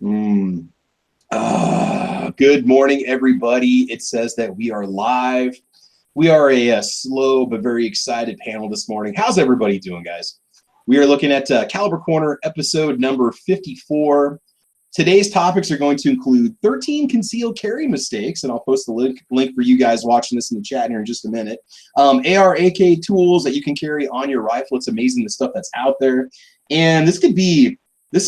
Good morning, everybody. It says that we are live. We are a slow but very excited panel this morning. How's everybody doing, guys? We are looking at Caliber Corner episode number 54. Today's topics are going to include 13 concealed carry mistakes, and I'll post the link for you guys watching this in the chat here in just a minute. AR, AK tools that you can carry on your rifle. It's amazing the stuff that's out there. And this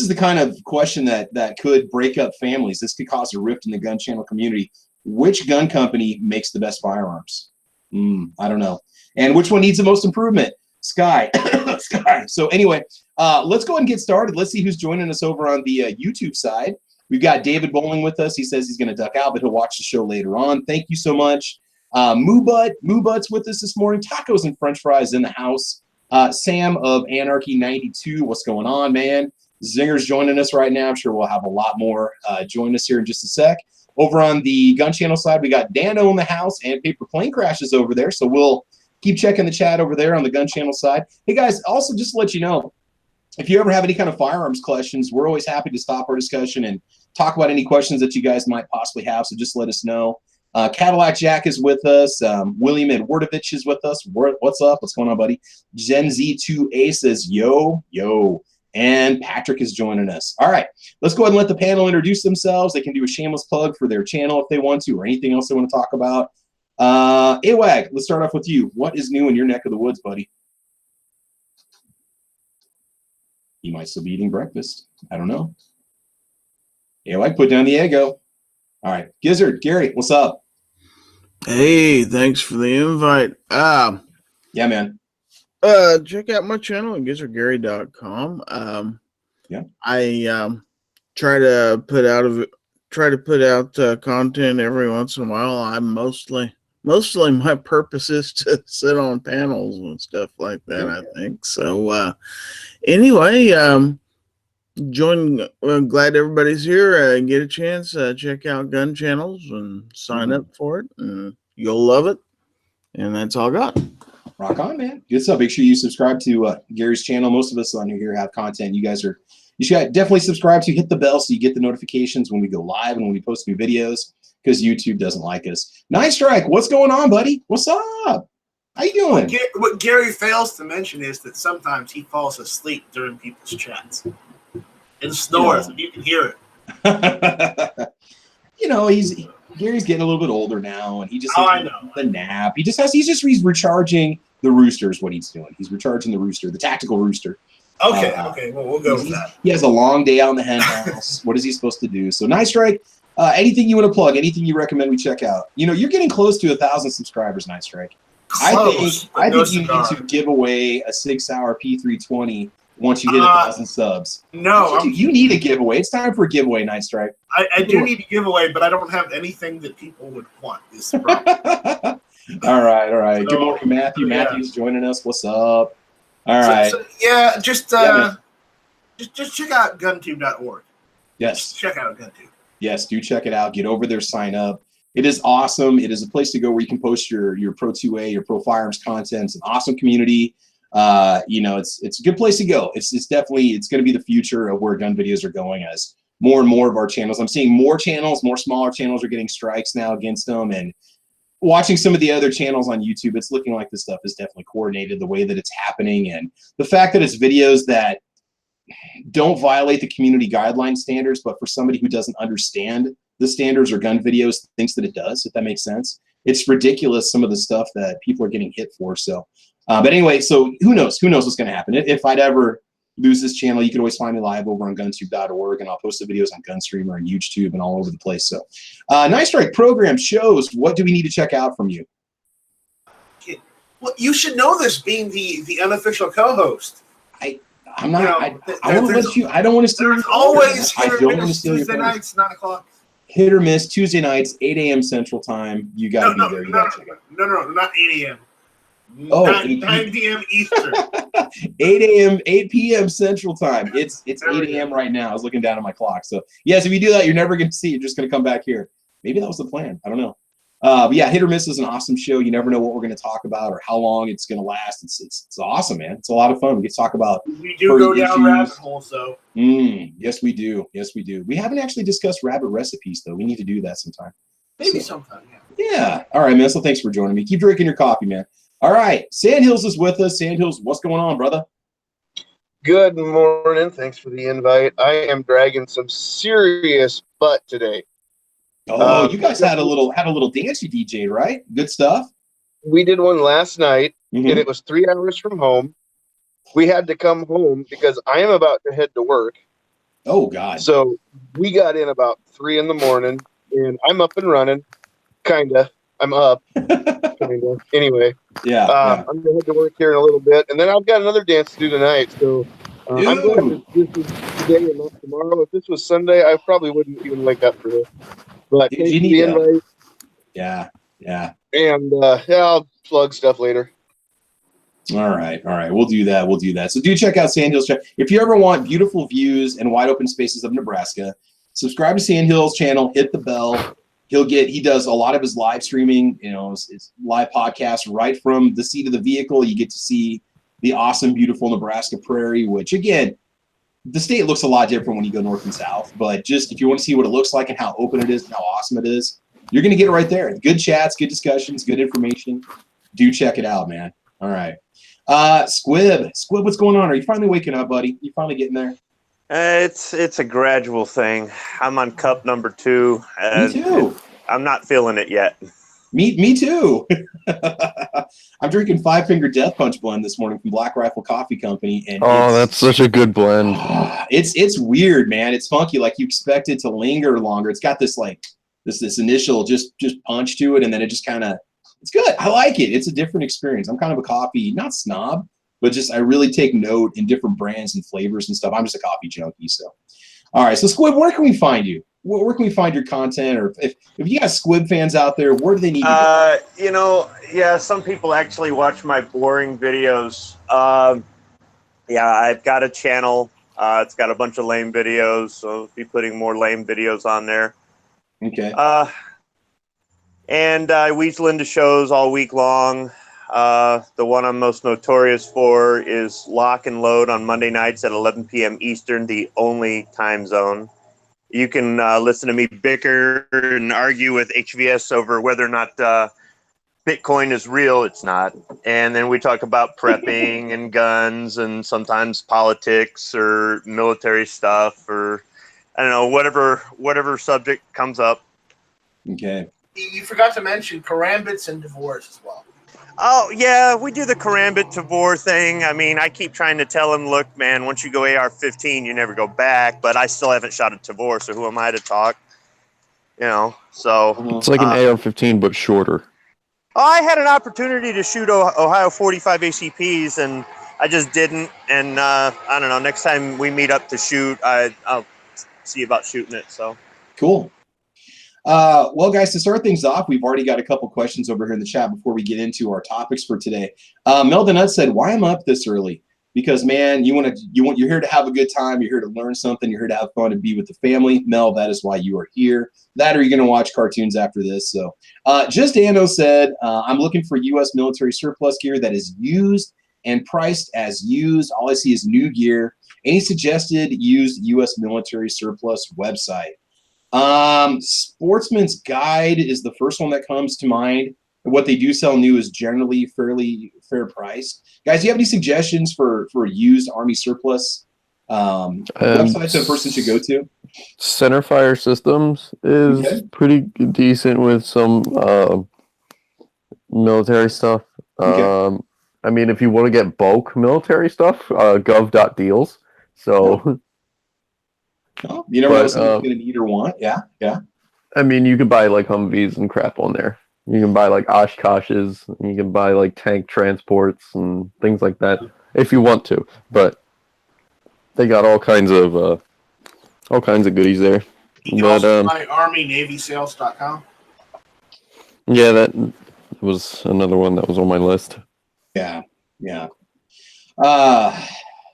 is the kind of question that could break up families. This could cause a rift in the gun channel community. Which gun company makes the best firearms? I don't know. And which one needs the most improvement? Sky. Sky. So anyway, let's go ahead and get started. Let's see who's joining us over on the YouTube side. We've got David Bowling with us. He says he's going to duck out, but he'll watch the show later on. Thank you so much. Moobut's with us this morning. Tacos and French fries in the house. Sam of Anarchy 92. What's going on, man? Zinger's joining us right now. I'm sure we'll have a lot more join us here in just a sec. Over on the gun channel side, we got Dano in the house and Paper Plane Crashes over there. So we'll keep checking the chat over there on the gun channel side. Hey, guys, also just to let you know, if you ever have any kind of firearms questions, we're always happy to stop our discussion and talk about any questions that you guys might possibly have. So just let us know. Cadillac Jack is with us. William Edwardovich is with us. What's up? What's going on, buddy? Gen Z2A says, yo. And Patrick is joining us. All right, let's go ahead and let the panel introduce themselves. They can do a shameless plug for their channel if they want to, or anything else they want to talk about. AWAG, let's start off with you. What is new in your neck of the woods, buddy? You might still be eating breakfast. I don't know. AWAG, put down the ego. All right, Gizzard, Gary, what's up? Hey, thanks for the invite. Yeah, man. Check out my channel at gizzardgary.com. Yeah. I try to put out content every once in a while. I'm mostly my purpose is to sit on panels and stuff like that, I think. So anyway, I'm glad everybody's here. Get a chance, check out gun channels and sign up for it, and you'll love it. And that's all I got. Rock on, man. Good stuff. Make sure you subscribe to Gary's channel. Most of us on here have content. You should definitely subscribe to, hit the bell so you get the notifications when we go live and when we post new videos, because YouTube doesn't like us. Nice Strike, what's going on, buddy? What's up? How you doing? What Gary fails to mention is that sometimes he falls asleep during people's chats and snores, and you can hear it. Gary's getting a little bit older now, and he just the nap. He's recharging the rooster is what he's doing. He's recharging the rooster, the tactical rooster. Okay. Well, we'll go with that. He has a long day out in the hen house. What is he supposed to do? So Nice Strike. Anything you want to plug? Anything you recommend we check out? You're getting close to 1,000 subscribers, Nice Strike. I think you need to give away a 6-hour P320 once you hit 1,000 subs. No, you need a giveaway. It's time for a giveaway, Nice Strike. I do need a giveaway, but I don't have anything that people would want. Is the problem. All right. So, good morning, Matthew. Yeah. Matthew's joining us. What's up? All right. Just check out guntube.org. Yes. Just check out Guntube. Yes, do check it out. Get over there, sign up. It is awesome. It is a place to go where you can post your Pro 2A, your Pro Firearms content. It's an awesome community. It's a good place to go. It's going to be the future of where gun videos are going, as more and more of our channels. I'm seeing more smaller channels are getting strikes now against them, and watching some of the other channels on YouTube, it's looking like this stuff is definitely coordinated the way that it's happening, and the fact that it's videos that don't violate the community guideline standards, but for somebody who doesn't understand the standards or gun videos thinks that it does, if that makes sense. It's ridiculous, some of the stuff that people are getting hit for. So, but anyway, so who knows what's going to happen. If I'd ever lose this channel, you can always find me live over on guntube.org, and I'll post the videos on Gunstreamer and UGEtube and all over the place. So Nice Strike program shows. What do we need to check out from you? Well, you should know this, being the unofficial co-host. I'm not. I don't want to steal your always hit or miss Tuesday nights, 9 o'clock. Hit or miss Tuesday nights, 8 a.m. Central Time. You got to be there. No, not 8 a.m. Oh, 9 p.m. Eastern. 8 p.m. Central Time. It's 8 a.m. right now. I was looking down at my clock. So yes, if you do that, you're never going to see it. You're just going to come back here. Maybe that was the plan. I don't know. But yeah, Hit or Miss is an awesome show. You never know what we're going to talk about or how long it's going to last. It's awesome, man. It's a lot of fun. We get to talk about. We do go down rabbit holes, though. Yes, we do. Yes, we do. We haven't actually discussed rabbit recipes, though. We need to do that sometime. Maybe sometime, yeah. Yeah. All right, man. So thanks for joining me. Keep drinking your coffee, man. All right. Sandhills is with us. Sandhills, what's going on, brother? Good morning. Thanks for the invite. I am dragging some serious butt today. Oh, you guys had a little dance you DJ'd, right? Good stuff. We did one last night, and it was 3 hours from home. We had to come home because I am about to head to work. Oh, God. So we got in about 3 in the morning, and I'm up and running. Kinda. I'm up. Kinda. Anyway. Yeah. I'm going to head to work here in a little bit, and then I've got another dance to do tonight. So I'm glad this is today and not tomorrow. If this was Sunday, I probably wouldn't even wake up for this. But thanks for the invite. Yeah. And I'll plug stuff later. All right. We'll do that. So do check out Sandhills. If you ever want beautiful views and wide open spaces of Nebraska, subscribe to Sandhills channel, hit the bell. He does a lot of his live streaming, his live podcast right from the seat of the vehicle. You get to see the awesome, beautiful Nebraska prairie, which again, the state looks a lot different when you go north and south, but just if you want to see what it looks like and how open it is and how awesome it is, you're going to get it right there. Good chats, good discussions, good information. Do check it out, man. All right. Squib, what's going on? Are you finally waking up, buddy? You finally getting there? It's a gradual thing. I'm on cup number 2. Me too. I'm not feeling it yet. Me too. I'm drinking 5 Finger Death Punch blend this morning from Black Rifle Coffee Company, and that's such a good blend. It's weird, man. It's funky. Like you expect it to linger longer. It's got this this initial just punch to it, and then it just kind of it's good. I like it. It's a different experience. I'm kind of a coffee not snob, but just I really take note in different brands and flavors and stuff. I'm just a coffee junkie. So, all right. So Squib, where can we find you? Where can we find your content? Or if you got Squib fans out there, where do they need to go? Some people actually watch my boring videos. I've got a channel. It's got a bunch of lame videos, so I'll be putting more lame videos on there. Okay. And I weasel into shows all week long. The one I'm most notorious for is Lock and Load on Monday nights at 11 p.m. Eastern, the only time zone. You can listen to me bicker and argue with HVS over whether or not Bitcoin is real. It's not. And then we talk about prepping and guns and sometimes politics or military stuff or, I don't know, whatever subject comes up. Okay. You forgot to mention karambits and divorce as well. Oh, yeah, we do the karambit Tavor thing. I mean, I keep trying to tell him, look, man, once you go AR-15, you never go back, but I still haven't shot a Tavor, so who am I to talk? So... It's like an AR-15, but shorter. I had an opportunity to shoot Ohio 45 ACPs, and I just didn't, and I don't know, next time we meet up to shoot, I'll see about shooting it, so... Cool. Well, guys, to start things off, we've already got a couple questions over here in the chat before we get into our topics for today. Melda Nutt said, "Why am I up this early?" Because, man, you're here to have a good time. You're here to learn something. You're here to have fun and be with the family. Mel, that is why you are here. That or you're going to watch cartoons after this. So, Just Ando said, "I'm looking for U.S. military surplus gear that is used and priced as used. All I see is new gear. Any suggested used U.S. military surplus website?" Sportsman's Guide is the first one that comes to mind. What they do sell new is generally fairly fair price. Guys, do you have any suggestions for used Army surplus websites that a person should go to? Centerfire Systems is pretty decent with some military stuff. Okay. I mean, if you want to get bulk military stuff, gov.deals. So... Oh, you never know what someone's going to need or want. Yeah. I mean, you could buy like Humvees and crap on there. You can buy like Oshkoshes. You can buy like tank transports and things like that if you want to. But they got all kinds of goodies there. You can also buy ArmyNavySales.com. Yeah, that was another one that was on my list. Yeah.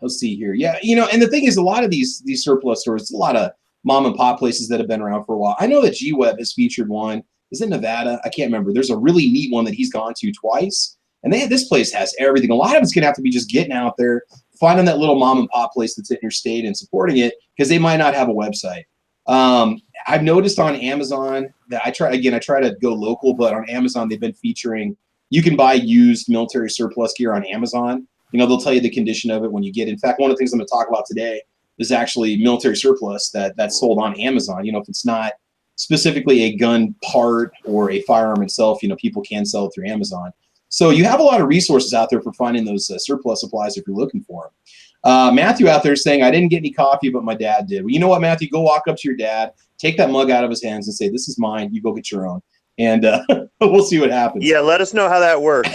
Let's see here. Yeah, and the thing is, a lot of these surplus stores, a lot of mom and pop places that have been around for a while. I know that GWeb has featured one is it Nevada? I can't remember. There's a really neat one that he's gone to twice. And this place has everything. A lot of it's going to have to be just getting out there, finding that little mom and pop place that's in your state and supporting it, because they might not have a website. I've noticed on Amazon that I try to go local, but on Amazon, they've been featuring, you can buy used military surplus gear on Amazon. You know, they'll tell you the condition of it when you get it. In fact, one of the things I'm going to talk about today is actually military surplus that's sold on Amazon. You know, if it's not specifically a gun part or a firearm itself, you know, people can sell it through Amazon. So you have a lot of resources out there for finding those surplus supplies if you're looking for them. Matthew out there saying, I didn't get any coffee, but my dad did. Well, you know what, Matthew? Go walk up to your dad, take that mug out of his hands and say, this is mine. You go get your own. And we'll see what happens. Yeah, let us know how that works.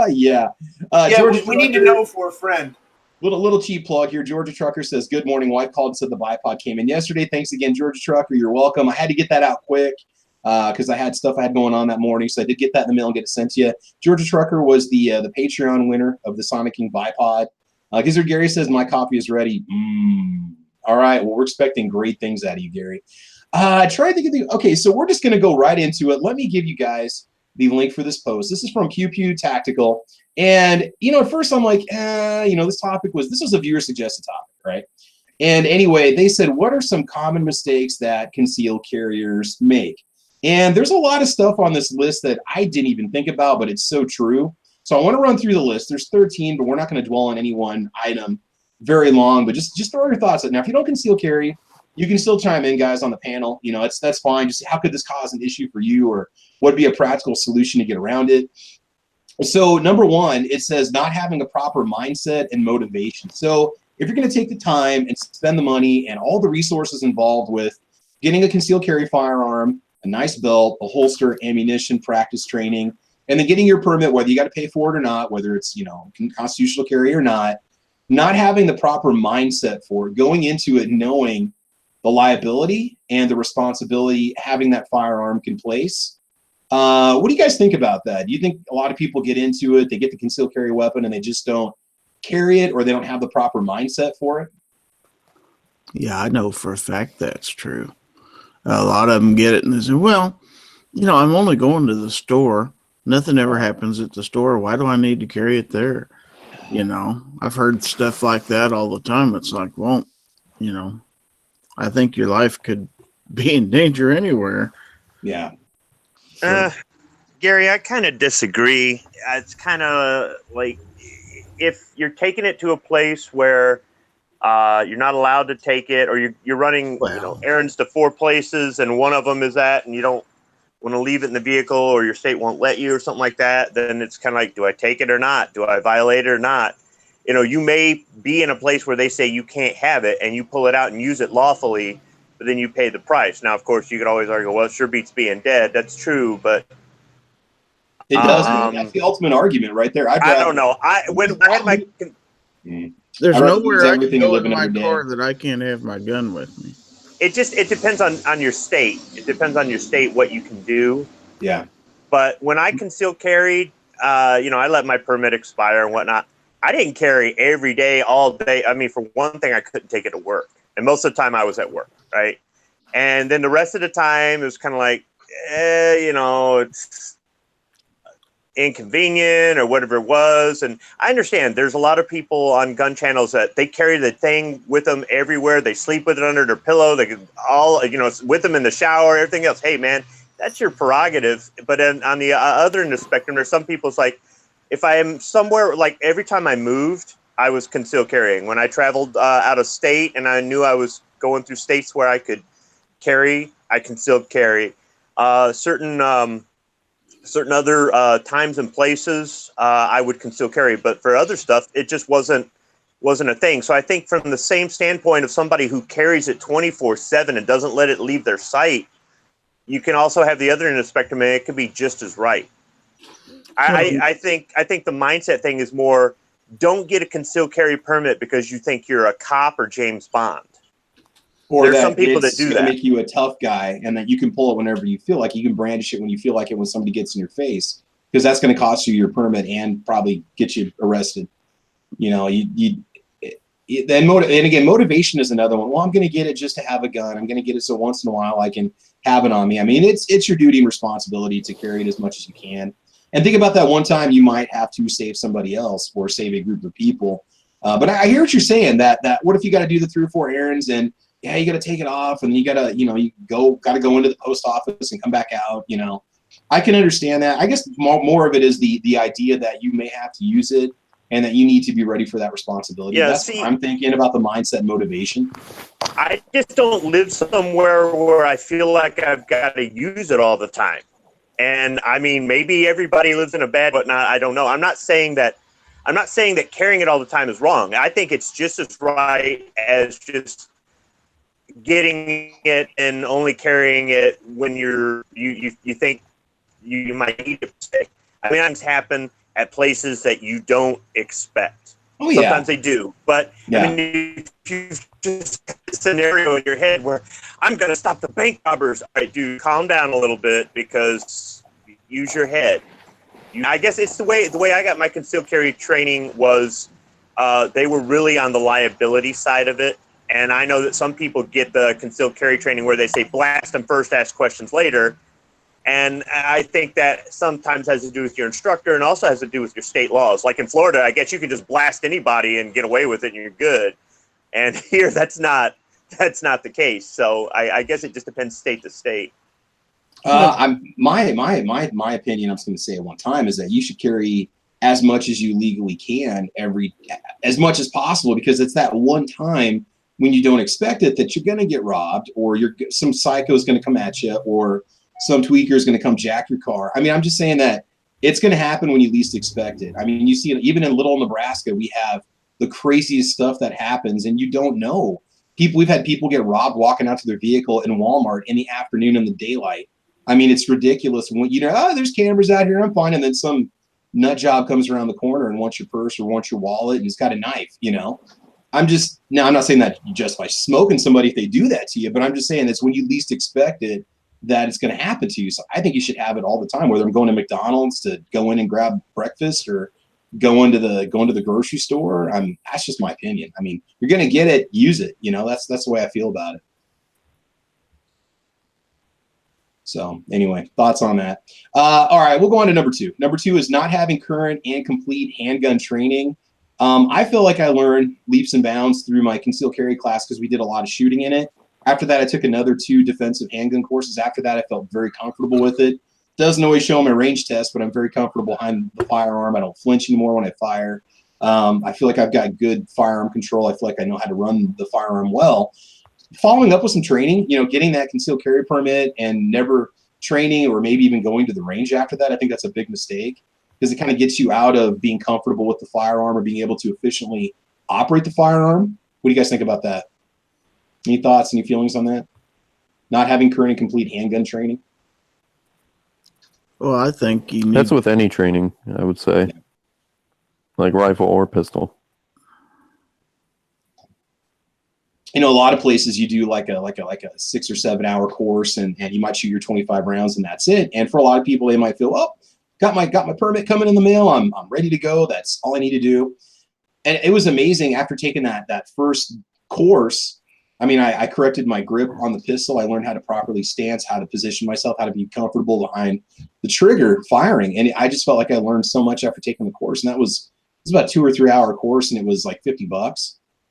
Yeah. Yeah, we need to know for a friend. Little cheap plug here. Georgia Trucker says, good morning. Wife called and said the bipod came in yesterday. Thanks again, Georgia Trucker. You're welcome. I had to get that out quick because I had stuff I had going on that morning. So I did get that in the mail and get it sent to you. Georgia Trucker was the Patreon winner of the Sonic King bipod. Gizzard Gary says, my copy is ready. All right. Well, we're expecting great things out of you, Gary. Try to think of the, okay, so we're just going to go right into it. Let me give you guys the link for this post. This is from Pew Pew Tactical. And, you know, at first I'm like, you know, this was a viewer suggested topic, right? And anyway, they said, what are some common mistakes that concealed carriers make? And there's a lot of stuff on this list that I didn't even think about, but it's so true. So I want to run through the list. There's 13, but we're not going to dwell on any one item very long, but just throw your thoughts out. Now, if you don't conceal carry, you can still chime in, guys, on the panel. You know, that's fine. Just how could this cause an issue for you, or what would be a practical solution to get around it? So number one, it says not having a proper mindset and motivation. So if you're going to take the time and spend the money and all the resources involved with getting a concealed carry firearm, a nice belt, a holster, ammunition, practice training, and then getting your permit, whether you got to pay for it or not, whether it's, you know, constitutional carry or not having the proper mindset for it, going into it knowing the liability and the responsibility having that firearm can place. What do you guys think about that? Do you think a lot of people get into it, they get the concealed carry weapon and they just don't carry it, or they don't have the proper mindset for it? Yeah, I know for a fact that's true. A lot of them get it and they say, well, you know, I'm only going to the store. Nothing ever happens at the store. Why do I need to carry it there? You know, I've heard stuff like that all the time. It's like, well, you know, I think your life could be in danger anywhere. Yeah. So. Gary, I kind of disagree. It's kind of like if you're taking it to a place where you're not allowed to take it, or you're running errands to 4 places and one of them is that, and you don't want to leave it in the vehicle, or your state won't let you or something like that, then it's kind of like, do I take it or not? Do I violate it or not? You know, you may be in a place where they say you can't have it and you pull it out and use it lawfully, but then you pay the price. Now, of course, you could always argue, well, it sure beats being dead. That's true, but it does. That's the ultimate argument right there. I don't know. When I had my there's nowhere I can go in my car that I can't have my gun with me. It depends on your state. It depends on your state what you can do. Yeah. But when I concealed carried, you know, I let my permit expire and whatnot. I didn't carry every day, all day. I mean, for one thing, I couldn't take it to work. And most of the time I was at work, right? And then the rest of the time, it was kind of like, you know, it's inconvenient or whatever it was. And I understand there's a lot of people on gun channels that they carry the thing with them everywhere. They sleep with it under their pillow. They can all, you know, it's with them in the shower, everything else. Hey, man, that's your prerogative. But then on the other end of the spectrum, there's some people, it's like, if I am somewhere, like every time I moved, I was concealed carrying. When I traveled out of state and I knew I was going through states where I could carry, I concealed carry. Certain other times and places, I would conceal carry. But for other stuff, it just wasn't a thing. So I think from the same standpoint of somebody who carries it 24/7 and doesn't let it leave their sight, you can also have the other end of the spectrum, and it can be just as right. I think the mindset thing is more, don't get a concealed carry permit because you think you're a cop or James Bond. Or there's some people that do that. Make you a tough guy, and that you can pull it whenever you feel like. You can brandish it when you feel like it when somebody gets in your face, because that's going to cost you your permit and probably get you arrested. You know, and again, motivation is another one. Well, I'm going to get it just to have a gun. I'm going to get it so once in a while I can have it on me. I mean, it's your duty and responsibility to carry it as much as you can. And think about that one time you might have to save somebody else or save a group of people. But I hear what you're saying. That what if you got to do the 3 or 4 errands and yeah, you got to take it off and you got to you got to go into the post office and come back out. I can understand that. I guess more of it is the idea that you may have to use it and that you need to be ready for that responsibility. Yeah, that's what I'm thinking about the mindset and motivation. I just don't live somewhere where I feel like I've got to use it all the time. And I mean, maybe everybody lives in a bad, but not. I don't know. I'm not saying that carrying it all the time is wrong. I think it's just as right as just getting it and only carrying it when you think you might need it. I mean, things happen at places that you don't expect. Oh, yeah. Sometimes they do, but yeah. I mean, if you just got a scenario in your head where I'm going to stop the bank robbers, all right, dude, calm down a little bit because use your head. I guess it's the way I got my concealed carry training was they were really on the liability side of it. And I know that some people get the concealed carry training where they say blast them first, ask questions later. And I think that sometimes has to do with your instructor and also has to do with your state laws. Like in Florida, I guess you can just blast anybody and get away with it and you're good. And here, that's not the case. So I guess it just depends state to state. My opinion, I'm just going to say at one time, is that you should carry as much as you legally can as much as possible, because it's that one time when you don't expect it that you're going to get robbed, or some psycho is going to come at you, or some tweaker is going to come jack your car. I mean, I'm just saying that it's going to happen when you least expect it. I mean, you see it even in Little Nebraska. We have the craziest stuff that happens, and you don't know. We've had people get robbed walking out to their vehicle in Walmart in the afternoon in the daylight. I mean, it's ridiculous. When there's cameras out here, I'm fine, and then some nut job comes around the corner and wants your purse or wants your wallet, and he's got a knife. I'm not saying that you justify smoking somebody if they do that to you, but I'm just saying it's when you least expect it that it's going to happen to you. So I think you should have it all the time, whether I'm going to McDonald's to go in and grab breakfast or going to the grocery store. That's just my opinion. I mean, you're going to get it, use it. That's the way I feel about it. So anyway, thoughts on that. All right, we'll go on to number 2. Number 2 is not having current and complete handgun training. I feel like I learned leaps and bounds through my concealed carry class because we did a lot of shooting in it. After that, I took another 2 defensive handgun courses. After that, I felt very comfortable with it. Doesn't always show my range test, but I'm very comfortable behind the firearm. I don't flinch anymore when I fire. I feel like I've got good firearm control. I feel like I know how to run the firearm well. Following up with some training, getting that concealed carry permit and never training or maybe even going to the range after that, I think that's a big mistake because it kind of gets you out of being comfortable with the firearm or being able to efficiently operate the firearm. What do you guys think about that? Any thoughts, any feelings on that? Not having current and complete handgun training? Well, I think you need... That's with any training, I would say. Yeah. Like rifle or pistol. A lot of places you do like a 6 or 7 hour course and you might shoot your 25 rounds and that's it. And for a lot of people, they might feel, oh, got my permit coming in the mail. I'm ready to go. That's all I need to do. And it was amazing after taking that first course. I mean, I corrected my grip on the pistol. I learned how to properly stance, how to position myself, how to be comfortable behind the trigger firing. And I just felt like I learned so much after taking the course. And it was about 2 or 3 hour course and it was like $50,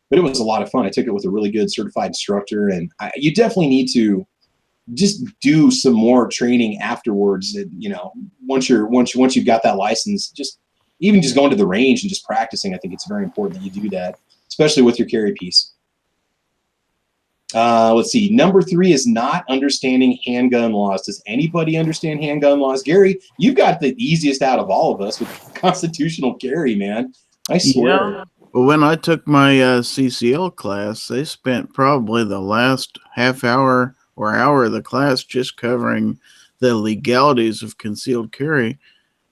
but it was a lot of fun. I took it with a really good certified instructor and you definitely need to just do some more training afterwards. And, once you've got that license, just going to the range and just practicing. I think it's very important that you do that, especially with your carry piece. Let's see. Number 3 is not understanding handgun laws. Does anybody understand handgun laws? Gary, you've got the easiest out of all of us with constitutional carry, man. I swear. Yeah. Well, when I took my CCL class, they spent probably the last half hour or hour of the class just covering the legalities of concealed carry.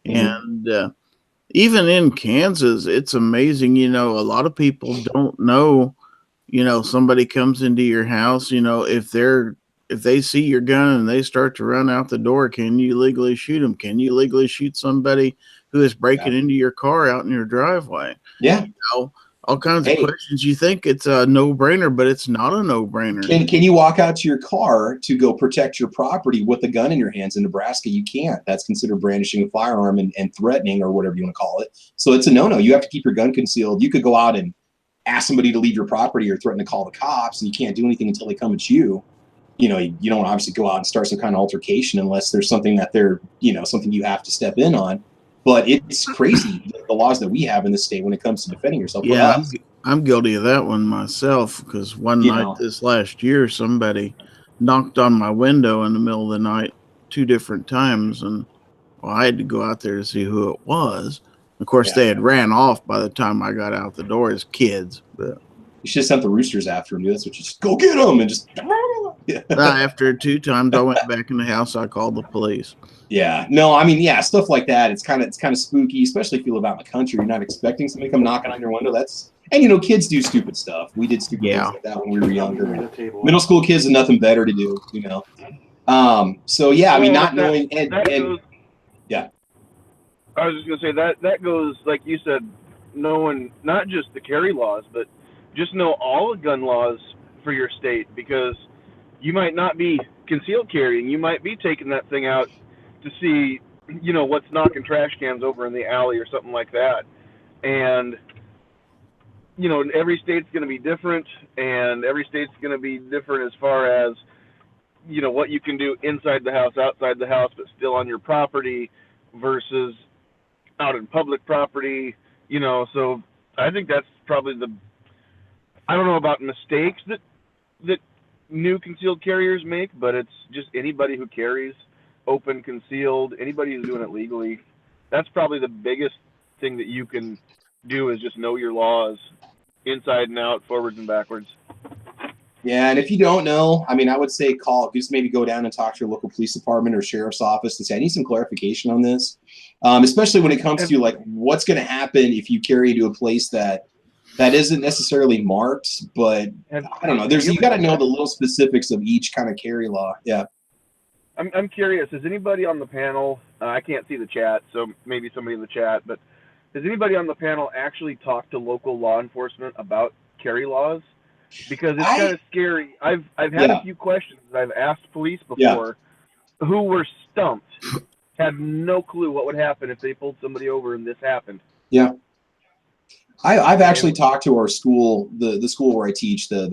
Mm-hmm. And even in Kansas, it's amazing. A lot of people don't know. Somebody comes into your house, if they see your gun and they start to run out the door, can you legally shoot them? Can you legally shoot somebody who is breaking into your car out in your driveway? Yeah. all kinds of Hey. questions. You think it's a no-brainer, but it's not a no-brainer. Can you walk out to your car to go protect your property with a gun in your hands? In Nebraska, you can't. That's considered brandishing a firearm and threatening, or whatever you want to call it. So it's a no-no. You have to keep your gun concealed. You could go out and ask somebody to leave your property or threaten to call the cops, and you can't do anything until they come at you. You know, you don't obviously go out and start some kind of altercation unless there's something that they're, you know, something you have to step in on. But it's crazy, the laws that we have in this state when it comes to defending yourself. Yeah, I'm guilty of that one myself, because one night this last year, somebody knocked on my window in the middle of the night 2 different times, and well, I had to go out there to see who it was. Of course, they had ran off by the time I got out the door as kids. But you should have sent the roosters after him. That's what you just go get them and just. After 2 times, I went back in the house. I called the police. Yeah, no, I mean, yeah, stuff like that. It's kind of spooky, especially if you live out in the country. You're not expecting somebody to come knocking on your window. And you know, kids do stupid stuff. We did stupid things like that when we were younger. Middle school kids have nothing better to do, you know. So yeah, I mean, not knowing yeah. I was just gonna say that goes, like you said, knowing not just the carry laws, but just know all the gun laws for your state, because you might not be concealed carrying. You might be taking that thing out to see, you know, what's knocking trash cans over in the alley or something like that. And, you know, every state's going to be different, and every state's going to be different as far as, you know, what you can do inside the house, outside the house, but still on your property versus out in public property, you know. So I think that's probably I don't know about mistakes that new concealed carriers make, but it's just anybody who carries open, concealed, anybody who's doing it legally, that's probably the biggest thing that you can do, is just know your laws inside and out, forwards and backwards. Yeah, and if you don't know, I mean, I would say just maybe go down and talk to your local police department or sheriff's office and say, I need some clarification on this, especially when it comes to like what's going to happen if you carry to a place that isn't necessarily marked, but I don't know. You got to know the little specifics of each kind of carry law. Yeah. I'm curious, has anybody on the panel, I can't see the chat, so maybe somebody in the chat, but has anybody on the panel actually talked to local law enforcement about carry laws? Because it's kind of scary. I've had a few questions that I've asked police before who were stumped, had no clue what would happen if they pulled somebody over and this happened. Yeah. I've actually talked to our school, the school where I teach, the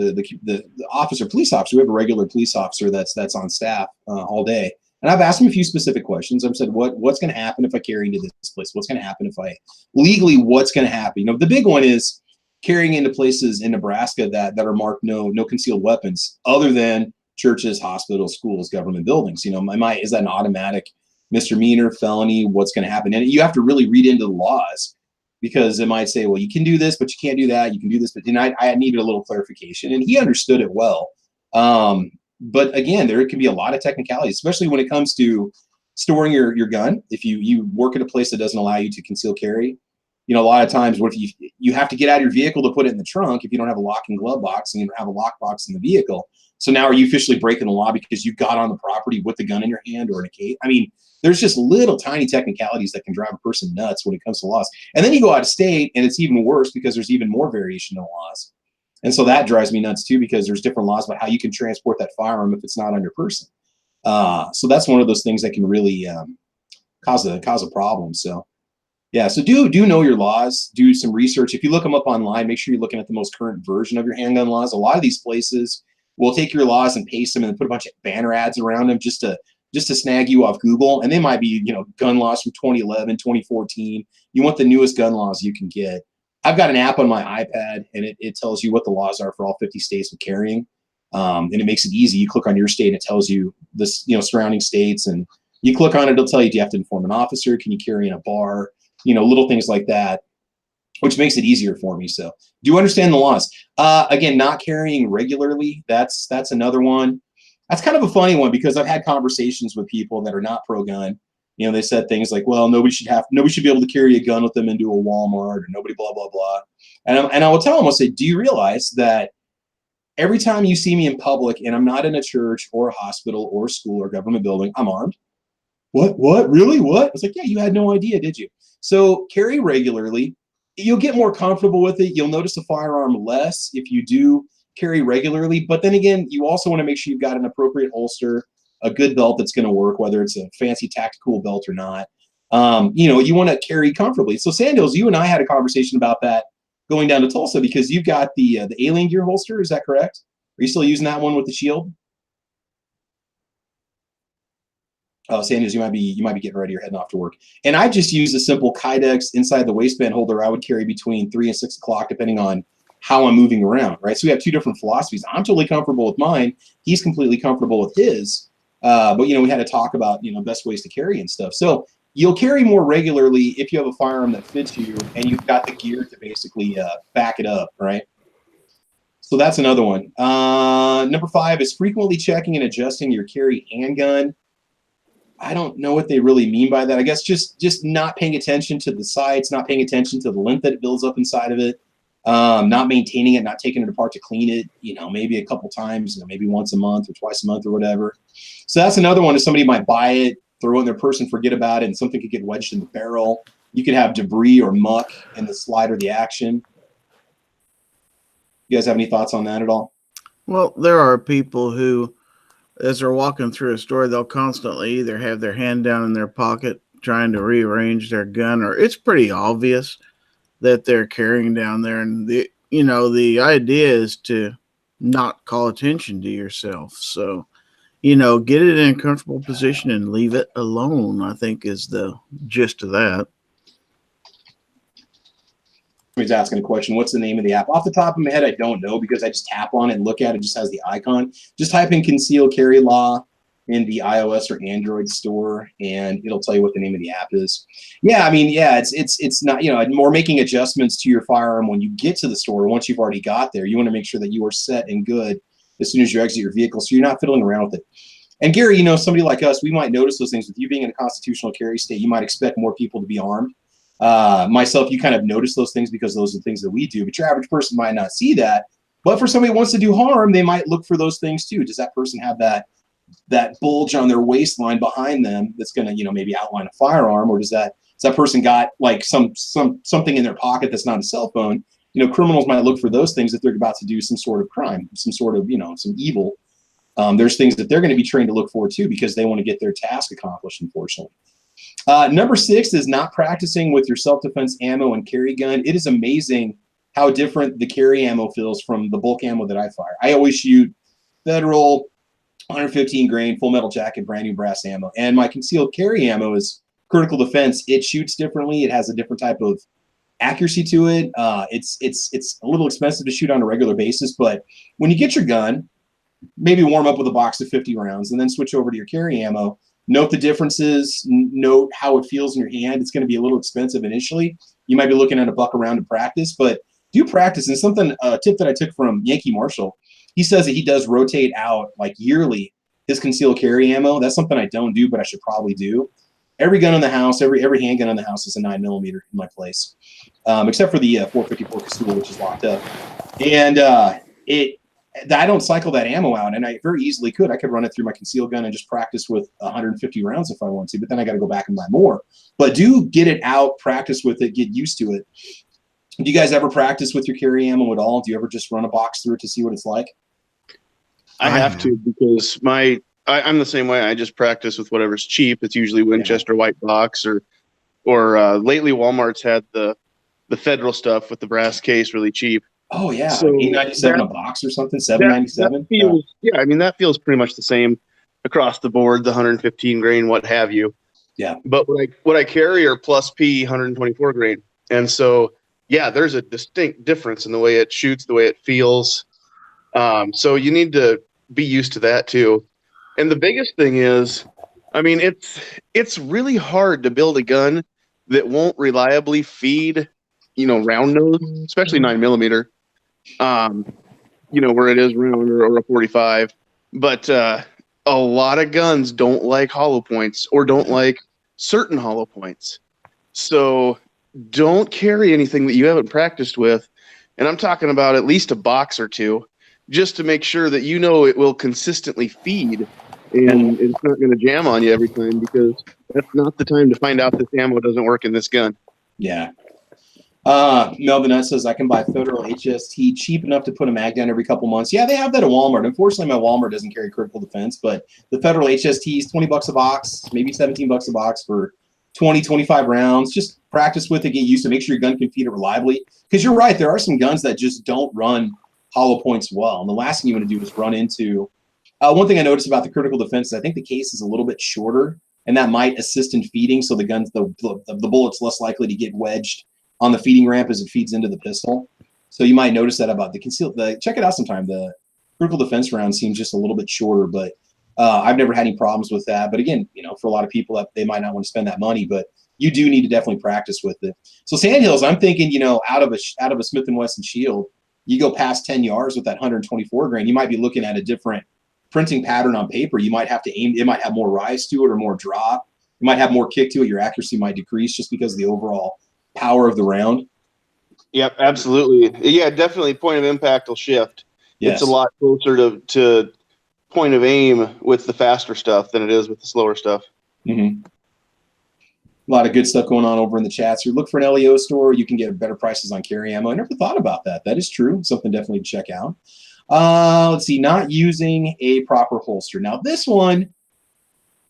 police officer. We have a regular police officer that's on staff all day, and I've asked him a few specific questions. I've said, what's going to happen if I carry into this place? What's going to happen if I legally? What's going to happen? You know, the big one is carrying into places in Nebraska that are marked no concealed weapons, other than churches, hospitals, schools, government buildings. You know, is that an automatic misdemeanor, felony? What's going to happen? And you have to really read into the laws, because it might say, well, you can do this, but you can't do that. You can do this, but I needed a little clarification, and he understood it well. But again, there can be a lot of technicalities, especially when it comes to storing your gun. If you work at a place that doesn't allow you to conceal carry, you know, a lot of times, what if you have to get out of your vehicle to put it in the trunk if you don't have a lock and glove box, and you don't have a lock box in the vehicle. So now are you officially breaking the law because you got on the property with the gun in your hand or in a case? I mean, there's just little tiny technicalities that can drive a person nuts when it comes to laws. And then you go out of state, and it's even worse because there's even more variation in the laws. And so that drives me nuts too, because there's different laws about how you can transport that firearm if it's not on your person. So that's one of those things that can really cause a problem. So yeah, so do know your laws, do some research. If you look them up online, make sure you're looking at the most current version of your handgun laws. A lot of these places will take your laws and paste them and put a bunch of banner ads around them just to snag you off Google. And they might be, you know, gun laws from 2011, 2014. You want the newest gun laws you can get. I've got an app on my iPad, and it tells you what the laws are for all 50 states with carrying. And it makes it easy. You click on your state, and it tells you this, you know, surrounding states, and you click on it, it'll tell you, do you have to inform an officer? Can you carry in a bar? You know, little things like that, which makes it easier for me. So do understand the laws. Again, not carrying regularly, that's another one. That's kind of a funny one, because I've had conversations with people that are not pro-gun. You know, they said things like, well, nobody should be able to carry a gun with them into a Walmart, or nobody blah, blah, blah. And I will tell them, I'll say, do you realize that every time you see me in public and I'm not in a church or a hospital or a school or government building, I'm armed? What? Really? What? I was like, yeah, you had no idea, did you? So carry regularly. you'll get more comfortable with it. You'll notice the firearm less if you do carry regularly. But then again, you also want to make sure you've got an appropriate holster, a good belt that's going to work, whether it's a fancy tactical belt or not. You want to carry comfortably. So Sandals, you and I had a conversation about that going down to Tulsa because you've got the Alien Gear holster. Is that correct? Are you still using that one with the shield? Oh, Sanders, you might be getting ready. You're heading off to work. And I just use a simple Kydex inside the waistband holder. I would carry between 3 and 6 o'clock, depending on how I'm moving around, right? So we have two different philosophies. I'm totally comfortable with mine. He's completely comfortable with his. But we had to talk about best ways to carry and stuff. So you'll carry more regularly if you have a firearm that fits you and you've got the gear to basically back it up, right? So that's another one. Number 5 is frequently checking and adjusting your carry handgun. I don't know what they really mean by that. I guess just not paying attention to the sights, not paying attention to the lint that it builds up inside of it, not maintaining it, not taking it apart to clean it, maybe a couple times, maybe once a month or twice a month or whatever. So that's another one. If somebody might buy it, throw it in their purse and forget about it, and something could get wedged in the barrel. You could have debris or muck in the slide or the action. You guys have any thoughts on that at all? Well, there are people who, as they're walking through a store, they'll constantly either have their hand down in their pocket trying to rearrange their gun, or it's pretty obvious that they're carrying down there. And the idea is to not call attention to yourself. So, get it in a comfortable position and leave it alone, I think is the gist of that. Somebody's asking a question. What's the name of the app? Off the top of my head, I don't know because I just tap on it and look at it. It just has the icon. Just type in conceal carry law in the iOS or Android store, and it'll tell you what the name of the app is. Yeah, it's not, more making adjustments to your firearm when you get to the store. Once you've already got there, you want to make sure that you are set and good as soon as you exit your vehicle, so you're not fiddling around with it. And Gary, somebody like us, we might notice those things. With you being in a constitutional carry state, you might expect more people to be armed. Myself, you kind of notice those things because those are the things that we do, but your average person might not see that. But for somebody who wants to do harm, they might look for those things too. Does that person have that bulge on their waistline behind them that's going to, maybe outline a firearm, or does that person got like something in their pocket that's not a cell phone? Criminals might look for those things if they're about to do some sort of crime, some sort of, some evil. There's things that they're going to be trained to look for too because they want to get their task accomplished, unfortunately. Number 6 is not practicing with your self-defense ammo and carry gun. It is amazing how different the carry ammo feels from the bulk ammo that I fire. I always shoot Federal 115 grain full metal jacket, brand new brass ammo. And my concealed carry ammo is critical defense. It shoots differently. It has a different type of accuracy to it. It's a little expensive to shoot on a regular basis, but when you get your gun, maybe warm up with a box of 50 rounds and then switch over to your carry ammo. Note the differences, note how it feels in your hand. It's going to be a little expensive initially. You might be looking at $1 a round to practice, but do practice. And a tip that I took from Yankee Marshall, he says that he does rotate out like yearly his concealed carry ammo. That's something I don't do, but I should probably do. Every gun in the house, every handgun in the house is a 9mm in my place, except for the 454 Conceal, which is locked up. And I don't cycle that ammo out, and I very easily could. I could run it through my concealed gun and just practice with 150 rounds if I want to, but then I got to go back and buy more. But do get it out, practice with it, get used to it. Do you guys ever practice with your carry ammo at all? Do you ever just run a box through it to see what it's like? I have to because I'm the same way. I just practice with whatever's cheap. It's usually Winchester white box or lately Walmart's had the Federal stuff with the brass case really cheap. Oh yeah, so $8.97 a box or something, $7.97. That feels pretty much the same across the board. The 115 grain, what have you. Yeah. But what I carry are plus P 124 grain, and so there's a distinct difference in the way it shoots, the way it feels. So you need to be used to that too. And the biggest thing is, it's really hard to build a gun that won't reliably feed, round nose, especially 9mm. Where it is round or a 45, but a lot of guns don't like hollow points or don't like certain hollow points. So don't carry anything that you haven't practiced with. And I'm talking about at least a box or two, just to make sure that it will consistently feed and it's not going to jam on you every time, because that's not the time to find out this ammo doesn't work in this gun. Yeah. Melvin Nutt says I can buy Federal HST cheap enough to put a mag down every couple months. Yeah, they have that at Walmart. Unfortunately, my Walmart doesn't carry critical defense, but the Federal HST is $20 a box, maybe $17 a box for 20, 25 rounds. Just practice with it, get used to it. Make sure your gun can feed it reliably. Because you're right, there are some guns that just don't run hollow points well. And the last thing you want to do is run into one thing I noticed about the critical defense is I think the case is a little bit shorter, and that might assist in feeding. So the guns, the bullet's less likely to get wedged on the feeding ramp as it feeds into the pistol. So you might notice that about the conceal. Check it out sometime. The critical defense round seems just a little bit shorter, but I've never had any problems with that. But again, for a lot of people, they might not want to spend that money, but you do need to definitely practice with it. So Sandhills, I'm thinking, out of a Smith & Wesson Shield, you go past 10 yards with that 124 grain, you might be looking at a different printing pattern on paper. You might have to aim. It might have more rise to it or more drop. You might have more kick to it. Your accuracy might decrease just because of the overall power of the round. Yep, absolutely. Yeah, definitely. Point of impact will shift. Yes. It's a lot closer to point of aim with the faster stuff than it is with the slower stuff. Mm-hmm. A lot of good stuff going on over in the chats. You look for an LEO store, you can get better prices on carry ammo. I never thought about that. That is true. Something definitely to check out. Let's see. Not using a proper holster. Now, this one,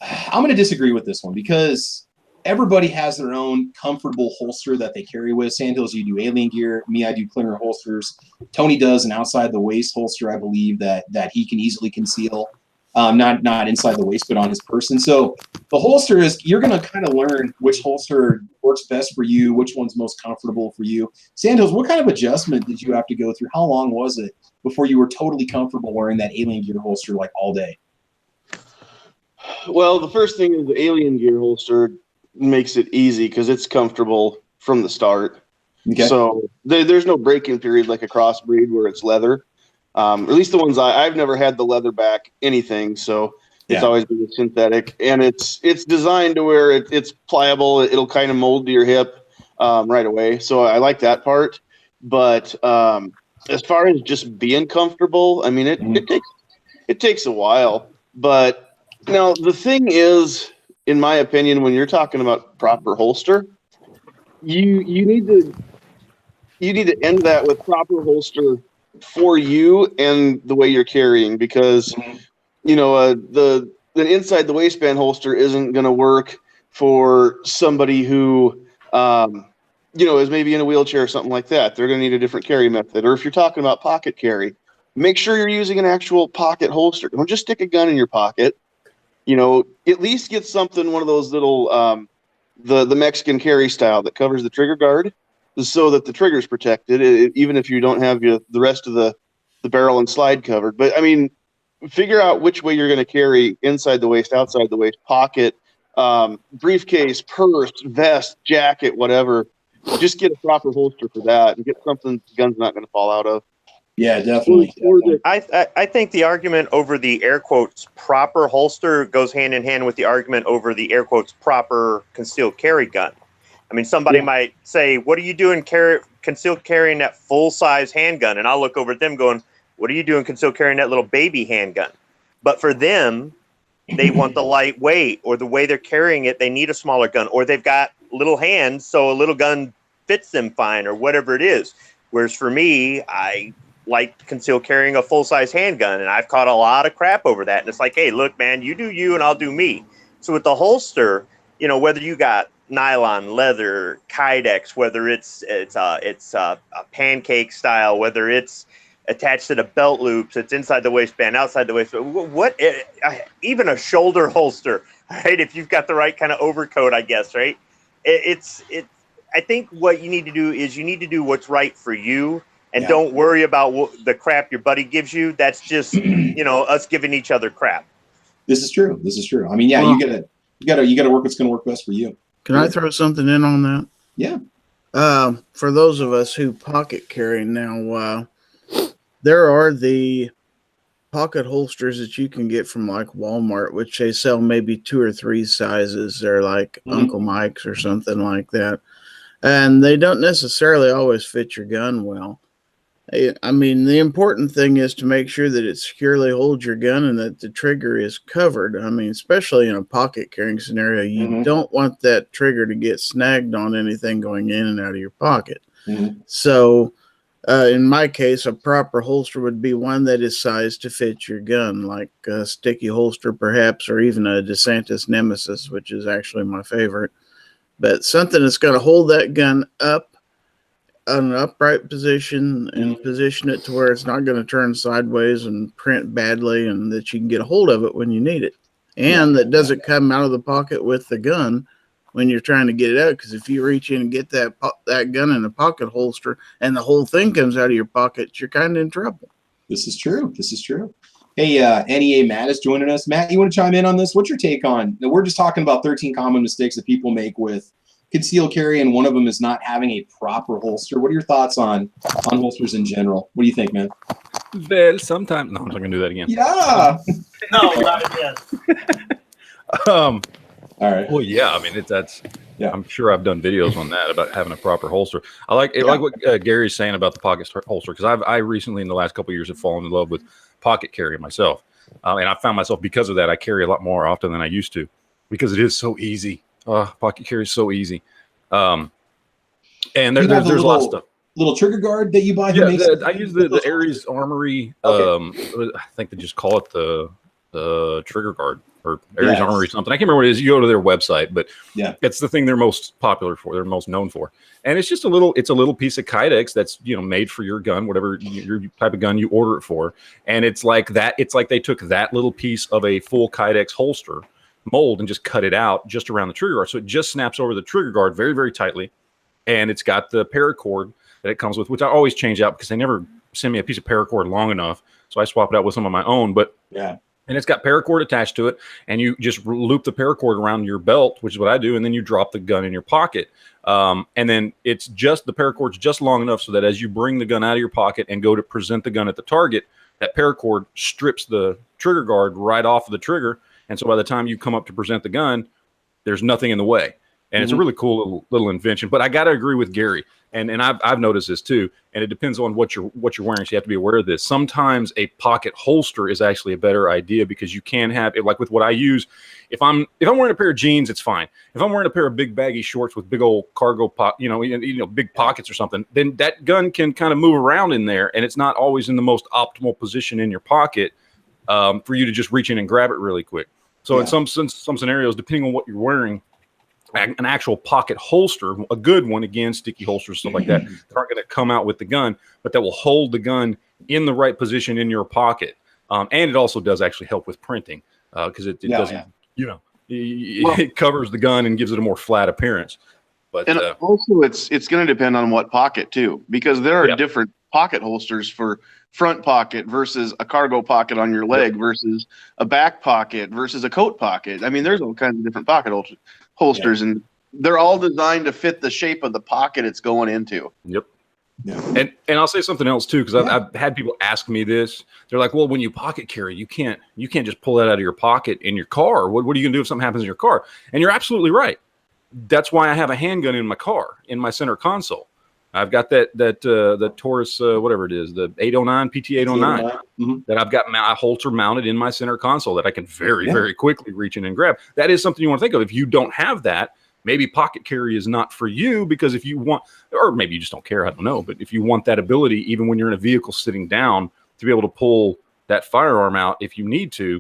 I'm going to disagree with this one because everybody has their own comfortable holster that they carry with. Sandhills, you do alien gear. Me, I do Klinger holsters. Tony does an outside the waist holster, I believe, that he can easily conceal. Not inside the waist, but on his person. So the holster is, you're going to kind of learn which holster works best for you, which one's most comfortable for you. Sandhills, what kind of adjustment did you have to go through? How long was it before you were totally comfortable wearing that alien gear holster like all day? Well, the first thing is the alien gear holster makes it easy because it's comfortable from the start. Okay. So there's no break-in period like a crossbreed where it's leather. Or at least the ones I've never had the leather back anything, so it's always been synthetic, and it's designed to where it's pliable. It'll kind of mold to your hip right away. So I like that part. But as far as just being comfortable, I mean, it takes a while. But now the thing is, in my opinion, when you're talking about proper holster, you need to end that with proper holster for you and the way you're carrying, because the inside the waistband holster isn't going to work for somebody who is maybe in a wheelchair or something like that. They're going to need a different carry method. Or if you're talking about pocket carry, make sure you're using an actual pocket holster. Don't just stick a gun in your pocket. At least get something, one of those little the Mexican carry style that covers the trigger guard, so that the trigger's protected, even if you don't have the rest of the barrel and slide covered. But, I mean, figure out which way you're going to carry: inside the waist, outside the waist, pocket, briefcase, purse, vest, jacket, whatever. Just get a proper holster for that and get something the gun's not going to fall out of. Yeah, definitely. I think the argument over the air quotes proper holster goes hand in hand with the argument over the air quotes proper concealed carry gun. I mean, somebody might say, what are you doing concealed carrying that full-size handgun? And I'll look over at them going, what are you doing concealed carrying that little baby handgun? But for them, they want the lightweight, or the way they're carrying it, they need a smaller gun, or they've got little hands, so a little gun fits them fine, or whatever it is. Whereas for me, I like concealed carrying a full-size handgun, and I've caught a lot of crap over that. And it's like, hey, look, man, you do you and I'll do me. So with the holster, whether you got nylon, leather, Kydex, whether it's a pancake style, whether it's attached to the belt loops, it's inside the waistband, outside the waistband, even a shoulder holster, right? If you've got the right kind of overcoat, I guess, right? I think what you need to do is you need to do what's right for you, and don't worry about the crap your buddy gives you. That's just us giving each other crap. This is true. I mean, you gotta work what's going to work best for you. Can I throw something in on that? Yeah. For those of us who pocket carry now, there are the pocket holsters that you can get from like Walmart, which they sell maybe 2 or 3 sizes. They're like Uncle Mike's or something like that. And they don't necessarily always fit your gun well. I mean, the important thing is to make sure that it securely holds your gun and that the trigger is covered. I mean, especially in a pocket carrying scenario, you don't want that trigger to get snagged on anything going in and out of your pocket. Mhm. So, in my case, a proper holster would be one that is sized to fit your gun, like a sticky holster, perhaps, or even a DeSantis Nemesis, which is actually my favorite. But something that's going to hold that gun up on an upright position and position it to where it's not going to turn sideways and print badly, and that you can get a hold of it when you need it. And that doesn't come out of the pocket with the gun when you're trying to get it out. Because if you reach in and get that gun in a pocket holster and the whole thing comes out of your pocket, you're kind of in trouble. This is true. This is true. Hey, NEA Matt is joining us. Matt, you want to chime in on this? What's your take on? We're just talking about 13 common mistakes that people make with concealed carry, and one of them is not having a proper holster. What are your thoughts on holsters in general? What do you think, man? Well, sometimes no, I'm not gonna do that again. Yeah. No, not again. All right. Well, yeah. I mean, that's. Yeah. I'm sure I've done videos on that about having a proper holster. I like what Gary's saying about the pocket holster, because I recently in the last couple of years have fallen in love with pocket carry myself, and I found myself because of that I carry a lot more often than I used to, because it is so easy. Pocket carry is so easy. And there's a lot of stuff. Little trigger guard that you buy. Yeah, I use the Aries Armory. Okay. I think they just call it the trigger guard or Aries Armory something. I can't remember what it is. You go to their website, but it's the thing they're most popular for. They're most known for. And it's just a little piece of Kydex that's made for your gun, whatever your type of gun you order it for. And it's like that. It's like they took that little piece of a full Kydex holster mold and just cut it out just around the trigger guard, so it just snaps over the trigger guard very, very tightly. And it's got the paracord that it comes with, which I always change out because they never send me a piece of paracord long enough, so I swap it out with some of my own. But and it's got paracord attached to it, and you just loop the paracord around your belt, which is what I do, and then you drop the gun in your pocket. And then it's just the paracord's just long enough so that as you bring the gun out of your pocket and go to present the gun at the target, that paracord strips the trigger guard right off of the trigger. And so by the time you come up to present the gun, there's nothing in the way. And it's a really cool little invention. But I got to agree with Gary. And I've noticed this too. And it depends on what you're wearing. So you have to be aware of this. Sometimes a pocket holster is actually a better idea, because you can have it, like with what I use. If I'm wearing a pair of jeans, it's fine. If I'm wearing a pair of big baggy shorts with big old cargo big pockets or something, then that gun can kind of move around in there, and it's not always in the most optimal position in your pocket for you to just reach in and grab it really quick. So in some scenarios, depending on what you're wearing, an actual pocket holster, a good one, again, sticky holsters, stuff like that, aren't going to come out with the gun, but that will hold the gun in the right position in your pocket. And it also does actually help with printing, because it doesn't, it covers the gun and gives it a more flat appearance. But also it's going to depend on what pocket too, because there are different pocket holsters for front pocket versus a cargo pocket on your leg versus a back pocket versus a coat pocket. I mean, there's all kinds of different pocket holsters, and they're all designed to fit the shape of the pocket it's going into. Yep. Yeah. And I'll say something else too, because I've had people ask me this. They're like, well, when you pocket carry, you can't just pull that out of your pocket in your car. What are you gonna do if something happens in your car? And you're absolutely right. That's why I have a handgun in my car, in my center console. I've got the Taurus, whatever it is, the 809 PT 809 that I've got a holster mounted in my center console that I can very quickly reach in and grab. That is something you want to think of. If you don't have that, maybe pocket carry is not for you, because if you want, or maybe you just don't care, I don't know. But if you want that ability, even when you're in a vehicle sitting down, to be able to pull that firearm out if you need to,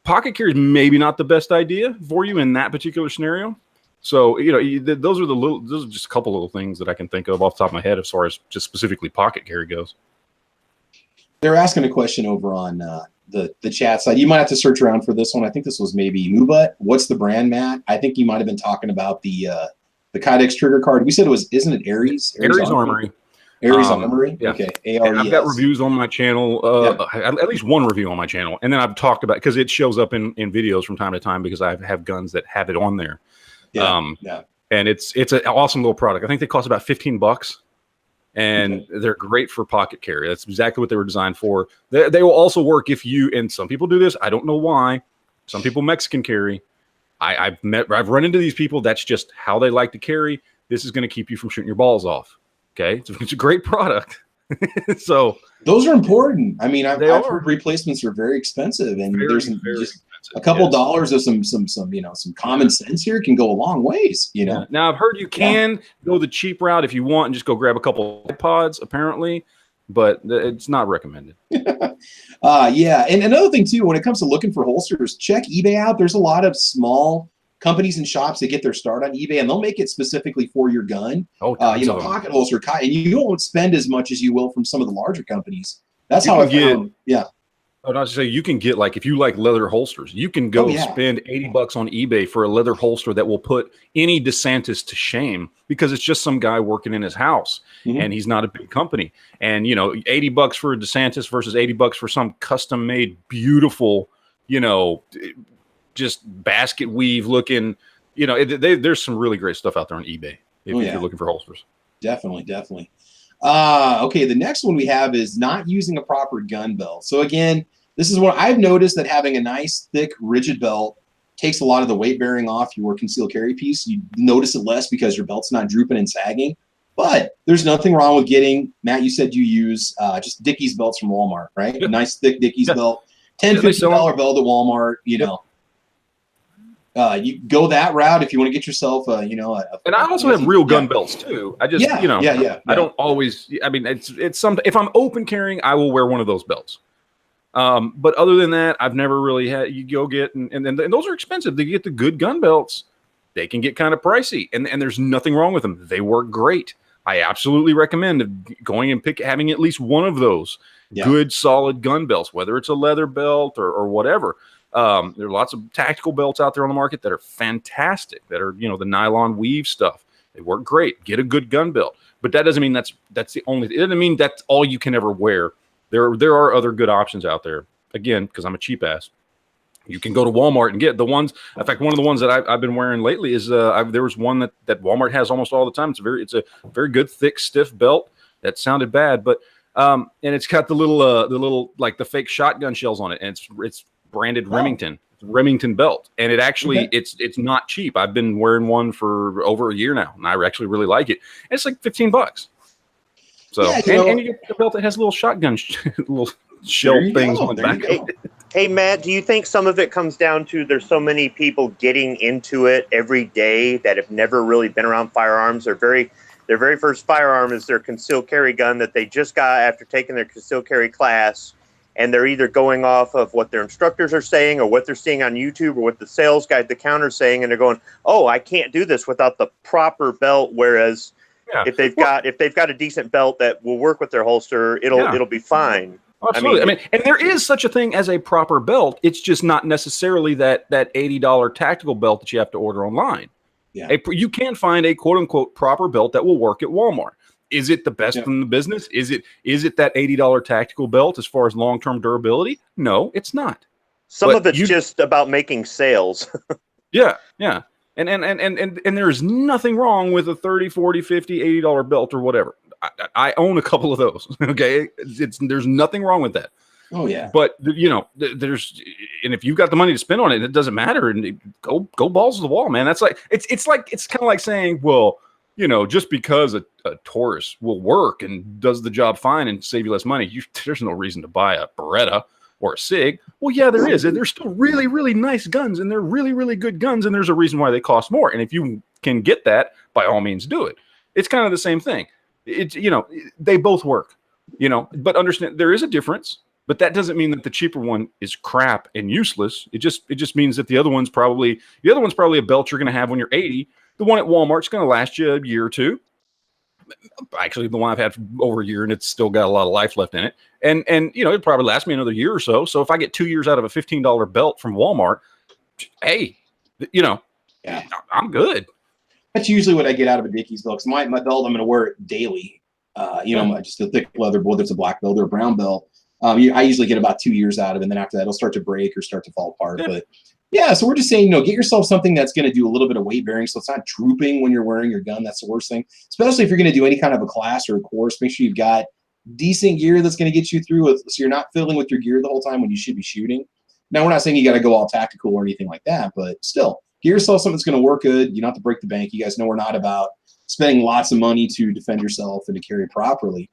pocket carry is maybe not the best idea for you in that particular scenario. So, those are just a couple little things that I can think of off the top of my head as far as just specifically pocket carry goes. They're asking a question over on the chat side. You might have to search around for this one. I think this was maybe Mubat. What's the brand, Matt? I think you might have been talking about the Kydex trigger card. We said isn't it Aries? Aries Armory. Aries Armory? Yeah. Okay. I've got reviews on my channel, at least one review on my channel. And then I've talked about, because it shows up in videos from time to time, because I have guns that have it on there. And it's an awesome little product. I think they cost about $15, and they're great for pocket carry. That's exactly what they were designed for. They will also work if you, and some people do this, I don't know why, some people Mexican carry. I've run into these people, that's just how they like to carry. This is going to keep you from shooting your balls off. Okay, it's a great product. So those are important. I mean, I've heard replacements are very expensive, and a couple dollars of some common sense here can go a long ways. Now I've heard you can go the cheap route if you want and just go grab a couple of iPods, apparently, but it's not recommended. And another thing too, when it comes to looking for holsters, check eBay out. There's a lot of small companies and shops that get their start on eBay, and they'll make it specifically for your gun. Pocket holster, and you won't spend as much as you will from some of the larger companies. That's how I found. Yeah. Oh, not to say you can get, like, if you like leather holsters, you can go spend $80 on eBay for a leather holster that will put any DeSantis to shame, because it's just some guy working in his house and he's not a big company. And, $80 for a DeSantis versus $80 for some custom made, beautiful, just basket weave looking, there's some really great stuff out there on eBay if you're looking for holsters. Definitely. Okay, the next one we have is not using a proper gun belt. So again, this is what I've noticed, that having a nice, thick, rigid belt takes a lot of the weight bearing off your concealed carry piece. You notice it less because your belt's not drooping and sagging. But there's nothing wrong with getting, Matt, you said you use just Dickies belts from Walmart, right? Yep. A nice, thick Dickies belt. $10, $15 belt at Walmart, you go that route if you want to get yourself and I also have real gun belts too. I just I don't always, I mean, it's some, if I'm open carrying, I will wear one of those belts. But other than that, I've never really had, you go get, and those are expensive. They get the good gun belts. They can get kind of pricey, and there's nothing wrong with them. They work great. I absolutely recommend going and having at least one of those good, solid gun belts, whether it's a leather belt or whatever. There are lots of tactical belts out there on the market that are fantastic, that are, the nylon weave stuff. They work great. Get a good gun belt. But that doesn't mean that's the only, it doesn't mean that's all you can ever wear. There are other good options out there. Again, because I'm a cheap ass. You can go to Walmart and get the ones. In fact, one of the ones that I've been wearing lately is there was one that Walmart has almost all the time. It's a very good, thick, stiff belt. That sounded bad, but and it's got the little like the fake shotgun shells on it, and it's branded Remington. It's a Remington belt, and it actually it's not cheap. I've been wearing one for over a year now, and I actually really like it. And it's like $15. So and you get the belt that has little shotgun little shell things on the back. Hey, Matt, do you think some of it comes down to there's so many people getting into it every day that have never really been around firearms? Their very first firearm is their concealed carry gun that they just got after taking their concealed carry class, and they're either going off of what their instructors are saying or what they're seeing on YouTube or what the sales guy at the counter is saying, and they're going, "Oh, I can't do this without the proper belt." Whereas if they've got a decent belt that will work with their holster, it'll be fine. Absolutely. I mean, and there is such a thing as a proper belt. It's just not necessarily that $80 tactical belt that you have to order online. Yeah. You can find a quote unquote proper belt that will work at Walmart. Is it the best in the business? Is it that $80 tactical belt as far as long-term durability? No, it's not. Some of it's just about making sales. Yeah. And there's nothing wrong with a $30, $40, $50, $80 belt or whatever. I own a couple of those. Okay, there's nothing wrong with that. Oh yeah. But there's, and if you've got the money to spend on it, it doesn't matter. And go balls to the wall, man. That's like it's kind of like saying, well, just because a Taurus will work and does the job fine and save you less money, there's no reason to buy a Beretta or a SIG. Well, yeah, there is. And they're still really, really nice guns, and they're really, really good guns, and there's a reason why they cost more. And if you can get that, by all means, do it. It's kind of the same thing. They both work, but understand there is a difference, but that doesn't mean that the cheaper one is crap and useless. It just means that the other one's probably a belt you're going to have when you're 80. The one at Walmart's going to last you a year or two. Actually, the one I've had for over a year, and it's still got a lot of life left in it. And it'd probably last me another year or so. So if I get 2 years out of a $15 belt from Walmart, hey, I'm good. That's usually what I get out of a Dickies belt. Because my belt, I'm going to wear it daily. Just a thick leather, whether it's a black belt or a brown belt. I usually get about 2 years out of it, and then after that, it'll start to break or start to fall apart. Yeah. But yeah, so we're just saying, get yourself something that's going to do a little bit of weight bearing, so it's not drooping when you're wearing your gun. That's the worst thing, especially if you're going to do any kind of a class or a course. Make sure you've got decent gear that's going to get you through it, so you're not fiddling with your gear the whole time when you should be shooting. Now, we're not saying you got to go all tactical or anything like that, but still, get yourself something that's going to work good. You don't have to break the bank. You guys know we're not about spending lots of money to defend yourself and to carry properly,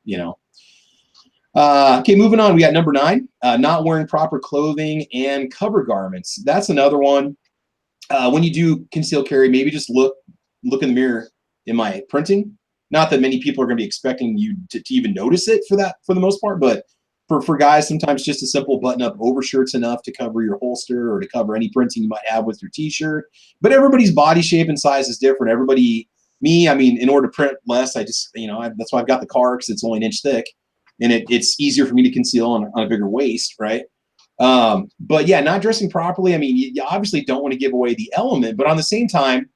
Okay, moving on. We got number 9, not wearing proper clothing and cover garments. That's another one. When you do concealed carry, maybe just look in the mirror. Am I printing? Not that many people are going to be expecting you to even notice it for the most part, but for guys, sometimes just a simple button-up overshirt's enough to cover your holster or to cover any printing you might have with your t-shirt. But everybody's body shape and size is different. I mean, in order to print less, that's why I've got the car, because it's only an inch thick, and it's easier for me to conceal on a bigger waist, right? But yeah, not dressing properly. I mean, you obviously don't want to give away the element, but on the same time,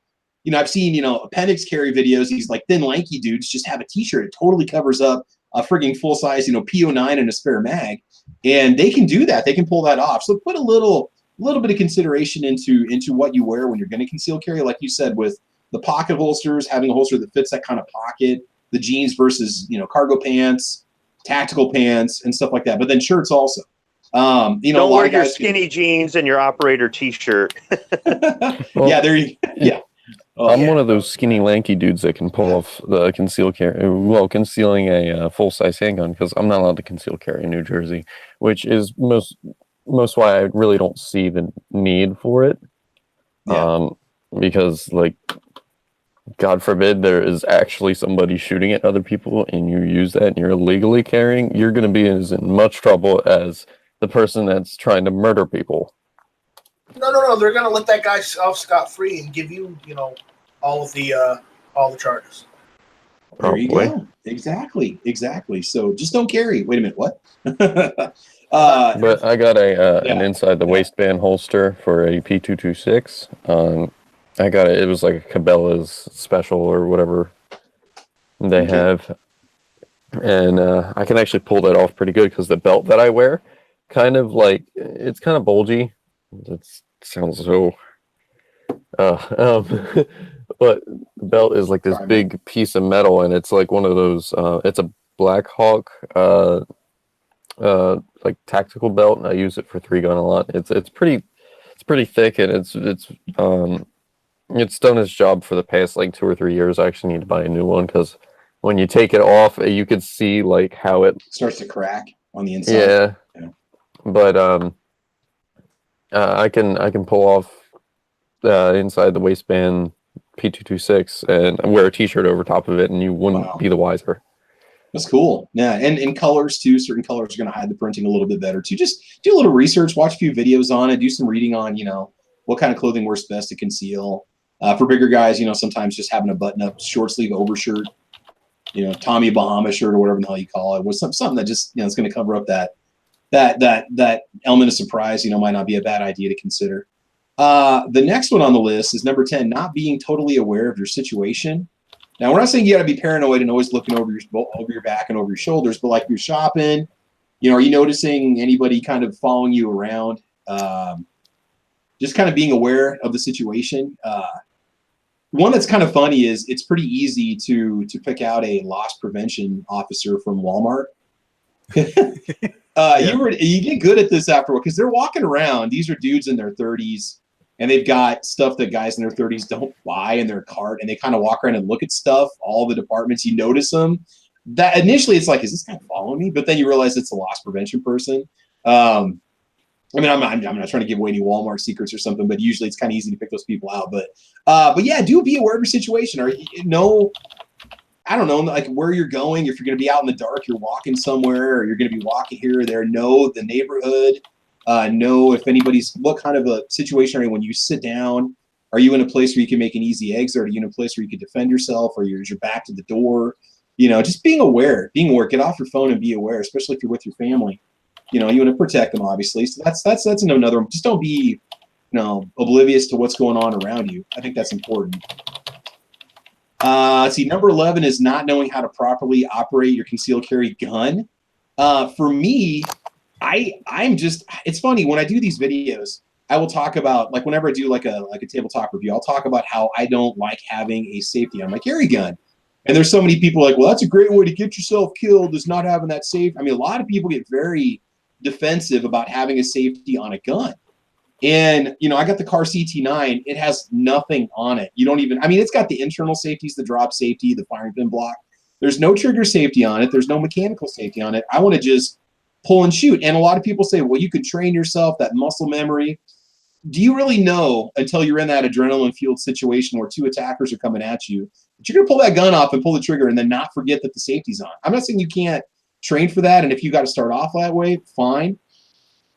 I've seen, appendix carry videos. These like thin, lanky dudes just have a t-shirt. It totally covers up a frigging full size, PO9 and a spare mag, and they can do that. They can pull that off. So put a little bit of consideration into what you wear when you're going to conceal carry. Like you said, with the pocket holsters, having a holster that fits that kind of pocket, the jeans versus, cargo pants, tactical pants, and stuff like that. But then shirts also. Don't wear your skinny jeans and your operator t-shirt. Yeah. I'm one of those skinny, lanky dudes that can pull off the concealing a full-size handgun, because I'm not allowed to conceal carry in New Jersey, which is most why I really don't see the need for it. Yeah. Because, like, God forbid there is actually somebody shooting at other people and you use that and you're illegally carrying, you're going to be in much trouble as the person that's trying to murder people. No. They're gonna let that guy off scot-free and give you, all the charges. There you go. Exactly. So just don't carry. Wait a minute. What? But I got an inside the waistband holster for a P226. I got it. It was like a Cabela's special or whatever they have, and I can actually pull that off pretty good, because the belt that I wear, it's kind of bulgy. It sounds so. But the belt is like this big piece of metal, and it's like one of those. It's a Black Hawk, like tactical belt, and I use it for 3-gun a lot. It's pretty thick, and it's done its job for the past like 2 or 3 years. I actually need to buy a new one, because when you take it off, you could see like how it starts to crack on the inside. Yeah. But I can pull off inside the waistband P226 and wear a t-shirt over top of it, and you wouldn't be the wiser. That's cool. Yeah, and in colors too. Certain colors are going to hide the printing a little bit better too. Just do a little research, watch a few videos on it, do some reading on, what kind of clothing works best to conceal. For bigger guys, sometimes just having a button-up short sleeve overshirt, Tommy Bahama shirt or whatever the hell you call it, was something that just it's going to cover up that element of surprise. Might not be a bad idea to consider. The next one on the list is number 10, not being totally aware of your situation. Now, we're not saying you got to be paranoid and always looking over your back and over your shoulders, but like you're shopping, are you noticing anybody kind of following you around? Just kind of being aware of the situation. One that's kind of funny is it's pretty easy to pick out a loss prevention officer from Walmart. You get good at this after a while, because they're walking around. These are dudes in their 30s, and they've got stuff that guys in their 30s don't buy in their cart, and they kind of walk around and look at stuff, all the departments. You notice them. That initially it's like, is this guy following me? But then you realize it's a loss prevention person. I'm not trying to give away any Walmart secrets or something, but usually it's kind of easy to pick those people out. But yeah, do be aware of your situation. Or I don't know, like where you're going. If you're going to be out in the dark, you're walking somewhere, or you're going to be walking here or there. Know the neighborhood. Know if anybody's, what kind of a situation are you when you sit down. Are you in a place where you can make an easy exit? Are you in a place where you can defend yourself? Or is your back to the door? Just being aware. Get off your phone and be aware, especially if you're with your family. You want to protect them, obviously. So that's another one. Just don't be, oblivious to what's going on around you. I think that's important. Let's see, number 11 is not knowing how to properly operate your concealed carry gun. For me, it's funny when I do these videos, I will talk about, like whenever I do like a tabletop review, I'll talk about how I don't like having a safety on my carry gun. And there's so many people like, well, that's a great way to get yourself killed, is not having that safe. I mean, a lot of people get very defensive about having a safety on a gun. And, I got the car CT9. It has nothing on it. You don't even, it's got the internal safeties, the drop safety, the firing pin block. There's no trigger safety on it. There's no mechanical safety on it. I want to just pull and shoot. And a lot of people say, well, you can train yourself, that muscle memory. Do you really know until you're in that adrenaline-fueled situation where two attackers are coming at you that you're going to pull that gun off and pull the trigger and then not forget that the safety's on? I'm not saying you can't train for that, and if you got to start off that way, fine.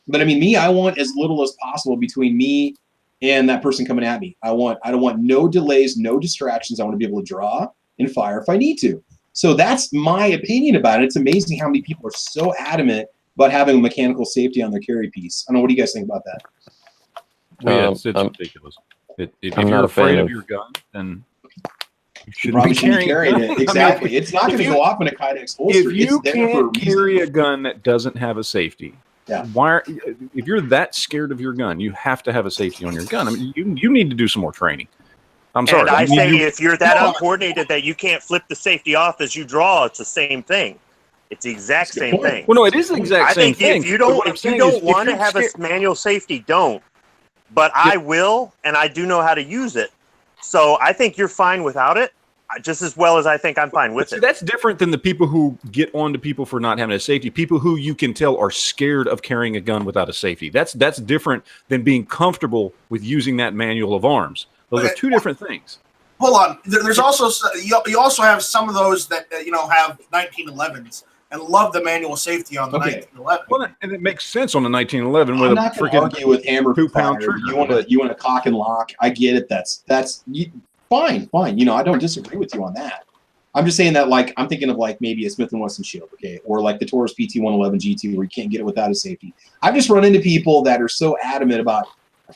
But I mean, me, I want as little as possible between me and that person coming at me. I don't want no delays, no distractions. I want to be able to draw and fire if I need to. So that's my opinion about it. It's amazing how many people are so adamant about having a mechanical safety on their carry piece. I don't know. What do you guys think about that? Well, yeah, it's ridiculous. If you're afraid of your gun, then you shouldn't be carrying it. Exactly. I mean, it's not going to go off in a Kydex holster. If you can't carry a gun that doesn't have a safety, if you're that scared of your gun, you have to have a safety on your gun. I mean, you need to do some more training. I'm sorry. And I say if you're that uncoordinated that you can't flip the safety off as you draw, it's the same thing. It's the exact same thing. Well, no, it is the exact same thing. If you don't want to have a manual safety, don't. But I will, and I do know how to use it. So I think you're fine without it, just as well as I think I'm fine with it. That's different than the people who get on to people for not having a safety. People who you can tell are scared of carrying a gun without a safety. That's different than being comfortable with using that manual of arms. Those are two different things. Hold on. There's also you also have some of those that have 1911s and love the manual safety on the 1911. Well, and it makes sense on the 1911 with I'm not going to argue with hammer 2-pound trigger. You want to cock and lock. I get it. That's fine. I don't disagree with you on that. I'm just saying that, like, I'm thinking of like maybe a Smith & Wesson Shield, okay, or like the Taurus PT-111 G2 where you can't get it without a safety. I've just run into people that are so adamant about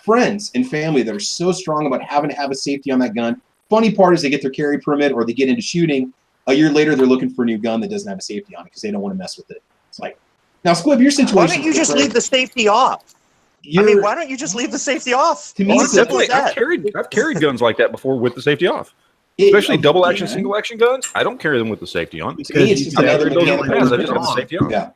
friends and family that are so strong about having to have a safety on that gun. Funny part is they get their carry permit or they get into shooting. A year later, they're looking for a new gun that doesn't have a safety on it because they don't want to mess with it. It's like, now, Squib, your situation. Why don't you just leave the safety off? Why don't you just leave the safety off? To me, I've carried guns like that before with the safety off. Especially double action, single action guns. I don't carry them with the safety on. To me, it's just another safety on. Yeah.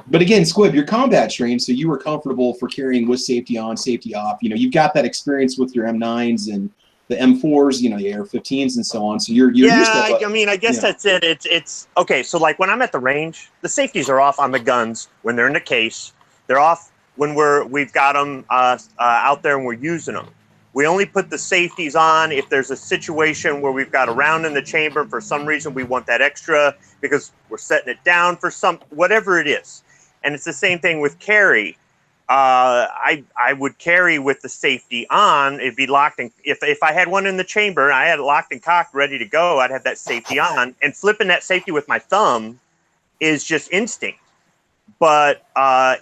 But again, Squib, you're combat trained, so you were comfortable for carrying with safety on, safety off. You've got that experience with your M9s and the M4s, the AR-15s and so on. So you're used to it. I mean, I guess that's it. It's okay. So like when I'm at the range, the safeties are off on the guns when they're in the case. They're off when we've got them out there and we're using them. We only put the safeties on if there's a situation where we've got a round in the chamber. For some reason, we want that extra because we're setting it down for whatever it is. And it's the same thing with carry. I would carry with the safety on. It'd be locked, and if I had one in the chamber, and I had it locked and cocked, ready to go, I'd have that safety on. And flipping that safety with my thumb is just instinct. But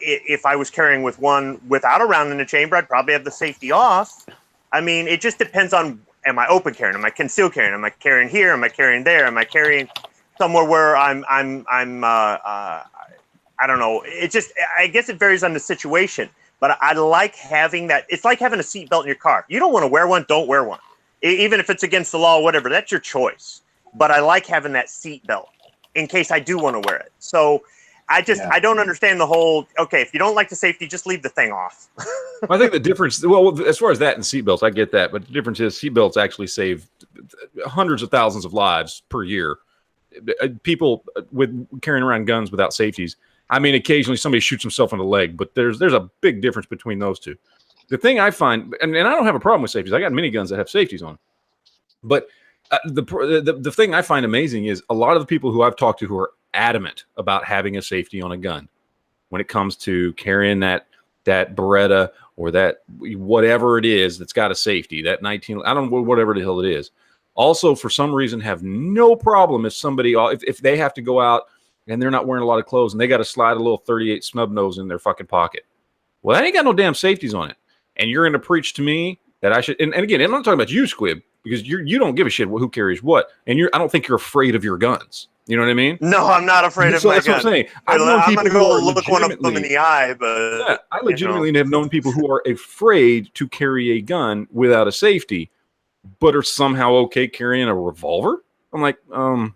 if I was carrying with one without a round in the chamber, I'd probably have the safety off. I mean, it just depends on: am I open carrying? Am I conceal carrying? Am I carrying here? Am I carrying there? Am I carrying somewhere where I'm I don't know. I guess it varies on the situation, but I like having that. It's like having a seatbelt in your car. You don't want to wear one, don't wear one. Even if it's against the law or whatever, that's your choice. But I like having that seatbelt in case I do want to wear it. So I don't understand the whole, okay, if you don't like the safety, just leave the thing off. I think the difference, well, as far as that and seatbelts, I get that. But the difference is seatbelts actually save hundreds of thousands of lives per year. People with carrying around guns without safeties, I mean, occasionally somebody shoots himself in the leg, but there's a big difference between those two. The thing I find, and I don't have a problem with safeties. I got miniguns that have safeties on. But the thing I find amazing is a lot of the people who I've talked to who are adamant about having a safety on a gun when it comes to carrying that Beretta or that whatever it is that's got a safety, that 19, I don't know, whatever the hell it is. Also, for some reason, have no problem if they have to go out and they're not wearing a lot of clothes and they got to slide a little 38 snub nose in their fucking pocket. Well, that ain't got no damn safeties on it. And you're going to preach to me that I should, and again, I'm not talking about you, Squib, because you don't give a shit who carries what. And I don't think you're afraid of your guns. You know what I mean? No, I'm not afraid of my guns. That's what I'm saying. I'm going to go look one of them in the eye, but... Yeah, I legitimately have known people who are afraid to carry a gun without a safety, but are somehow okay carrying a revolver. I'm like, well,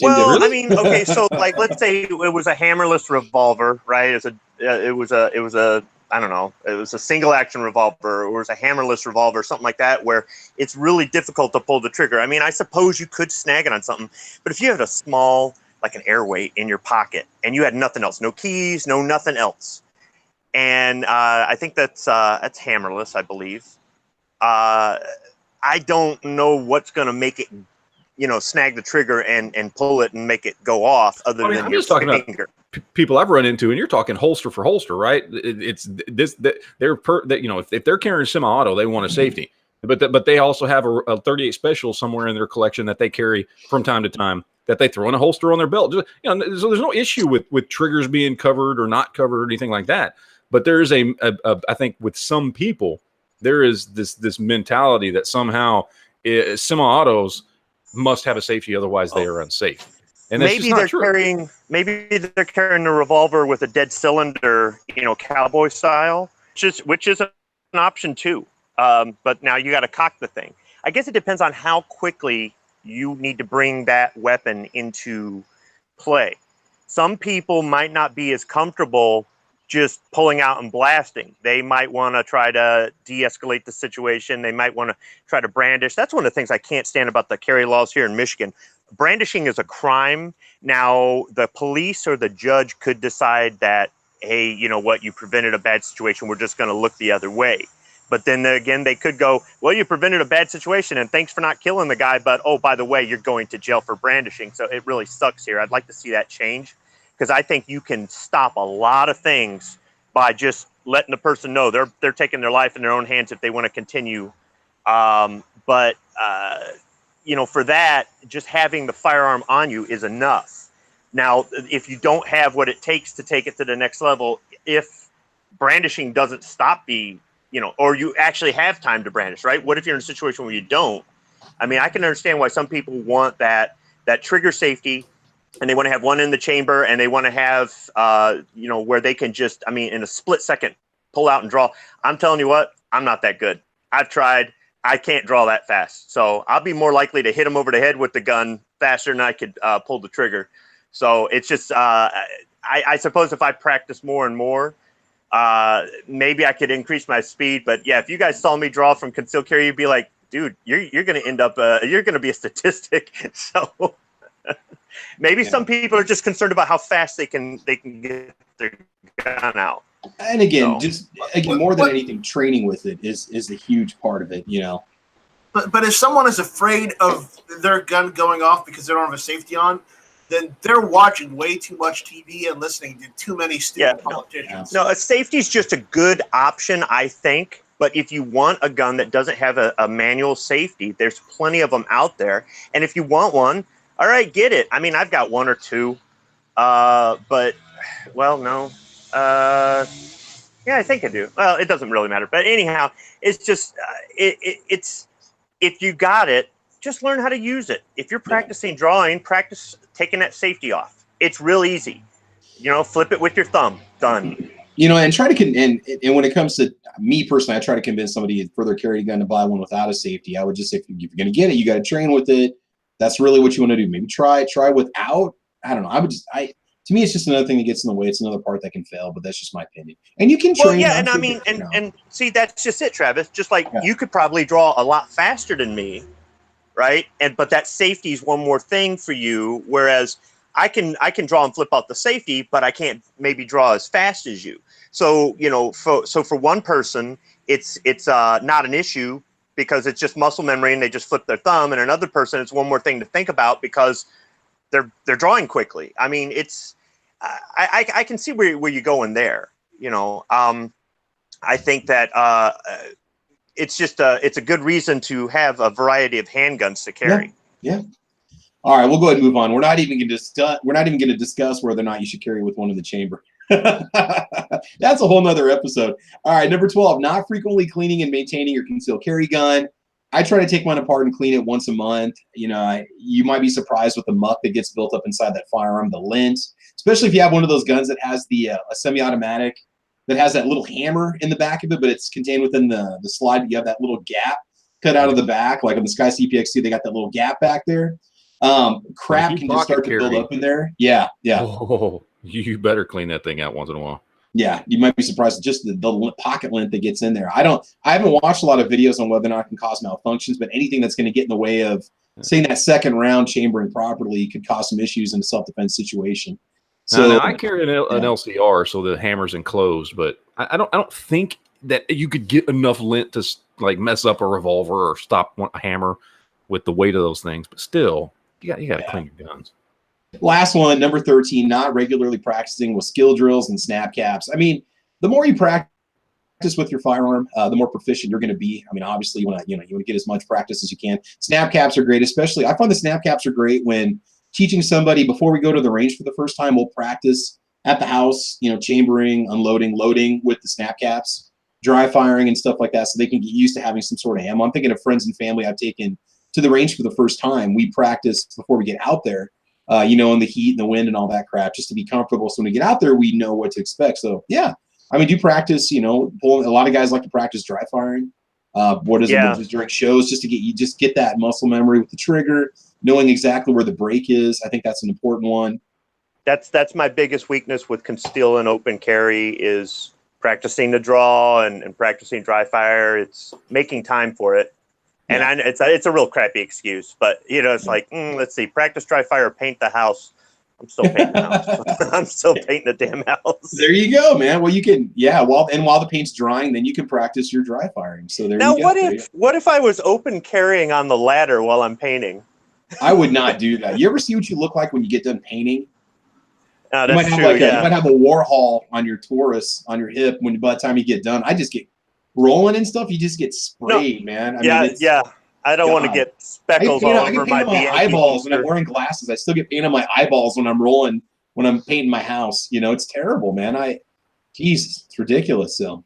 really? I mean, okay, so like, let's say it was a hammerless revolver, right? It was a I don't know, it was a single action revolver or it was a hammerless revolver, something like that, where it's really difficult to pull the trigger. I mean, I suppose you could snag it on something, but if you had a small, like an airweight in your pocket and you had nothing else, no keys, no nothing else. And I think that's hammerless, I believe. I don't know what's going to make it, snag the trigger and pull it and make it go off other than I'm your just talking finger. about people I've run into, and you're talking holster for holster, right? It's this that if they're carrying semi-auto, they want a safety, but they also have a 38 special somewhere in their collection that they carry from time to time that they throw in a holster on their belt. Just, so there's no issue with triggers being covered or not covered or anything like that. But there is I think with some people there is this mentality that somehow semi-autos must have a safety, otherwise they are unsafe. And maybe they're carrying a revolver with a dead cylinder, cowboy style, which is an option too. But now you got to cock the thing. I guess it depends on how quickly you need to bring that weapon into play. Some people might not be as comfortable just pulling out and blasting. They might want to try to de-escalate the situation. They might want to try to brandish. That's one of the things I can't stand about the carry laws here in Michigan. Brandishing is a crime. Now, the police or the judge could decide that, hey, you know what, you prevented a bad situation. We're just going to look the other way. But then again, they could go, well, you prevented a bad situation and thanks for not killing the guy. But, oh, by the way, you're going to jail for brandishing. So it really sucks here. I'd like to see that change, because I think you can stop a lot of things by just letting the person know they're taking their life in their own hands if they want to continue. For that, just having the firearm on you is enough. Now, if you don't have what it takes to take it to the next level, if brandishing doesn't stop or you actually have time to brandish, right? What if you're in a situation where you don't? I mean, I can understand why some people want that trigger safety, and they want to have one in the chamber, and they want to have, where they can just, in a split second, pull out and draw. I'm telling you what, I'm not that good. I've tried. I can't draw that fast. So I'll be more likely to hit him over the head with the gun faster than I could pull the trigger. So it's just, I suppose if I practice more and more, maybe I could increase my speed. But yeah, if you guys saw me draw from concealed carry, you'd be like, dude, you're going to end up, you're going to be a statistic. So maybe some people are just concerned about how fast they can get their gun out. And again, more than anything, training with it is a huge part of it, But if someone is afraid of their gun going off because they don't have a safety on, then they're watching way too much TV and listening to too many stupid politicians. No, a safety is just a good option, I think. But if you want a gun that doesn't have a manual safety, there's plenty of them out there. And if you want one, all right, get it. I mean, I've got one or two. But, well, no. Yeah, I think I do. Well, it doesn't really matter. But anyhow, it's just, it's if you got it, just learn how to use it. If you're practicing drawing, practice taking that safety off. It's real easy. Flip it with your thumb. Done. And try to and when it comes to me personally, I try to convince somebody for their carry gun to buy one without a safety. I would just say, if you're going to get it, you got to train with it. That's really what you want to do. Maybe try without. I don't know. To me, it's just another thing that gets in the way. It's another part that can fail, but that's just my opinion. And you can train. Well, yeah, and and see, that's just it, Travis. Just like you could probably draw a lot faster than me, right? But that safety is one more thing for you. Whereas I can draw and flip out the safety, but I can't maybe draw as fast as you. So for one person, it's not an issue because it's just muscle memory and they just flip their thumb. And another person, it's one more thing to think about because they're drawing quickly. I mean, it's I can see where you're going there. I think that it's just it's a good reason to have a variety of handguns to carry. Yeah. All right, we'll go ahead and move on. We're not even going to discuss whether or not you should carry with one in the chamber. That's a whole nother episode. All right, number 12, not frequently cleaning and maintaining your concealed carry gun. I try to take mine apart and clean it once a month. You might be surprised with the muck that gets built up inside that firearm, the lint, especially if you have one of those guns that has the a semi-automatic that has that little hammer in the back of it, but it's contained within the slide. You have that little gap cut out of the back, like on the Sky CPX2, they got that little gap back there. Crap can just start to build up in there. Yeah. Oh, you better clean that thing out once in a while. Yeah, you might be surprised at just the pocket length that gets in there. I haven't watched a lot of videos on whether or not it can cause malfunctions, but anything that's going to get in the way of saying that second round chambering properly could cause some issues in a self-defense situation. So now I carry an LCR, so the hammer's enclosed, but I don't think that you could get enough lint to like mess up a revolver or stop a hammer with the weight of those things. But still, you got to clean your guns. Last one, number 13, not regularly practicing with skill drills and snap caps. I mean, the more you practice with your firearm, the more proficient you're going to be. I mean, obviously, you want to get as much practice as you can. Snap caps are great, especially. I find the snap caps are great when teaching somebody before we go to the range for the first time. We'll practice at the house, chambering, unloading, loading with the snap caps, dry firing and stuff like that, so they can get used to having some sort of ammo. I'm thinking of friends and family I've taken to the range for the first time. We practice before we get out there. In the heat and the wind and all that crap, just to be comfortable. So when we get out there, we know what to expect. So yeah, I mean, do practice, pulling. A lot of guys like to practice dry firing. Just during shows, just to get that muscle memory with the trigger, knowing exactly where the break is. I think that's an important one. That's my biggest weakness with conceal and open carry is practicing the draw and practicing dry fire. It's making time for it. And it's a real crappy excuse, but it's like, let's see, practice dry fire, paint the house. I'm still painting the house. I'm still painting the damn house. There you go, man. Well, you can, while the paint's drying, then you can practice your dry firing. So there you go. What if I was open carrying on the ladder while I'm painting? I would not do that. You ever see what you look like when you get done painting? That's true. You might have a Warhol on your Taurus on your hip by the time you get done. I just get rolling and stuff. You just get sprayed, man. I don't want to get speckles all over my eyeballs when I'm wearing glasses. I still get paint on my eyeballs when I'm rolling, when I'm painting my house. It's terrible, man. Jesus, it's ridiculous. So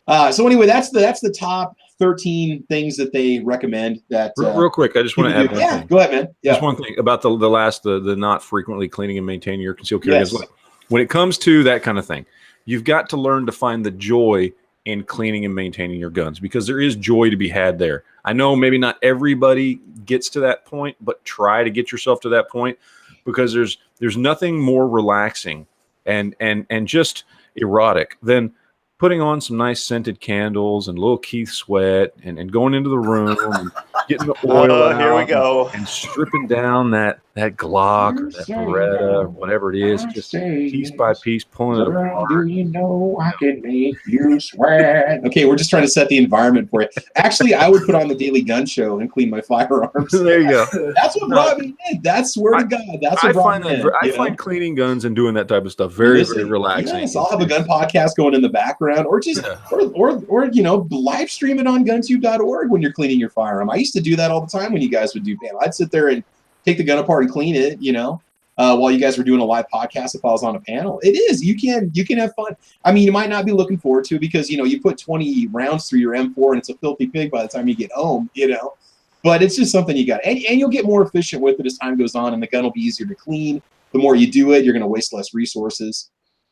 anyway, that's the top 13 things that they recommend. That real quick, I just want to add one thing. Go ahead, man. Yeah. Just one thing about the not frequently cleaning and maintaining your concealed carry. Yes. When it comes to that kind of thing, you've got to learn to find the joy in cleaning and maintaining your guns, because there is joy to be had there. I know maybe not everybody gets to that point, but try to get yourself to that point, because there's nothing more relaxing and just erotic than putting on some nice scented candles and little Keith Sweat and going into the room and getting the oil out. Here we go. And stripping down that Glock or that Beretta or whatever it is, just piece by piece pulling it apart. Do you know I can make you sweat? Okay, we're just trying to set the environment for it. Actually, I would put on the Daily Gun Show and clean my firearms. There you go. That's what brought me in. That's swear to God. That's what brought me in. I find cleaning guns and doing that type of stuff very relaxing. Yes, I'll have a gun podcast going in the background, or just or live stream it on guntube.org when you're cleaning your firearm. I used to do that all the time when you guys would do panel. I'd sit there and take the gun apart and clean it, while you guys were doing a live podcast. If I was on a panel, it is, you can have fun. I mean, you might not be looking forward to it because, you put 20 rounds through your M4 and it's a filthy pig by the time you get home, but it's just something you got, and you'll get more efficient with it as time goes on, and the gun will be easier to clean. The more you do it, you're going to waste less resources.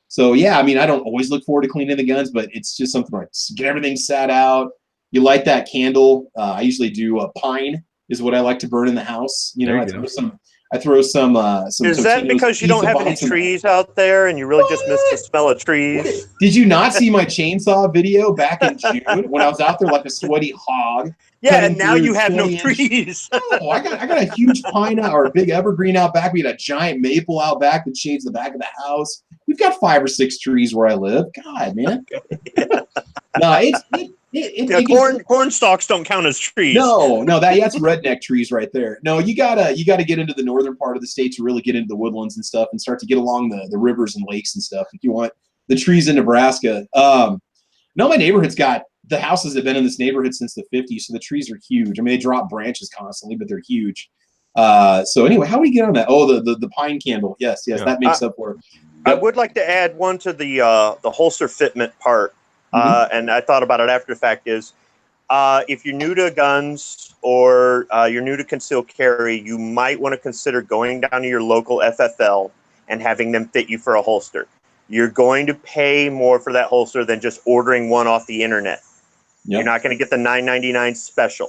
So yeah, I mean, I don't always look forward to cleaning the guns, but it's just something like get everything sat out. You light that candle. I usually do a pine is what I like to burn in the house. I throw some. Is that because you don't have any trees out there and you really just miss the smell of trees? Did you not see my chainsaw video back in June when I was out there like a sweaty hog? Yeah, and now you have no trees. Oh, I got a huge pine out, or a big evergreen out back. We had a giant maple out back that shades the back of the house. We've got 5 or 6 trees where I live. God, man. Corn stalks don't count as trees. No, that's redneck trees right there. No, you gotta get into the northern part of the state to really get into the woodlands and stuff, and start to get along the rivers and lakes and stuff. If you want the trees in Nebraska, no, my neighborhood's got, the houses have been in this neighborhood since the 50s, so the trees are huge. I mean, they drop branches constantly, but they're huge. So anyway, how do we get on that? Oh, the pine candle. Yes, yeah. That makes up for it. I would like to add one to the holster fitment part. And I thought about it after the fact is, if you're new to guns or you're new to concealed carry, you might want to consider going down to your local FFL and having them fit you for a holster. You're going to pay more for that holster than just ordering one off the internet. Yep. You're not going to get the $9.99 special,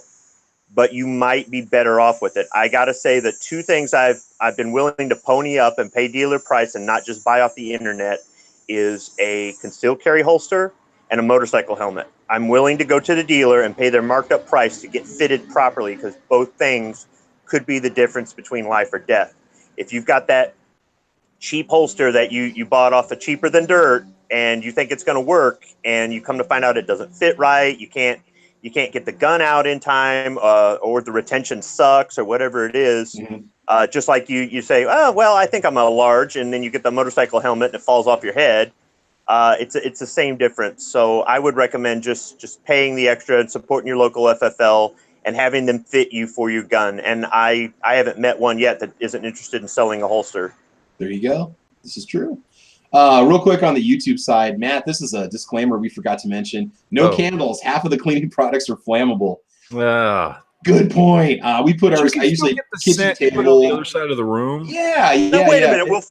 but you might be better off with it. I got to say that 2 things I've been willing to pony up and pay dealer price and not just buy off the internet is a concealed carry holster and a motorcycle helmet. I'm willing to go to the dealer and pay their marked up price to get fitted properly, because both things could be the difference between life or death. If you've got that cheap holster that you bought off of Cheaper Than Dirt and you think it's going to work, and you come to find out it doesn't fit right, you can't get the gun out in time, or the retention sucks, or whatever it is. Just like you say, oh, well, I think I'm a large, and then you get the motorcycle helmet and it falls off your head. It's the same difference. So I would recommend just paying the extra and supporting your local FFL and having them fit you for your gun. And I haven't met one yet that isn't interested in selling a holster. There you go. This is true. Real quick on the YouTube side, Matt, this is a disclaimer we forgot to mention. No candles. Half of the cleaning products are flammable. Good point. We put ours. I usually get the kitchen scent table on the other side of the room. Yeah. Now, wait a minute. Will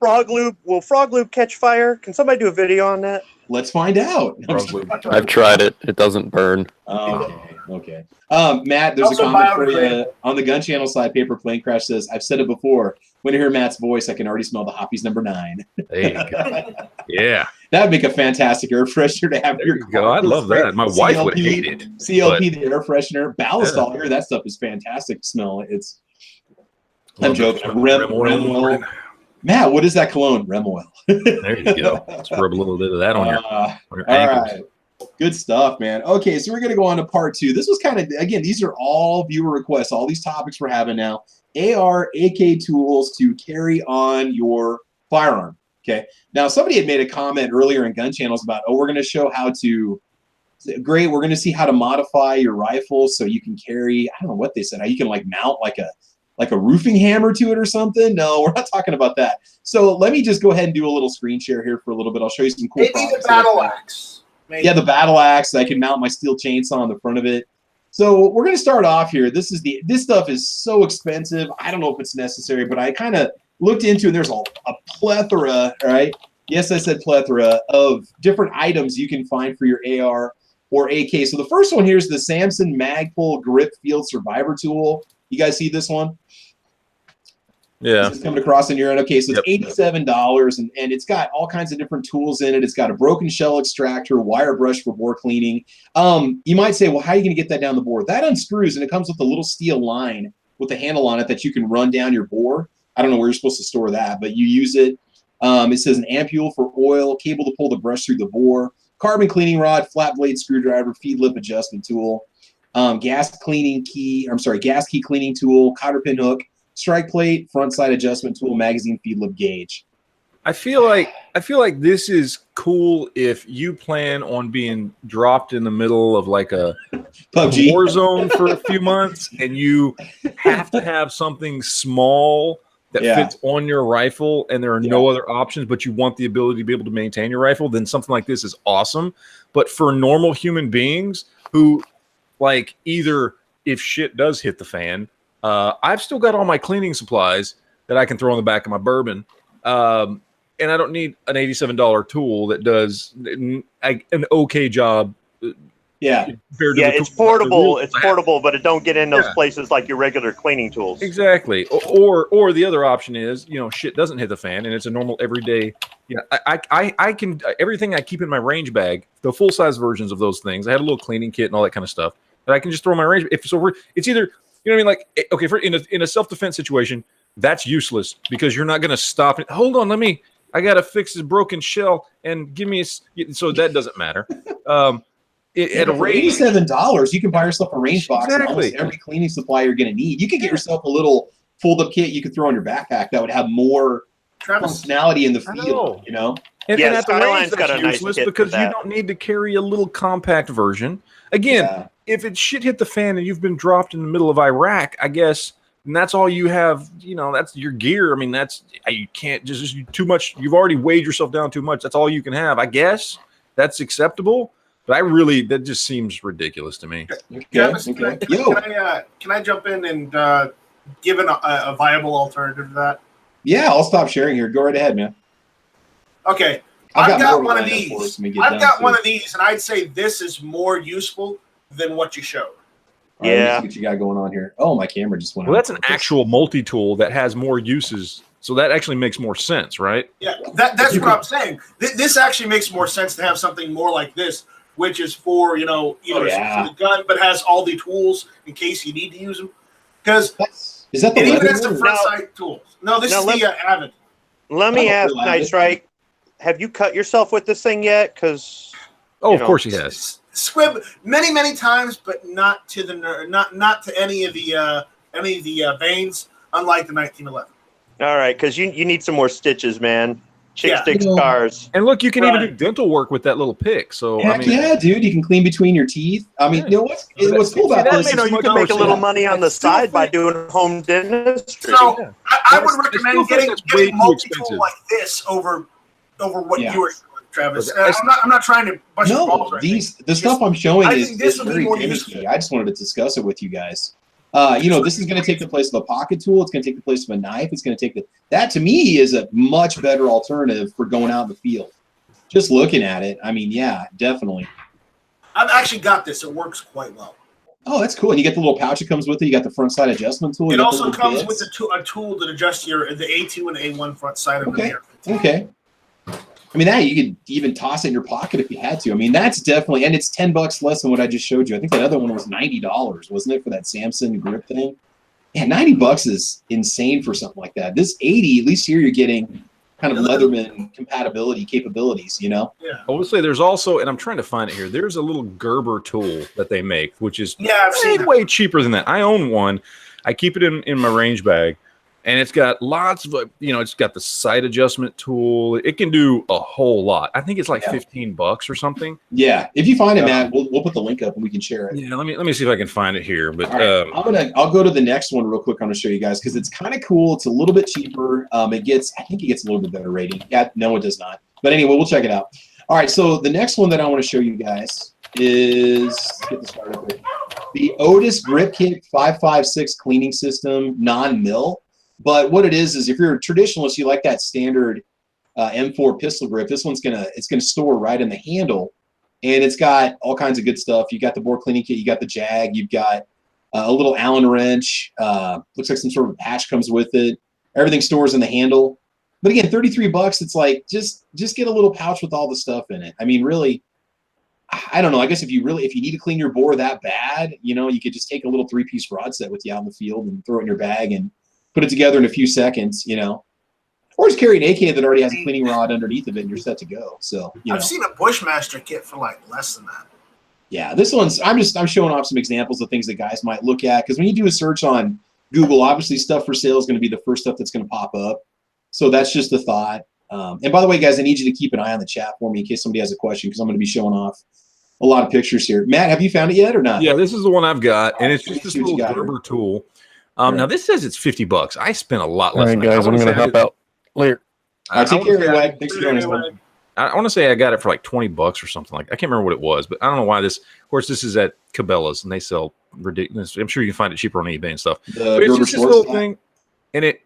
frog lube catch fire? Can somebody do a video on that? Let's find out. I've tried it. It doesn't burn. Okay. Matt, there's a comment for you on the gun channel side. Paper Plane Crash says, I've said it before. When I hear Matt's voice, I can already smell the Hoppies number 9. There you go. Yeah. That would make a fantastic air freshener to have. There you go. I'd love that. My wife would hate it. CLP, the air freshener. Ballast all here. That stuff is fantastic to smell. I'm joking. Rem oil. Matt, what is that cologne? Rem oil. There you go. Let's rub a little bit of that on your All ankles. right. Good stuff, man. Okay, so we're going to go on to part 2. This was kind of, again, these are all viewer requests. All these topics we're having now. AR, AK tools to carry on your firearm. Okay. Now, somebody had made a comment earlier in gun channels about, we're going to show how to, great, we're going to see how to modify your rifle so you can carry, I don't know what they said, how you can like mount like a roofing hammer to it or something. No, we're not talking about that. So let me just go ahead and do a little screen share here for a little bit. I'll show you some cool maybe the battle axe. Maybe. Yeah, the battle axe. I can mount my steel chainsaw on the front of it. So we're going to start off here. This stuff is so expensive. I don't know if it's necessary, but I kind of looked into it. There's a plethora, right? Yes, I said plethora of different items you can find for your AR or AK. So the first one here is the Samson Magpul Grip Field Survivor Tool. You guys see this one? Yeah. This is coming across in your end. Okay, so it's $87, and it's got all kinds of different tools in it. It's got a broken shell extractor, wire brush for bore cleaning. You might say, well, how are you going to get that down the bore? That unscrews, and it comes with a little steel line with a handle on it that you can run down your bore. I don't know where you're supposed to store that, but you use it. It says an ampule for oil, cable to pull the brush through the bore, carbon cleaning rod, flat blade screwdriver, feed lip adjustment tool, gas key cleaning tool, cotter pin hook, strike plate, front side adjustment tool, magazine feed lip gauge. I feel like this is cool if you plan on being dropped in the middle of like a PUBG war zone for a few months, and you have to have something small that fits on your rifle, and there are no other options, but you want the ability to be able to maintain your rifle, then something like this is awesome. But for normal human beings who, like, either if shit does hit the fan, I've still got all my cleaning supplies that I can throw in the back of my bourbon, and I don't need an $87 tool that does an okay job. It's portable. It's portable, but it don't get in those places like your regular cleaning tools. Exactly. Or the other option is, shit doesn't hit the fan and it's a normal everyday. I can everything I keep in my range bag, the full size versions of those things. I had a little cleaning kit and all that kind of stuff that I can just throw in my range. It's either, you know what I mean? Like, okay, in a self defense situation, that's useless because you're not going to stop it. Hold on, I got to fix this broken shell and give me so that doesn't matter. At a range, $87, you can buy yourself a range box and almost every cleaning supply you're going to need. You could get yourself a little fold-up kit you could throw in your backpack that would have more functionality in the field. And at the range, that's useless because you don't need to carry a little compact version. Again, if it shit hit the fan and you've been dropped in the middle of Iraq, I guess, and that's all you have. That's your gear. I mean, you can't just too much. You've already weighed yourself down too much. That's all you can have. I guess that's acceptable. But that just seems ridiculous to me. Travis, can I jump in and give a viable alternative to that? Yeah, I'll stop sharing here. Go right ahead, man. Okay. I've got one of these. And I'd say this is more useful than what you showed. Let me see what you got going on here. Oh, my camera just went out. Well, that's an actual multi-tool that has more uses So that actually makes more sense, right? Yeah, that's what I'm saying. This actually makes more sense to have something more like this, which is for, you know, either for the gun, but has all the tools in case you need to use them. Because is that the even as the front sight tools? No, this is the Avid. Let me ask, Nice Right, have you cut yourself with this thing yet? Because of course he has. Squib many times, but not to the not to any of the veins, unlike the 1911. All right, because you need some more stitches, man. Chick stick scars. And look, you can even do dental work with that little pick. So Heck, I mean, yeah, dude, you can clean between your teeth. I mean, you know what's cool about this? You know, you can make a little money on the side by doing home dentistry. So I would recommend getting multi-tool like this over what you were doing, Travis. I'm not trying to bust your balls right the stuff I'm showing is very gimmicky. I just wanted to discuss it with you guys. You know, this is going to take the place of a pocket tool. It's going to take the place of a knife. It's going to take that to me is a much better alternative for going out in the field. Just looking at it, I mean, yeah, definitely. I've actually got this. It works quite well. Oh, that's cool. And you get the little pouch that comes with it. You got the front side adjustment tool. It also comes with a tool that adjusts the A2 and A1 front side of the mirror. Okay. I mean, that you could even toss it in your pocket if you had to. I mean, that's definitely, and it's $10 less than what I just showed you. I think that other one was $90, wasn't it, for that Samson grip thing? Yeah, $90 is insane for something like that. This 80, at least here you're getting kind of Leatherman compatibility capabilities, you know? Yeah. I will say there's also, and I'm trying to find it here, there's a little Gerber tool that they make, which is way cheaper than that. I own one. I keep it in my range bag. And it's got lots of, you know, it's got the sight adjustment tool. It can do a whole lot. I think it's like $15 or something. Yeah, if you find it, Matt, we'll put the link up and we can share it. Yeah, let me see if I can find it here. But I'll go to the next one real quick. I'm going to show you guys because it's kind of cool. It's a little bit cheaper. I think it gets a little bit better rating. Yeah, no, it does not. But anyway, we'll check it out. All right, so the next one that I want to show you guys is the Otis Grip Kit 556 cleaning system non-mill. But what it is if you're a traditionalist, you like that standard M4 pistol grip. This one's gonna store right in the handle, and it's got all kinds of good stuff. You got the bore cleaning kit, you got the jag, you've got a little Allen wrench. Looks like some sort of patch comes with it. Everything stores in the handle. But again, $33. It's like just get a little pouch with all the stuff in it. I mean, really, I don't know. I guess if you need to clean your bore that bad, you know, you could just take a little 3-piece rod set with you out in the field and throw it in your bag and put it together in a few seconds, you know, or just carry an AK that already has a cleaning rod underneath of it and you're set to go. So, I've seen a Bushmaster kit for like less than that. Yeah, this one's, I'm showing off some examples of things that guys might look at. Because when you do a search on Google, obviously stuff for sale is going to be the first stuff that's going to pop up. So that's just the thought. And by the way, guys, I need you to keep an eye on the chat for me in case somebody has a question, because I'm going to be showing off a lot of pictures here. Matt, have you found it yet or not? Yeah, this is the one I've got, and it's just this little Gerber tool. Now this says it's $50. I spent a lot less. All right, guys, I'm going to hop out later. Take care, Wag. Thanks for joining us. I want to say I got it for like $20 or something like that. I can't remember what it was, but I don't know why this. Of course, this is at Cabela's, and they sell ridiculous. I'm sure you can find it cheaper on eBay and stuff. But it's just this little thing, and it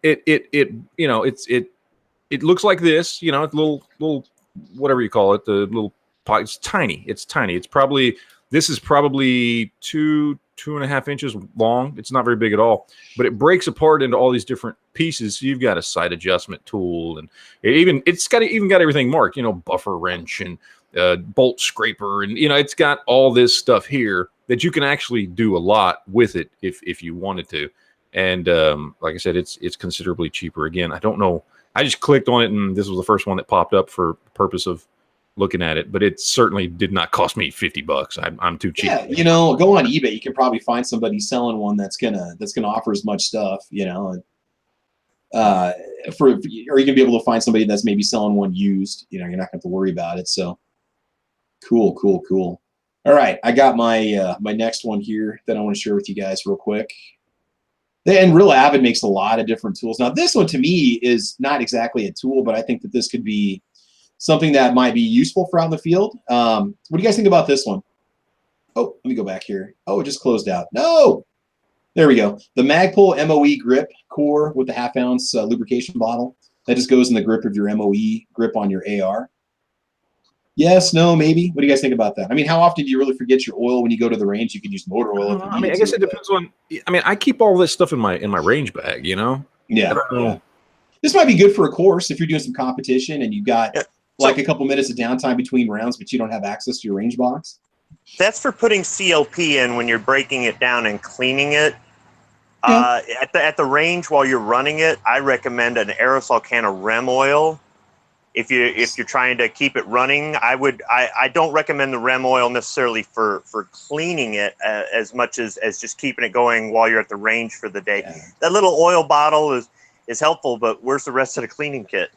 you know it looks like this. You know, it's little whatever you call it. The little pot. It's tiny. It's probably. This is probably 2.5 inches long. It's not very big at all, but it breaks apart into all these different pieces. So you've got a sight adjustment tool, and it's got everything marked. You know, buffer wrench and bolt scraper, and you know, it's got all this stuff here that you can actually do a lot with it if you wanted to. And like I said, it's considerably cheaper. Again, I don't know. I just clicked on it, and this was the first one that popped up for the purpose of looking at it, but it certainly did not cost me $50. I'm too cheap. Yeah, you know, go on eBay. You can probably find somebody selling one that's gonna offer as much stuff, you know, or you can be able to find somebody that's maybe selling one used. You know, you're not going to have to worry about it. So cool. All right, I got my my next one here that I want to share with you guys real quick. And Real Avid makes a lot of different tools. Now, this one to me is not exactly a tool, but I think that this could be something that might be useful for out in the field. What do you guys think about this one? Oh, let me go back here. Oh, it just closed out. No! There we go. The Magpul MOE grip core with the 1/2 ounce lubrication bottle. That just goes in the grip of your MOE grip on your AR. Yes, no, maybe. What do you guys think about that? I mean, how often do you really forget your oil when you go to the range? You can use motor oil. I guess it depends on. I mean, I keep all this stuff in my range bag. You know. Yeah. This might be good for a course if you're doing some competition and you've got like a couple minutes of downtime between rounds, but you don't have access to your range box. That's for putting CLP in when you're breaking it down and cleaning it. Yeah. At the range while you're running it, I recommend an aerosol can of REM oil. If you're trying to keep it running, I don't recommend the REM oil necessarily for cleaning it as much as just keeping it going while you're at the range for the day. Yeah. That little oil bottle is helpful, but where's the rest of the cleaning kit?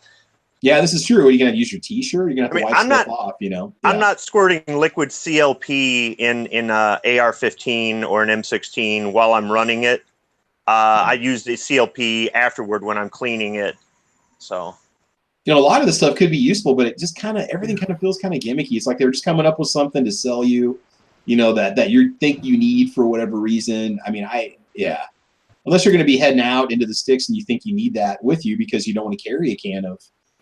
Yeah, this is true. Are you going to use your T-shirt? You're going to have to wipe stuff off, you know? Yeah. I'm not squirting liquid CLP in AR-15 or an M16 while I'm running it. I use the CLP afterward when I'm cleaning it. So, you know, a lot of this stuff could be useful, but it just everything kind of feels kind of gimmicky. It's like they're just coming up with something to sell you, you know, that you think you need for whatever reason. I mean, unless you're going to be heading out into the sticks and you think you need that with you because you don't want to carry a can of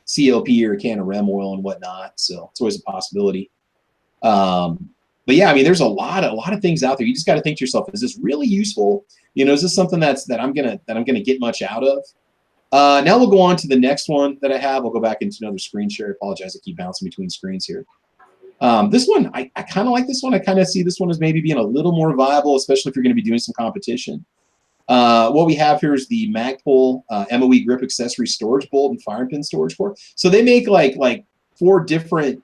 CLP or a can of REM oil and whatnot. So it's always a possibility. But yeah, I mean, there's a lot of things out there. You just got to think to yourself, is this really useful? You know, is this something that I'm gonna get much out of? Now we'll go on to the next one that I have. I'll go back into another screen share. I apologize, I keep bouncing between screens here. This one, I kind of like this one. I kind of see this one as maybe being a little more viable, especially if you're going to be doing some competition. What we have here is the Magpul MOE grip accessory storage bolt and firing pin storage core. So they make like 4 different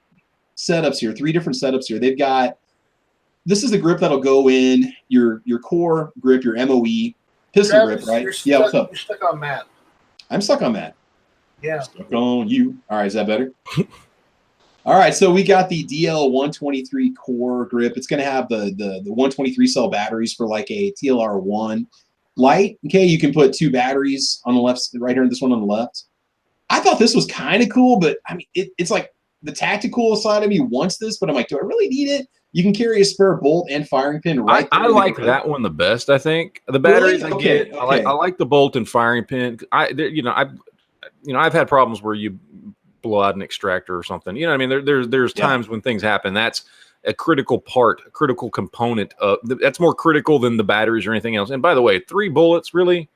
setups here, 3 different setups here. They've got, this is the grip that'll go in your core grip, your MOE pistol grip, right? Yeah, what's up? You're stuck on Matt. I'm stuck on Matt. Yeah. Stuck on you. All right, is that better? All right, so we got the DL123 core grip. It's going to have the 123 cell batteries for like a TLR1 light. Okay, you can put 2 batteries on the left, right here, and this one on the left. I thought this was kind of cool, but I mean, it's like the tactical side of me wants this, but I'm like, do I really need it? You can carry a spare bolt and firing pin right there. I like that one the best. I think the batteries really? I get. Okay. I like the bolt and firing pin. I've had problems where you blow out an extractor or something. You know what I mean? There's times when things happen. That's a critical part, a critical component of that's more critical than the batteries or anything else. And by the way, 3 bullets really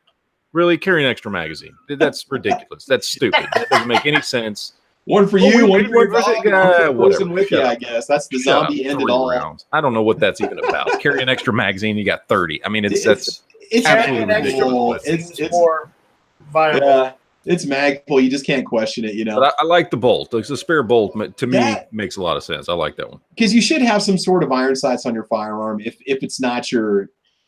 carry an extra magazine. That's ridiculous. That's stupid. That doesn't make any sense. One for you, one for your guy. Whatever. With you, I guess. That's the zombie end it all. Rounds. I don't know what that's even about. Carry an extra magazine, you got 30. I mean, it's absolutely ridiculous. It's more viable. Yeah, it's Magpul. You just can't question it, you know. But I like the bolt. It's a spare bolt. To me, makes a lot of sense. I like that one. Because you should have some sort of iron sights on your firearm. If it's not your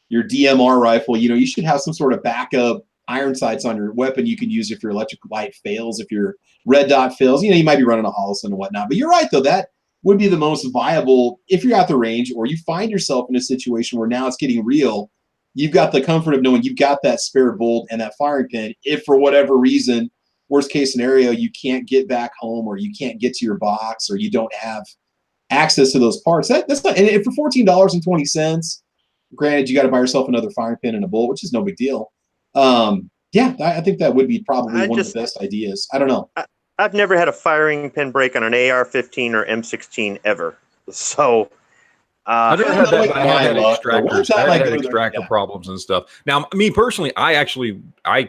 DMR rifle, you know, you should have some sort of backup iron sights on your weapon you can use if your electric light fails, if your red dot fails. You know, you might be running a Holliston and whatnot. But you're right, though. That would be the most viable if you're at the range or you find yourself in a situation where now it's getting real. You've got the comfort of knowing you've got that spare bolt and that firing pin. If for whatever reason, worst case scenario, you can't get back home or you can't get to your box or you don't have access to those parts, that's not. And for $14.20, granted, you got to buy yourself another firing pin and a bolt, which is no big deal. Yeah, I think that would be probably one of the best ideas. I don't know. I've never had a firing pin break on an AR-15 or M16 ever. So I never had that. I had extractors. I had extractor problems and stuff. Now, me personally, I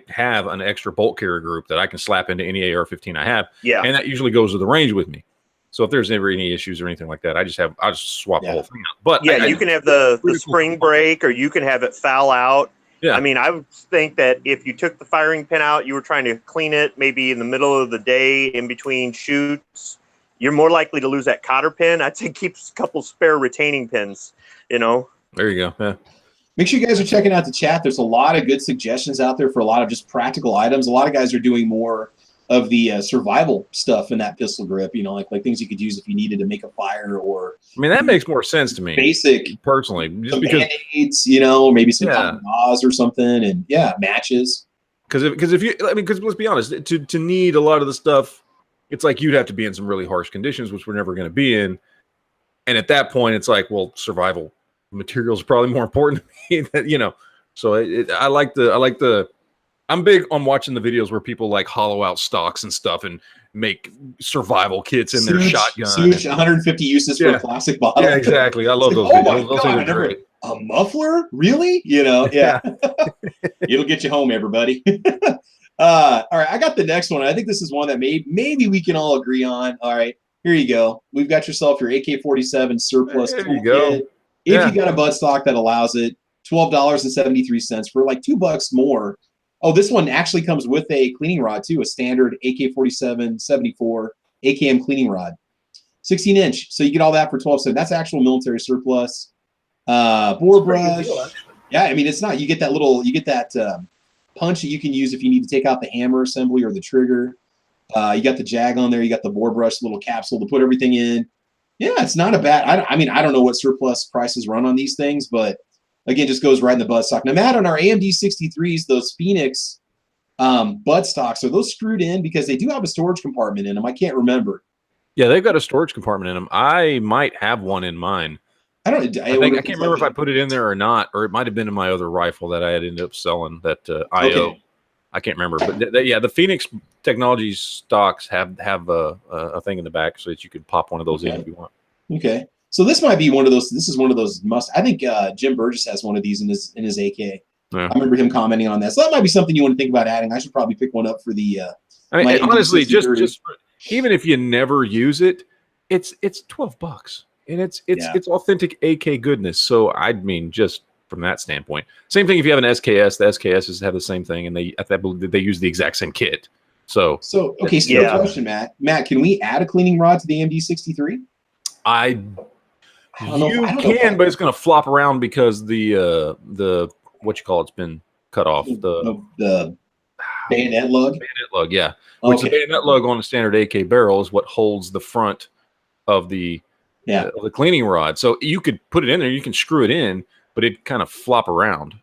have an extra bolt carrier group that I can slap into any AR-15 I have. Yeah, and that usually goes to the range with me. So if there's ever any issues or anything like that, I just swap the whole thing out. But yeah, you can have the spring break, or you can have it foul out. Yeah. I mean, I would think that if you took the firing pin out, you were trying to clean it maybe in the middle of the day in between shoots, you're more likely to lose that cotter pin. I'd say keep a couple spare retaining pins, you know. There you go. Yeah. Make sure you guys are checking out the chat. There's a lot of good suggestions out there for a lot of just practical items. A lot of guys are doing more of the survival stuff in that pistol grip, you know, like things you could use if you needed to make a fire or. I mean, that makes more sense to me. Basic, personally, just because Band-Aids, you know, maybe some gauze or something, and matches. Because let's be honest, to need a lot of the stuff, it's like you'd have to be in some really harsh conditions, which we're never going to be in. And at that point, it's like, well, survival materials are probably more important to me, you know. So I'm big on watching the videos where people like hollow out stocks and stuff and make survival kits in their shotgun. 150 uses for a plastic bottle. Yeah, exactly. I love those videos. Those are great. A muffler? Really? You know, yeah. It'll get you home, everybody. All right, I got the next one. I think this is one that maybe we can all agree on. All right, here you go. We've got yourself your AK-47 surplus There you toolkit. go. If Yeah. you got a buttstock that allows it, $12.73 for like $2 more. Oh, this one actually comes with a cleaning rod too, a standard AK-47 74 AKM cleaning rod, 16-inch. So you get all that for $12.70. That's actual military surplus. Bore brush. Yeah, I mean it's not. You get that punch that you can use if you need to take out the hammer assembly or the trigger. You got the jag on there. You got the bore brush little capsule to put everything in. Yeah, it's not a bad. I mean, I don't know what surplus prices run on these things, but again, just goes right in the buttstock. Now, Matt, on our AMD 63s, those Phoenix buttstocks, are those screwed in because they do have a storage compartment in them? I can't remember. Yeah, they've got a storage compartment in them. I might have one in mine. I can't remember if I put it in there or not, or it might have been in my other rifle that I had ended up selling that IO. Okay. I can't remember, but yeah, the Phoenix Technologies stocks have a thing in the back so that you could pop one of those in if you want. Okay, so this might be one of those. This is one of those must. I think Jim Burgess has one of these in his AK. Yeah. I remember him commenting on that. So that might be something you want to think about adding. I should probably pick one up for the. I mean, honestly, just even if you never use it, it's $12, and it's authentic AK goodness. So I mean, just from that standpoint, same thing if you have an SKS. The SKSs have the same thing, and they use the exact same kit. So okay. So your question, Matt. Matt, can we add a cleaning rod to the AMD 63? You can, but it's going to flop around because the what you call it's been cut off. The bayonet lug. Bayonet lug, yeah. Okay. Which the bayonet lug on a standard AK barrel is what holds the front of the cleaning rod. So you could put it in there, you can screw it in, but it kind of flop around.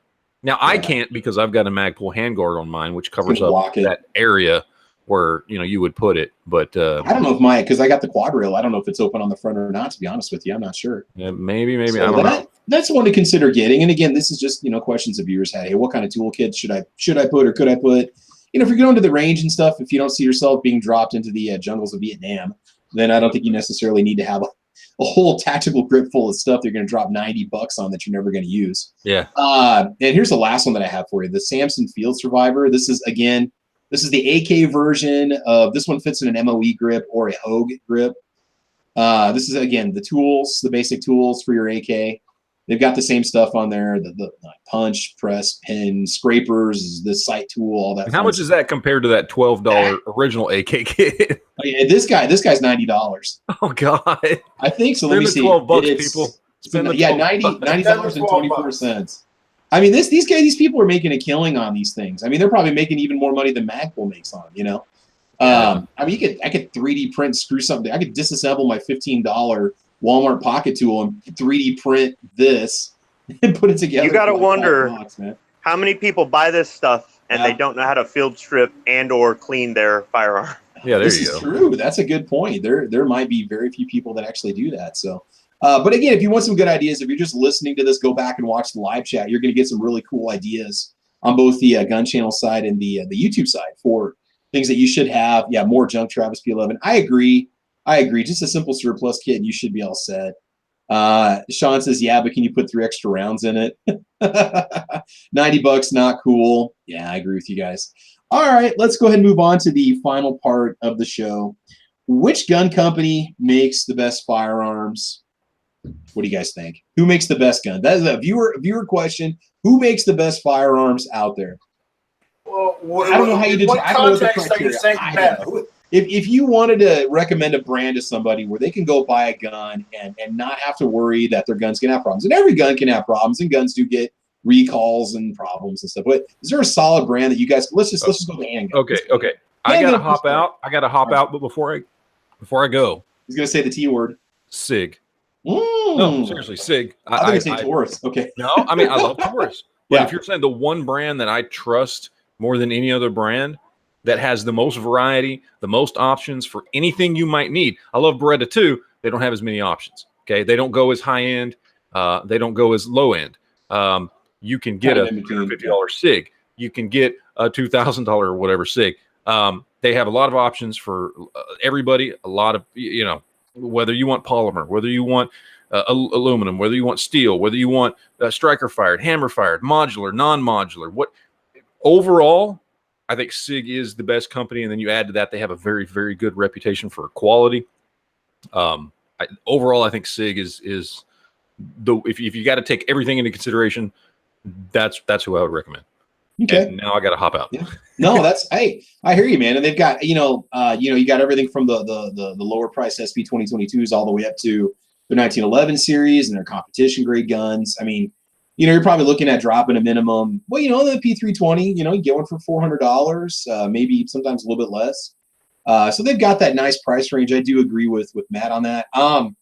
Now I can't because I've got a Magpul handguard on mine, which covers up that area where you would put it. But I don't know if because I got the quad rail. I don't know if it's open on the front or not. To be honest with you, I'm not sure. Yeah, maybe so I don't know. That's one to consider getting. And again, this is just questions of viewers had. Hey, what kind of toolkit should I put or could I put? If you're going to the range and stuff, if you don't see yourself being dropped into the jungles of Vietnam, then I don't think you necessarily need to have a whole tactical grip full of stuff they're going to drop $90 on that you're never going to use. Yeah. And here's the last one that I have for you: the Samson Field Survivor. This is the AK version of this one. Fits in an MOE grip or a Hogue grip. This is again the basic tools for your AK. They've got the same stuff on there: the punch, press, pin, scrapers, the sight tool, all that. And how much is that compared to that $12 original AK kit? Yeah, this guy's $90. Oh God, I think so. Spend Let me see. $12, people. Spend $90.24. I mean, these people are making a killing on these things. I mean, they're probably making even more money than Magpul makes on them. I mean, I could 3D print, screw something. I could disassemble my $15 Walmart pocket tool and 3D print this and put it together. You got to wonder how many people buy this stuff and they don't know how to field strip and or clean their firearm. Yeah, this is true. That's a good point. There might be very few people that actually do that. So, but again, if you want some good ideas, if you're just listening to this, go back and watch the live chat. You're going to get some really cool ideas on both the gun channel side and the YouTube side for things that you should have. Yeah, more junk Travis P11. I agree. Just a simple surplus kit and you should be all set. Sean says, yeah, but can you put 3 extra rounds in it? $90, not cool. Yeah, I agree with you guys. All right, let's go ahead and move on to the final part of the show. Which gun company makes the best firearms? What do you guys think? Who makes the best gun? That is a viewer question. Who makes the best firearms out there? Well, I don't know how you determine. What context are you saying that? If you wanted to recommend a brand to somebody where they can go buy a gun and not have to worry that their gun's going to have problems, and every gun can have problems, and guns do get recalls and problems and stuff. But is there a solid brand that you guys? Let's just go to handgun. Okay. I gotta hop out. But before I go, he's gonna say the T word. SIG. No, seriously, SIG. I say Taurus. Okay. No, I mean I love Taurus. But if you're saying the one brand that I trust more than any other brand, that has the most variety, the most options for anything you might need. I love Beretta too. They don't have as many options. Okay, they don't go as high end. They don't go as low end. You can get a $150 SIG. You can get a $2,000 or whatever SIG. They have a lot of options for everybody. A lot of whether you want polymer, whether you want aluminum, whether you want steel, whether you want striker fired, hammer fired, modular, non-modular. What overall? I think SIG is the best company, and then you add to that they have a very, very good reputation for quality. Overall, I think SIG is the if you got to take everything into consideration, that's who I would recommend. Okay. And now I got to hop out. Yeah. No, hey, I hear you, man. And they've got you got everything from the lower price SP 2022s all the way up to the 1911 series and their competition grade guns. I mean, you're probably looking at dropping a minimum. Well, the P320, you get one for $400, maybe sometimes a little bit less. So they've got that nice price range. I do agree with Matt on that. I'm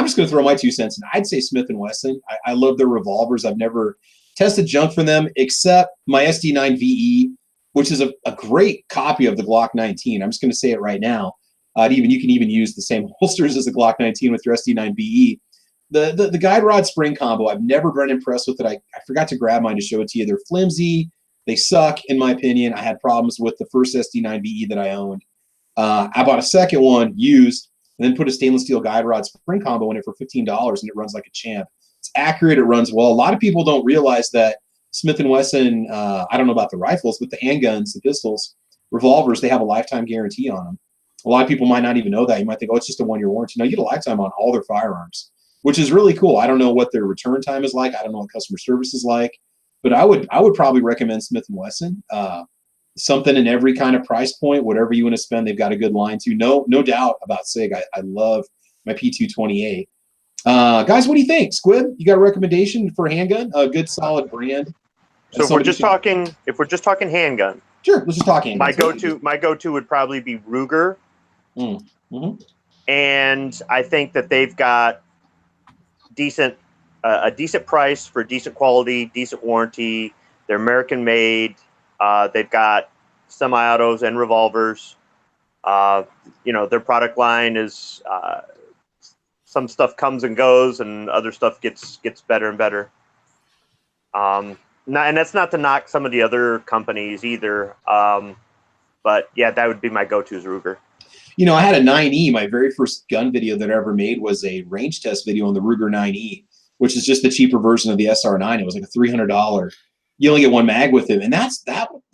just going to throw my 2 cents in. I'd say Smith & Wesson. I love their revolvers. I've never tested junk from them except my SD9 VE, which is a great copy of the Glock 19. I'm just going to say it right now. You can even use the same holsters as the Glock 19 with your SD9 VE. The guide rod spring combo, I've never been impressed with it. I forgot to grab mine to show it to you. They're flimsy. They suck, in my opinion. I had problems with the first SD9 VE that I owned. I bought a second one used and then put a stainless steel guide rod spring combo in it for $15, and it runs like a champ. It's accurate. It runs well. A lot of people don't realize that Smith & Wesson, I don't know about the rifles, but the handguns, the pistols, revolvers, they have a lifetime guarantee on them. A lot of people might not even know that. You might think, oh, it's just a 1-year warranty. No, you get a lifetime on all their firearms, which is really cool. I don't know what their return time is like. I don't know what customer service is like, but I would probably recommend Smith & Wesson. Something in every kind of price point, whatever you want to spend, they've got a good line too. No doubt about SIG. I love my P228. Guys, what do you think? Squid, you got a recommendation for a handgun? A good solid brand? So if we're just talking handgun. Sure, let's just talk handgun. My go-to would probably be Ruger. Mm-hmm. And I think that they've got a decent price for decent quality, decent warranty. They're American made. They've got semi-autos and revolvers. Their product line is some stuff comes and goes, and other stuff gets better and better. And that's not to knock some of the other companies either. But yeah, that would be my go-to is Ruger. I had a 9E. My very first gun video that I ever made was a range test video on the Ruger 9E, which is just the cheaper version of the SR9. It was like a $300. You only get one mag with it, and that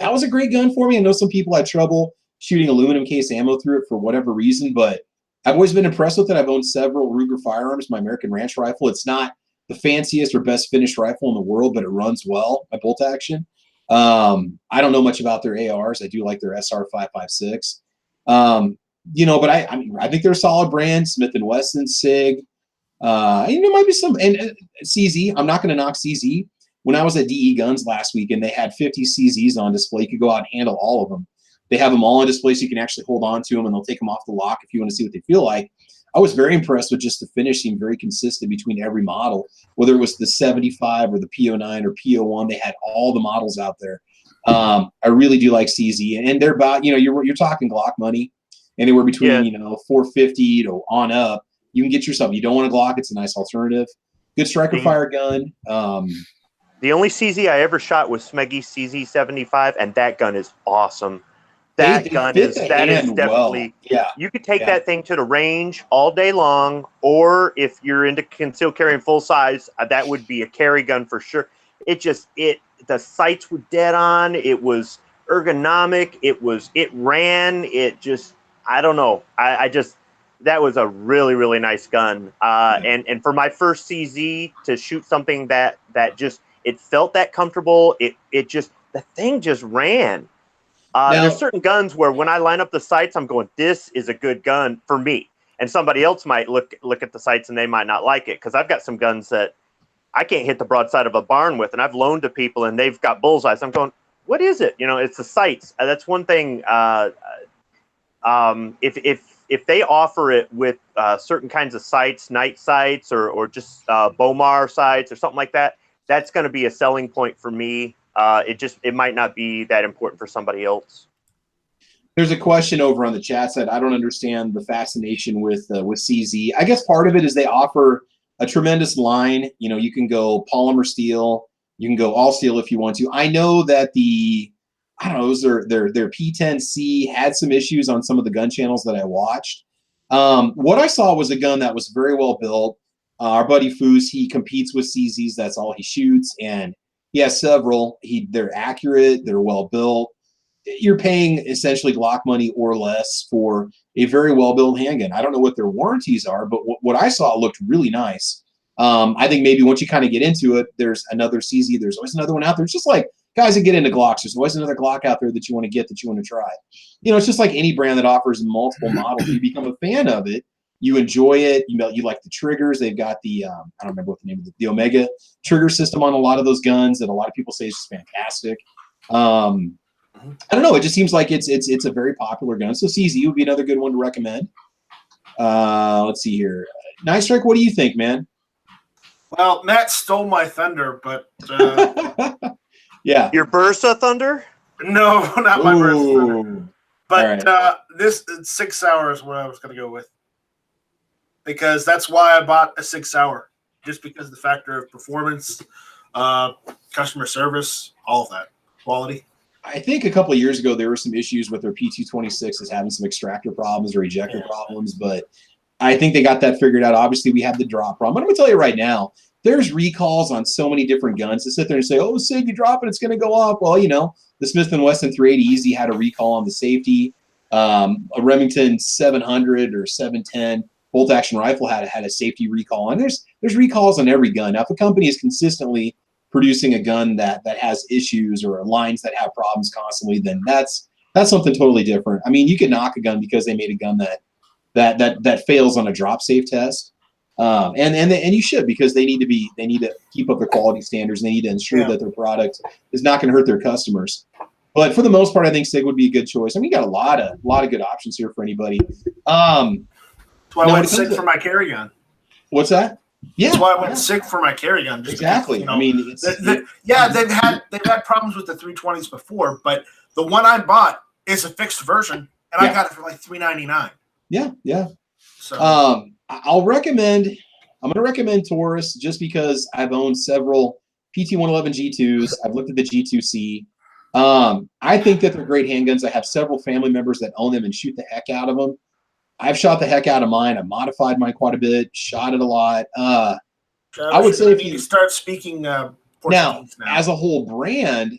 was a great gun for me. I know some people had trouble shooting aluminum case ammo through it for whatever reason, but I've always been impressed with it. I've owned several Ruger firearms. My American Ranch rifle, it's not the fanciest or best finished rifle in the world, but it runs well. My bolt action. I don't know much about their ARs. I do like their SR556. But I think they're a solid brand. Smith & Wesson, SIG. There might be some, and CZ. I'm not going to knock CZ. When I was at DE Guns last week and they had 50 CZs on display, you could go out and handle all of them. They have them all on display so you can actually hold on to them, and they'll take them off the lock if you want to see what they feel like. I was very impressed with just the finish seemed very consistent between every model, whether it was the 75 or the P09 or P01. They had all the models out there. I really do like CZ, and they're about, you're talking Glock money, anywhere between, $450 to on up. You can get yourself, you don't want a Glock, it's a nice alternative. Good striker fire gun. The only CZ I ever shot was Smeggy CZ75, and that gun is awesome. That gun is definitely, yeah. You could take that thing to the range all day long, or if you're into concealed carrying full size, that would be a carry gun for sure. The sights were dead on. It was ergonomic. It ran. I don't know. That was a really, really nice gun. And for my first CZ to shoot something that just, it felt that comfortable. The thing just ran. There's certain guns where when I line up the sights, I'm going, this is a good gun for me. And somebody else might look at the sights and they might not like it. Because I've got some guns that I can't hit the broadside of a barn with, and I've loaned to people and they've got bullseyes. I'm going, what is it? it's the sights. That's one thing. If they offer it with certain kinds of sights, night sights, or just Bomar sights or something like that, that's going to be a selling point for me. It might not be that important for somebody else. There's a question over on the chat side. I don't understand the fascination with CZ. I guess part of it is they offer a tremendous line. You can go polymer steel, you can go all steel if you want to. I know that their P10C had some issues on some of the gun channels that I watched. What I saw was a gun that was very well built. Our buddy Foos, he competes with CZs. That's all he shoots, and he has several. They're accurate. They're well built. you're paying essentially Glock money or less for a very well-built handgun. I don't know what their warranties are, but what I saw looked really nice. I think maybe once you kind of get into it, there's another CZ. There's always another one out there. It's just like guys that get into Glocks. There's always another Glock out there that you want to get, that you want to try. You know, it's just like any brand that offers multiple models. You become a fan of it. You enjoy it. You like the triggers. They've got the I don't remember what the name of the Omega trigger system on a lot of those guns that a lot of people say is just fantastic. I don't know. It just seems like it's a very popular gun. So CZ would be another good one to recommend. Let's see here. Nice Strike. What do you think, man? Well, Matt stole my thunder, but yeah, your Bursa Thunder? No, not my Bursa Thunder. But right. This 6 hours is what I was going to go with, because that's why I bought a 6 hour, just because of the factor of performance, customer service, all of that, quality. I think a couple of years ago there were some issues with their P226s having some extractor problems or ejector problems, but I think they got that figured out. Obviously, we have the drop problem. I'm going to tell you right now, there's recalls on so many different guns to sit there and say, "Oh, Sig, you drop it, it's going to go off." Well, you know, the Smith & Wesson 380 Easy had a recall on the safety. A Remington 700 or 710 bolt action rifle had a safety recall, and there's recalls on every gun. Now, if a company is consistently producing a gun that has issues or lines that have problems constantly, then that's something totally different. I mean, you can knock a gun because they made a gun that fails on a drop safe test, and you should, because they need to keep up their quality standards. They need to ensure that their product is not going to hurt their customers. But for the most part, I think SIG would be a good choice. I mean, you got a lot of good options here for anybody. That's why I went SIG for my carry gun. What's that? Yeah, that's why I went SIG for my carry gun. Exactly. Because, I mean, they've had problems with the 320s before, but the one I bought is a fixed version, and I got it for like $399. Yeah. So I'm going to recommend Taurus just because I've owned several PT-111 G2s. I've looked at the G2C. I think that they're great handguns. I have several family members that own them and shoot the heck out of them. I've shot the heck out of mine. I've modified mine quite a bit, shot it a lot. I would say if you start speaking Portuguese now, as a whole brand,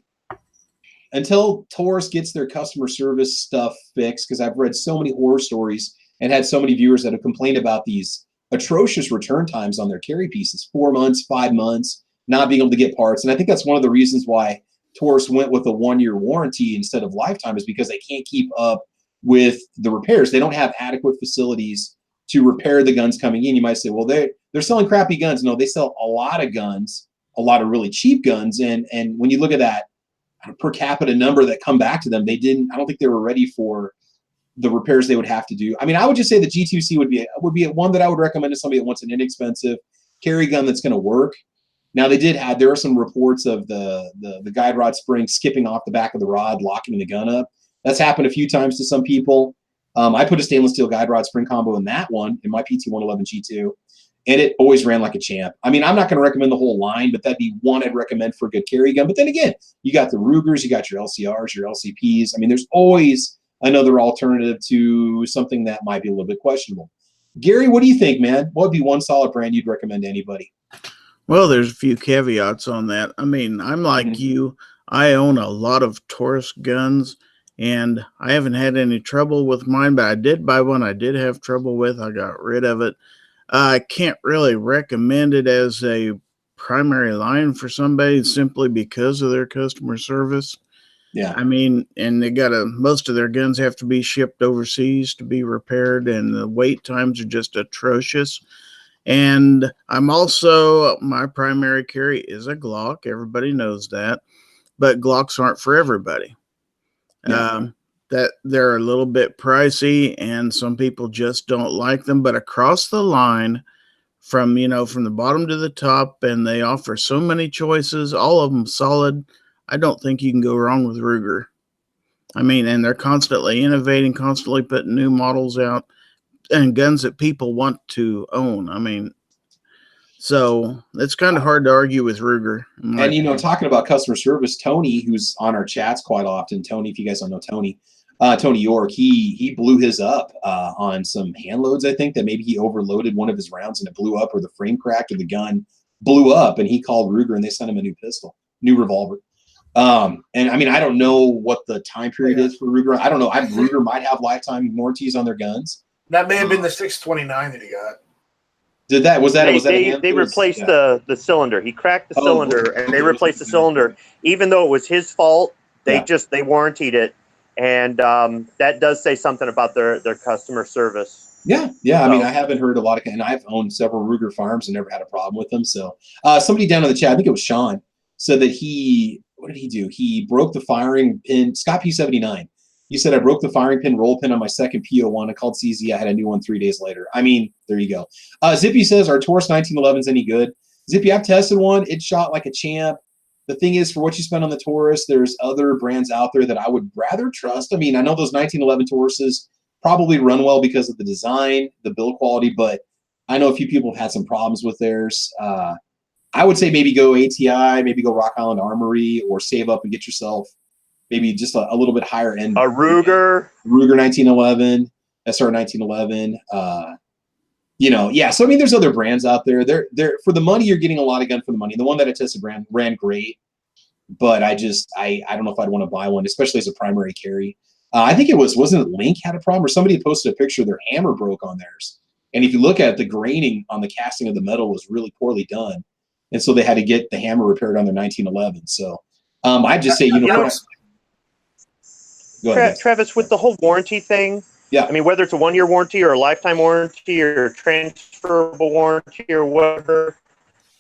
until Taurus gets their customer service stuff fixed, because I've read so many horror stories and had so many viewers that have complained about these atrocious return times on their carry pieces, 4 months, 5 months, not being able to get parts. And I think that's one of the reasons why Taurus went with a 1-year warranty instead of lifetime, is because they can't keep up with the repairs. They don't have adequate facilities to repair the guns coming in. You might say, well, they're selling crappy guns. No, they sell a lot of guns, a lot of really cheap guns. And when you look at that per capita number that come back to them, I don't think they were ready for the repairs they would have to do. I mean, I would just say the G2C would be one that I would recommend to somebody that wants an inexpensive carry gun that's going to work. Now, there are some reports of the guide rod spring skipping off the back of the rod, locking the gun up. That's happened a few times to some people. I put a stainless steel guide rod spring combo in that one, in my PT-111 G2, and it always ran like a champ. I mean, I'm not going to recommend the whole line, but that'd be one I'd recommend for a good carry gun. But then again, you got the Rugers, you got your LCRs, your LCPs. I mean, there's always another alternative to something that might be a little bit questionable. Gary, what do you think, man? What would be one solid brand you'd recommend to anybody? Well, there's a few caveats on that. I mean, I'm like you. I own a lot of Taurus guns, and I haven't had any trouble with mine, but I did buy one I did have trouble with. I got rid of it. I can't really recommend it as a primary line for somebody simply because of their customer service. Yeah. I mean, and most of their guns have to be shipped overseas to be repaired, and the wait times are just atrocious. And my primary carry is a Glock. Everybody knows that, but Glocks aren't for everybody. Yeah. That they're a little bit pricey, and some people just don't like them. But across the line, from the bottom to the top, and they offer so many choices, all of them solid. I don't think you can go wrong with Ruger. I mean, and they're constantly innovating, constantly putting new models out, and guns that people want to own. I mean, so it's kind of hard to argue with Ruger. And, talking about customer service, Tony, who's on our chats quite often, Tony, if you guys don't know Tony York, he blew his up on some hand loads, I think, that maybe he overloaded one of his rounds and it blew up, or the frame cracked, or the gun blew up, and he called Ruger and they sent him a new revolver. And I mean, I don't know what the time period is for Ruger. I don't know. Ruger might have lifetime warranties on their guns. That may have been the 629 that he got. Did that? Was that? They replaced the cylinder. He cracked the cylinder, and they replaced the cylinder. Even though it was his fault, they warrantied it, and that does say something about their customer service. Yeah. I mean, I haven't heard a lot of, and I've owned several Ruger firearms and never had a problem with them. So, somebody down in the chat, I think it was Sean, said that what did he do? He broke the firing pin. Scott P79. You said I broke the firing pin roll pin on my second PO1. I called CZ. I had a new one 3 days later. I mean, there you go. Zippy says, are Taurus 1911s any good? Zippy, I've tested one. It shot like a champ. The thing is, for what you spend on the Taurus, there's other brands out there that I would rather trust. I mean, I know those 1911 Tauruses probably run well because of the design, the build quality, but I know a few people have had some problems with theirs. I would say maybe go ATI, maybe go Rock Island Armory, or save up and get yourself maybe just a little bit higher end. A Ruger 1911, SR 1911. So I mean, there's other brands out there. They're for the money, you're getting a lot of gun for the money. The one that I tested ran great, but I don't know if I'd want to buy one, especially as a primary carry. I think wasn't it Link had a problem, or somebody had posted a picture of their hammer broke on theirs. And if you look at it, the graining on the casting of the metal was really poorly done, and so they had to get the hammer repaired on their 1911. So I just say, Go ahead, Travis, with the whole warranty thing, I mean, whether it's a 1-year warranty or a lifetime warranty or a transferable warranty or whatever,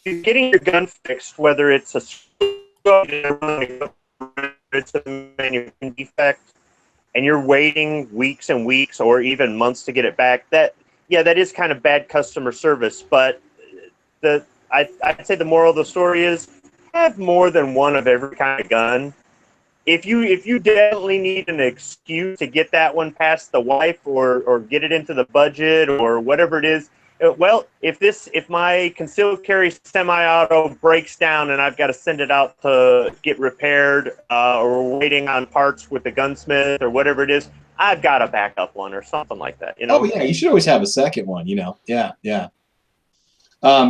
you're getting your gun fixed, whether it's a manufacturing defect, and you're waiting weeks and weeks or even months to get it back. That is kind of bad customer service. But I'd say the moral of the story is have more than one of every kind of gun. If you definitely need an excuse to get that one past the wife or get it into the budget or whatever it is, well, if my concealed carry semi-auto breaks down and I've got to send it out to get repaired or we're waiting on parts with the gunsmith or whatever it is, I've got a backup one or something like that. Oh yeah, you should always have a second one. Yeah.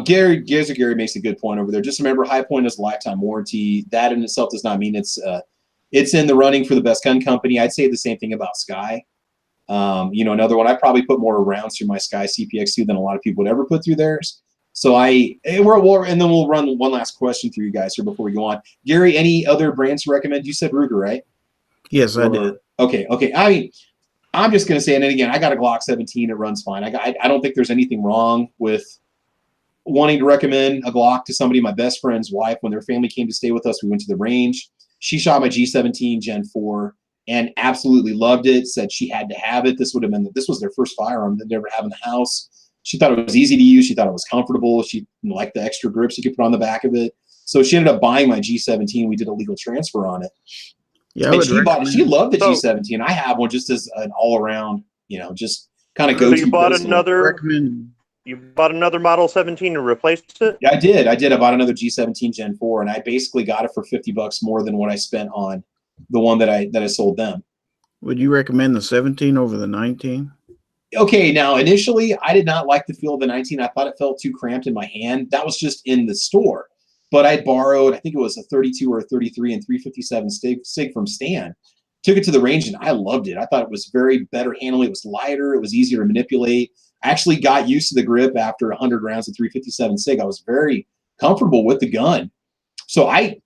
Gary makes a good point over there. Just remember, High Point is a lifetime warranty. That in itself does not mean it's in the running for the best gun company. I'd say the same thing about Sky. Another one, I probably put more rounds through my Sky CPX2 than a lot of people would ever put through theirs. So and then we'll run one last question through you guys here before we go on. Gary, any other brands to recommend? You said Ruger, right? Yes, I did. Okay. I mean, I'm just going to say, and then again, I got a Glock 17. It runs fine. I don't think there's anything wrong with wanting to recommend a Glock to somebody. My best friend's wife, when their family came to stay with us, we went to the range. She shot my G17 Gen 4 and absolutely loved it, said she had to have it. This was their first firearm they'd never have in the house. She thought it was easy to use. She thought it was comfortable. She liked the extra grips you could put on the back of it. So she ended up buying my G17. We did a legal transfer on it. Yeah, and she loved the G17. I have one just as an all-around, just kind of go-to. So you bought You bought another Model 17 to replace it? Yeah, I did. I bought another G17 Gen 4, and I basically got it for $50 more than what I spent on the one that I sold them. Would you recommend the 17 over the 19? Okay, now initially I did not like the feel of the 19. I thought it felt too cramped in my hand. That was just in the store. But I borrowed, I think it was a 32 or a 33 and 357 SIG from Stan. Took it to the range and I loved it. I thought it was very better handling. It was lighter. It was easier to manipulate. I actually got used to the grip after 100 rounds of 357 SIG. I was very comfortable with the gun. So I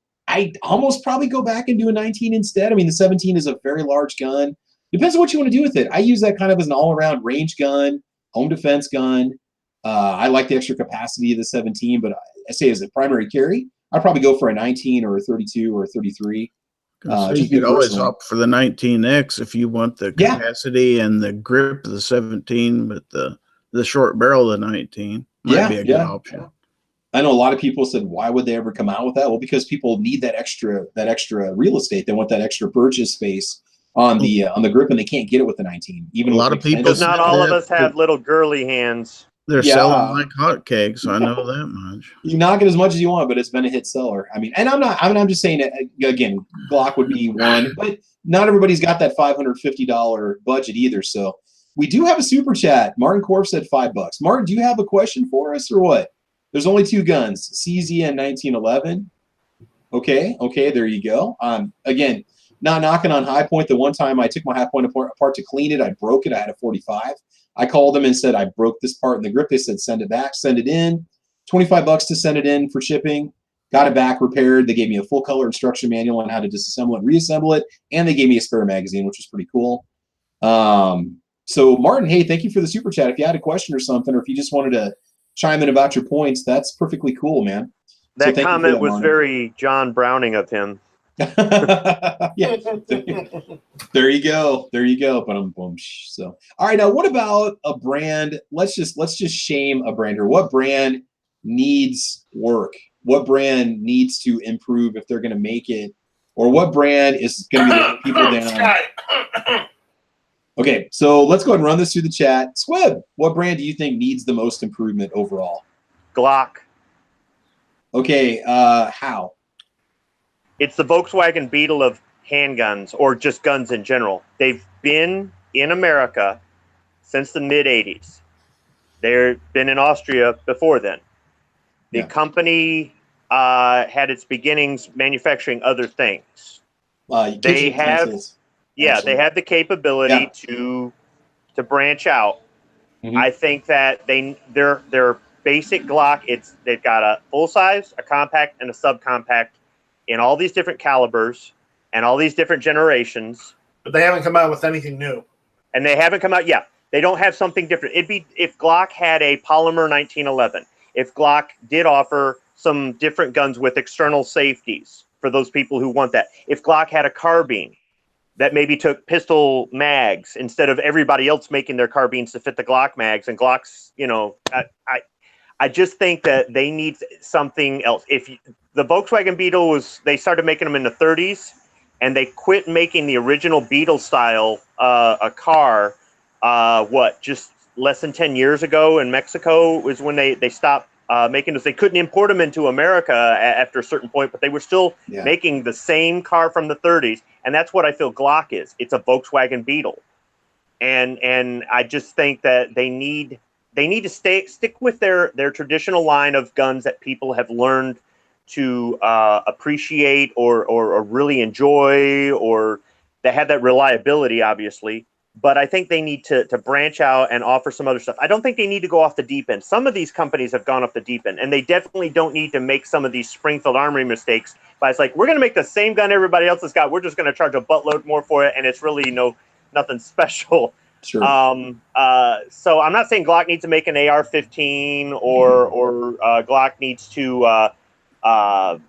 almost probably go back and do a 19 instead. I mean, the 17 is a very large gun. Depends on what you want to do with it. I use that kind of as an all-around range gun, home defense gun. I like the extra capacity of the 17, but I say as a primary carry, I'd probably go for a 19 or a 32 or a 33. So you could always opt for the 19X if you want the capacity and the grip of the 17, but the short barrel of the 19 might be a good option. I know a lot of people said, why would they ever come out with that? Well, because people need that extra real estate. They want that extra purchase space on the grip, and they can't get it with the 19. Even a lot of people. Because not all of us have little girly hands. They're selling like hotcakes. I know that much. You knock it as much as you want, but it's been a hit seller. I mean, and I'm just saying that again. Glock would be one, but not everybody's got that $550 budget either. So we do have a super chat. Martin Corp said $5. Martin, do you have a question for us or what? There's only two guns, CZ and 1911. Okay, there you go. Again, not knocking on High Point. The one time I took my High Point apart to clean it, I broke it. I had a 45. I called them and said I broke this part in the grip. They said send it back, send it in. $25 to send it in for shipping. Got it back repaired. They gave me a full color instruction manual on how to disassemble and reassemble it, and they gave me a spare magazine, which was pretty cool. So Martin, hey, thank you for the super chat. If you had a question or something, or if you just wanted to chime in about your points, that's perfectly cool, man. That comment was very John Browning of him. Yeah. There you go. So, all right. Now, what about a brand? Let's just shame a brand here. What brand needs work? What brand needs to improve if they're going to make it? Or what brand is going to be letting people down? Okay, so let's go ahead and run this through the chat. Squib, what brand do you think needs the most improvement overall? Glock. Okay, how? It's the Volkswagen Beetle of handguns, or just guns in general. They've been in America since the mid-'80s. They've been in Austria before then. The company had its beginnings manufacturing other things. They have, utensils, they have the capability to branch out. Mm-hmm. I think that their basic Glock, they've got a full size, a compact, and a subcompact in all these different calibers and all these different generations. But they haven't come out with anything new. And they haven't come out. Yeah, they don't have something different. It'd be if Glock had a polymer 1911. If Glock did offer some different guns with external safeties for those people who want that. If Glock had a carbine that maybe took pistol mags instead of everybody else making their carbines to fit the Glock mags, and Glock's, I just think that they need something else. The Volkswagen Beetle they started making them in the 30s, and they quit making the original Beetle style a car. Just less than 10 years ago in Mexico was when they stopped making those. They couldn't import them into America after a certain point, but they were still making the same car from the 30s, and that's what I feel Glock is. It's a Volkswagen Beetle, and I just think that they need to stick with their traditional line of guns that people have learned to appreciate or really enjoy, or that have that reliability, obviously. But I think they need to branch out and offer some other stuff. I don't think they need to go off the deep end. Some of these companies have gone off the deep end, and they definitely don't need to make some of these Springfield Armory mistakes. But it's like, we're going to make the same gun everybody else has got. We're just going to charge a buttload more for it, and it's really nothing special. Sure. So I'm not saying Glock needs to make an AR-15 or Glock needs to. I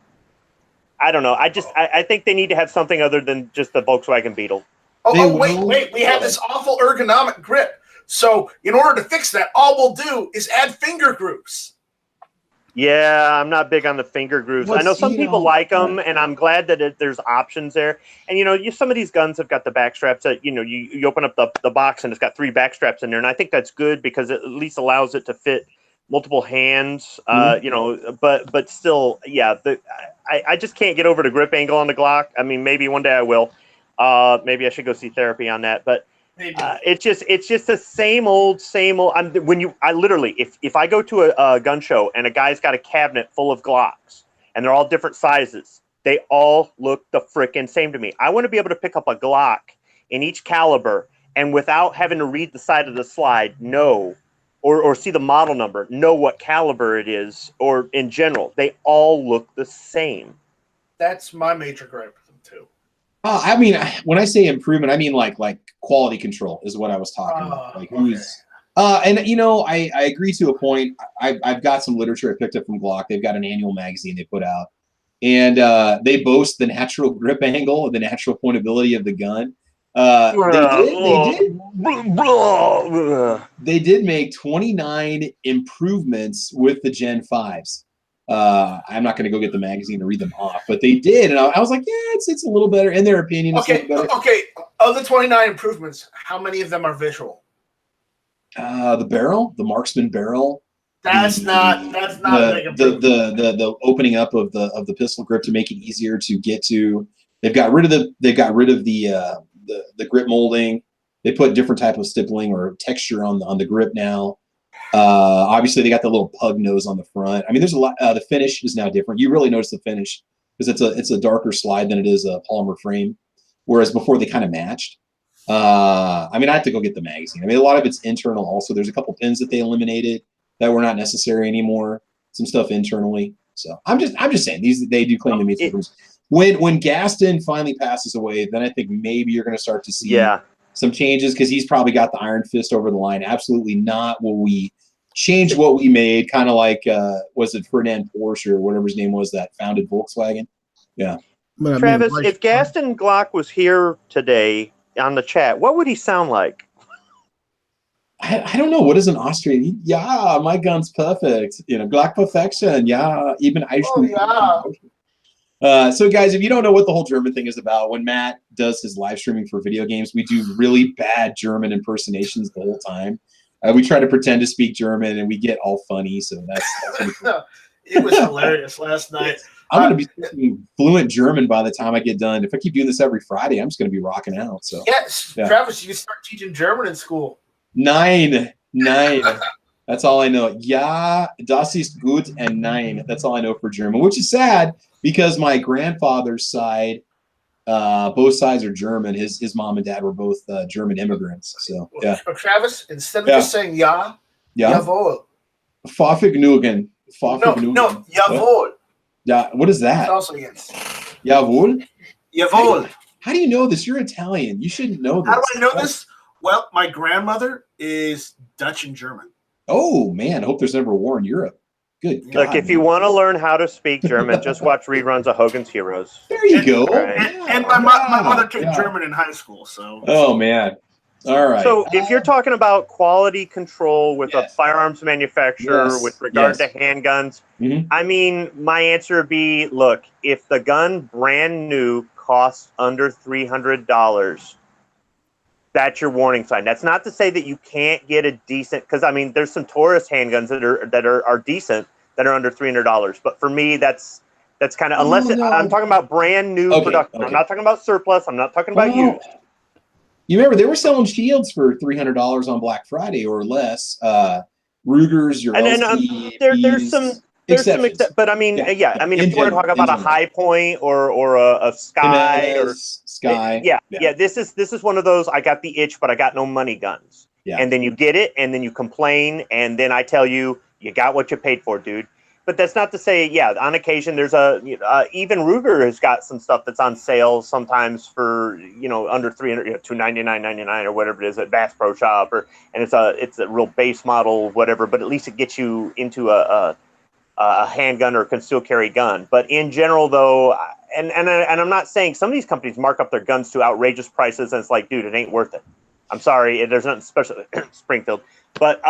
don't know. I think they need to have something other than just the Volkswagen Beetle. Wait. We have this awful ergonomic grip. So in order to fix that, all we'll do is add finger grooves. Yeah, I'm not big on the finger grooves. I know some people like them, and I'm glad that there's options there. And, some of these guns have got the back straps that, you open up the box and it's got 3 back straps in there. And I think that's good because it at least allows it to fit multiple hands, but still, I just can't get over the grip angle on the Glock. I mean, maybe one day I will. Maybe I should go see therapy on that, but it's just the same old. If I go to a gun show and a guy's got a cabinet full of Glocks and they're all different sizes, they all look the frickin' same to me. I want to be able to pick up a Glock in each caliber and without having to read the side of the slide, or see the model number, know what caliber it is, or in general, they all look the same. That's my major gripe with them too. I mean, when I say improvement, I mean like quality control is what I was talking about. I agree to a point. I've got some literature I picked up from Glock. They've got an annual magazine they put out, and they boast the natural grip angle, the natural pointability of the gun. They did make 29 improvements with the Gen 5s. I'm not going to go get the magazine to read them off, but they did, and I was like, it's a little better in their opinion. Okay. Of the 29 improvements, how many of them are visual? The barrel, the marksman barrel. That's not a big improvement. The opening up of the pistol grip to make it easier to get to. They've got rid of the grip molding. They put different type of stippling or texture on the grip now. Obviously, they got the little pug nose on the front. I mean, there's a lot. The finish is now different. You really notice the finish because it's a darker slide than it is a polymer frame, whereas before they kind of matched. I mean, I have to go get the magazine. I mean, a lot of it's internal also. There's a couple pins that they eliminated that were not necessary anymore. Some stuff internally. So I'm just saying they do claim to meet the when Gaston finally passes away, then I think maybe you're going to start to see some changes, because he's probably got the iron fist over the line. Absolutely not will we change what we made, kind of like was it Ferdinand Porsche or whatever his name was that founded Volkswagen? Yeah. But Travis, if Gaston Glock was here today on the chat, what would he sound like? I don't know. What is an Austrian? Yeah, my gun's perfect. You know, Glock perfection. Yeah, even Ice cream. So guys, if you don't know what the whole German thing is about, when Matt does his live streaming for video games, we do really bad German impersonations the whole time. We try to pretend to speak German, and we get all funny. So that's it was hilarious last night. I'm going to be speaking fluent German by the time I get done. If I keep doing this every Friday, I'm just going to be rocking out. So yes, yeah. Travis, you can start teaching German in school. Nine. That's all I know. Ja, das ist gut, and nein. That's all I know for German, which is sad because my grandfather's side, both sides are German. His mom and dad were both German immigrants. So yeah. Travis, instead of just saying jawohl. Vergnügen. No, jawohl. Yeah, what is that? It's also yes. Jawohl? Jawohl. How do you know this? You're Italian. You shouldn't know this. How do I know this? Well, my grandmother is Dutch and German. Oh, man. I hope there's never a war in Europe. Good God. Look, if you want to learn how to speak German, just watch reruns of Hogan's Heroes. There you go. Right. And my mother took German in high school. So. Oh, man. All right. So if you're talking about quality control with a firearms manufacturer with regard to handguns, I mean, my answer would be, look, if the gun brand new costs under $300, that's your warning sign. That's not to say that you can't get a decent, because I mean, there's some Taurus handguns that are decent that are under $300. But for me, that's kind of, unless I'm talking about brand new production. I'm not talking about surplus. I'm not talking about used. You remember they were selling shields for $300 on Black Friday or less. Rugers, your LC, there's some but I mean, I mean, if you want to talk about a High Point or a Sky or Sky, this is one of those. I got the itch, but I got no money guns. Yeah. And then you get it, and then you complain, and then I tell you, you got what you paid for, dude. But that's not to say, on occasion there's even Ruger has got some stuff that's on sale sometimes for under $300, $299.99 or whatever it is at Bass Pro Shop, and it's a real base model, whatever. But at least it gets you into a handgun or a concealed carry gun. But in general, though, and I'm not saying some of these companies mark up their guns to outrageous prices, and it's like, dude, it ain't worth it. I'm sorry, there's nothing special Springfield. But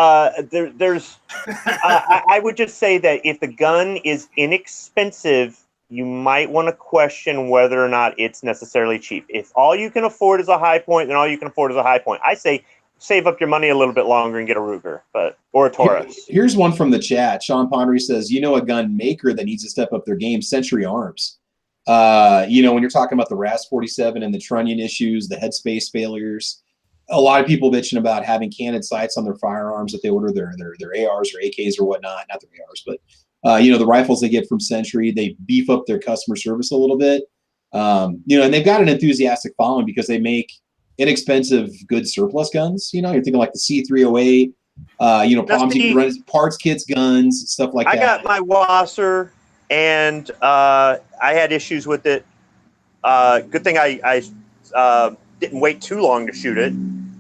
there's I would just say that if the gun is inexpensive, you might want to question whether or not it's necessarily cheap. If all you can afford is a High Point, then all you can afford is a High Point. I say save up your money a little bit longer and get a Ruger, or a Taurus. Here's one from the chat. Sean Pondry says, a gun maker that needs to step up their game, Century Arms. When you're talking about the RAS 47 and the trunnion issues, the headspace failures, a lot of people bitching about having canted sights on their firearms that they order their ARs or AKs or whatnot, not their ARs, but the rifles they get from Century, they beef up their customer service a little bit. And they've got an enthusiastic following because they make inexpensive, good surplus guns. You're thinking like the C308, problems you can run parts kits guns, stuff like that. I got my Wasser, and I had issues with it. Good thing I didn't wait too long to shoot it.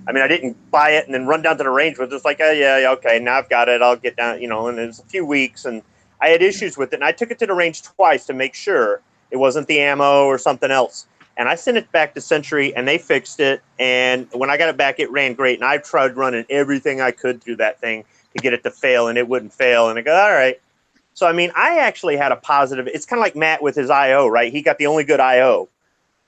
I mean, I didn't buy it and then run down to the range with it. It's like, okay, now I've got it. I'll get down, and it was a few weeks, and I had issues with it. And I took it to the range twice to make sure it wasn't the ammo or something else. And I sent it back to Century, and they fixed it. And when I got it back, it ran great. And I tried running everything I could through that thing to get it to fail, and it wouldn't fail. And I go, all right. So, I mean, I actually had a positive. It's kind of like Matt with his IO, right? He got the only good IO.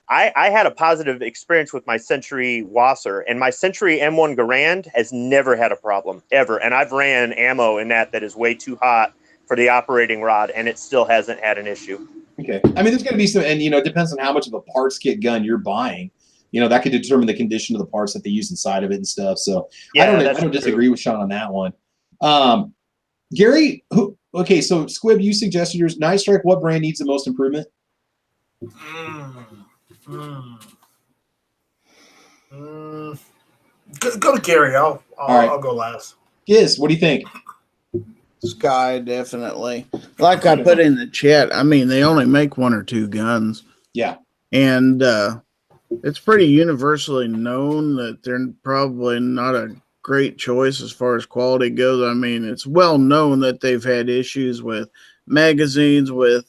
I had a positive experience with my Century Wasser, and my Century M1 Garand has never had a problem, ever. And I've ran ammo in that is way too hot for the operating rod, and it still hasn't had an issue. Okay. I mean, there's going to be some, and, it depends on how much of a parts kit gun you're buying. That could determine the condition of the parts that they use inside of it and stuff. So I don't disagree with Sean on that one. Gary, so Squib, you suggested yours. Night Strike, what brand needs the most improvement? Go to Gary. I'll go last. Giz, what do you think? Sky, definitely. Like I put in the chat, I mean, they only make 1 or 2 guns. Yeah. And it's pretty universally known that they're probably not a great choice as far as quality goes. I mean, it's well known that they've had issues with magazines, with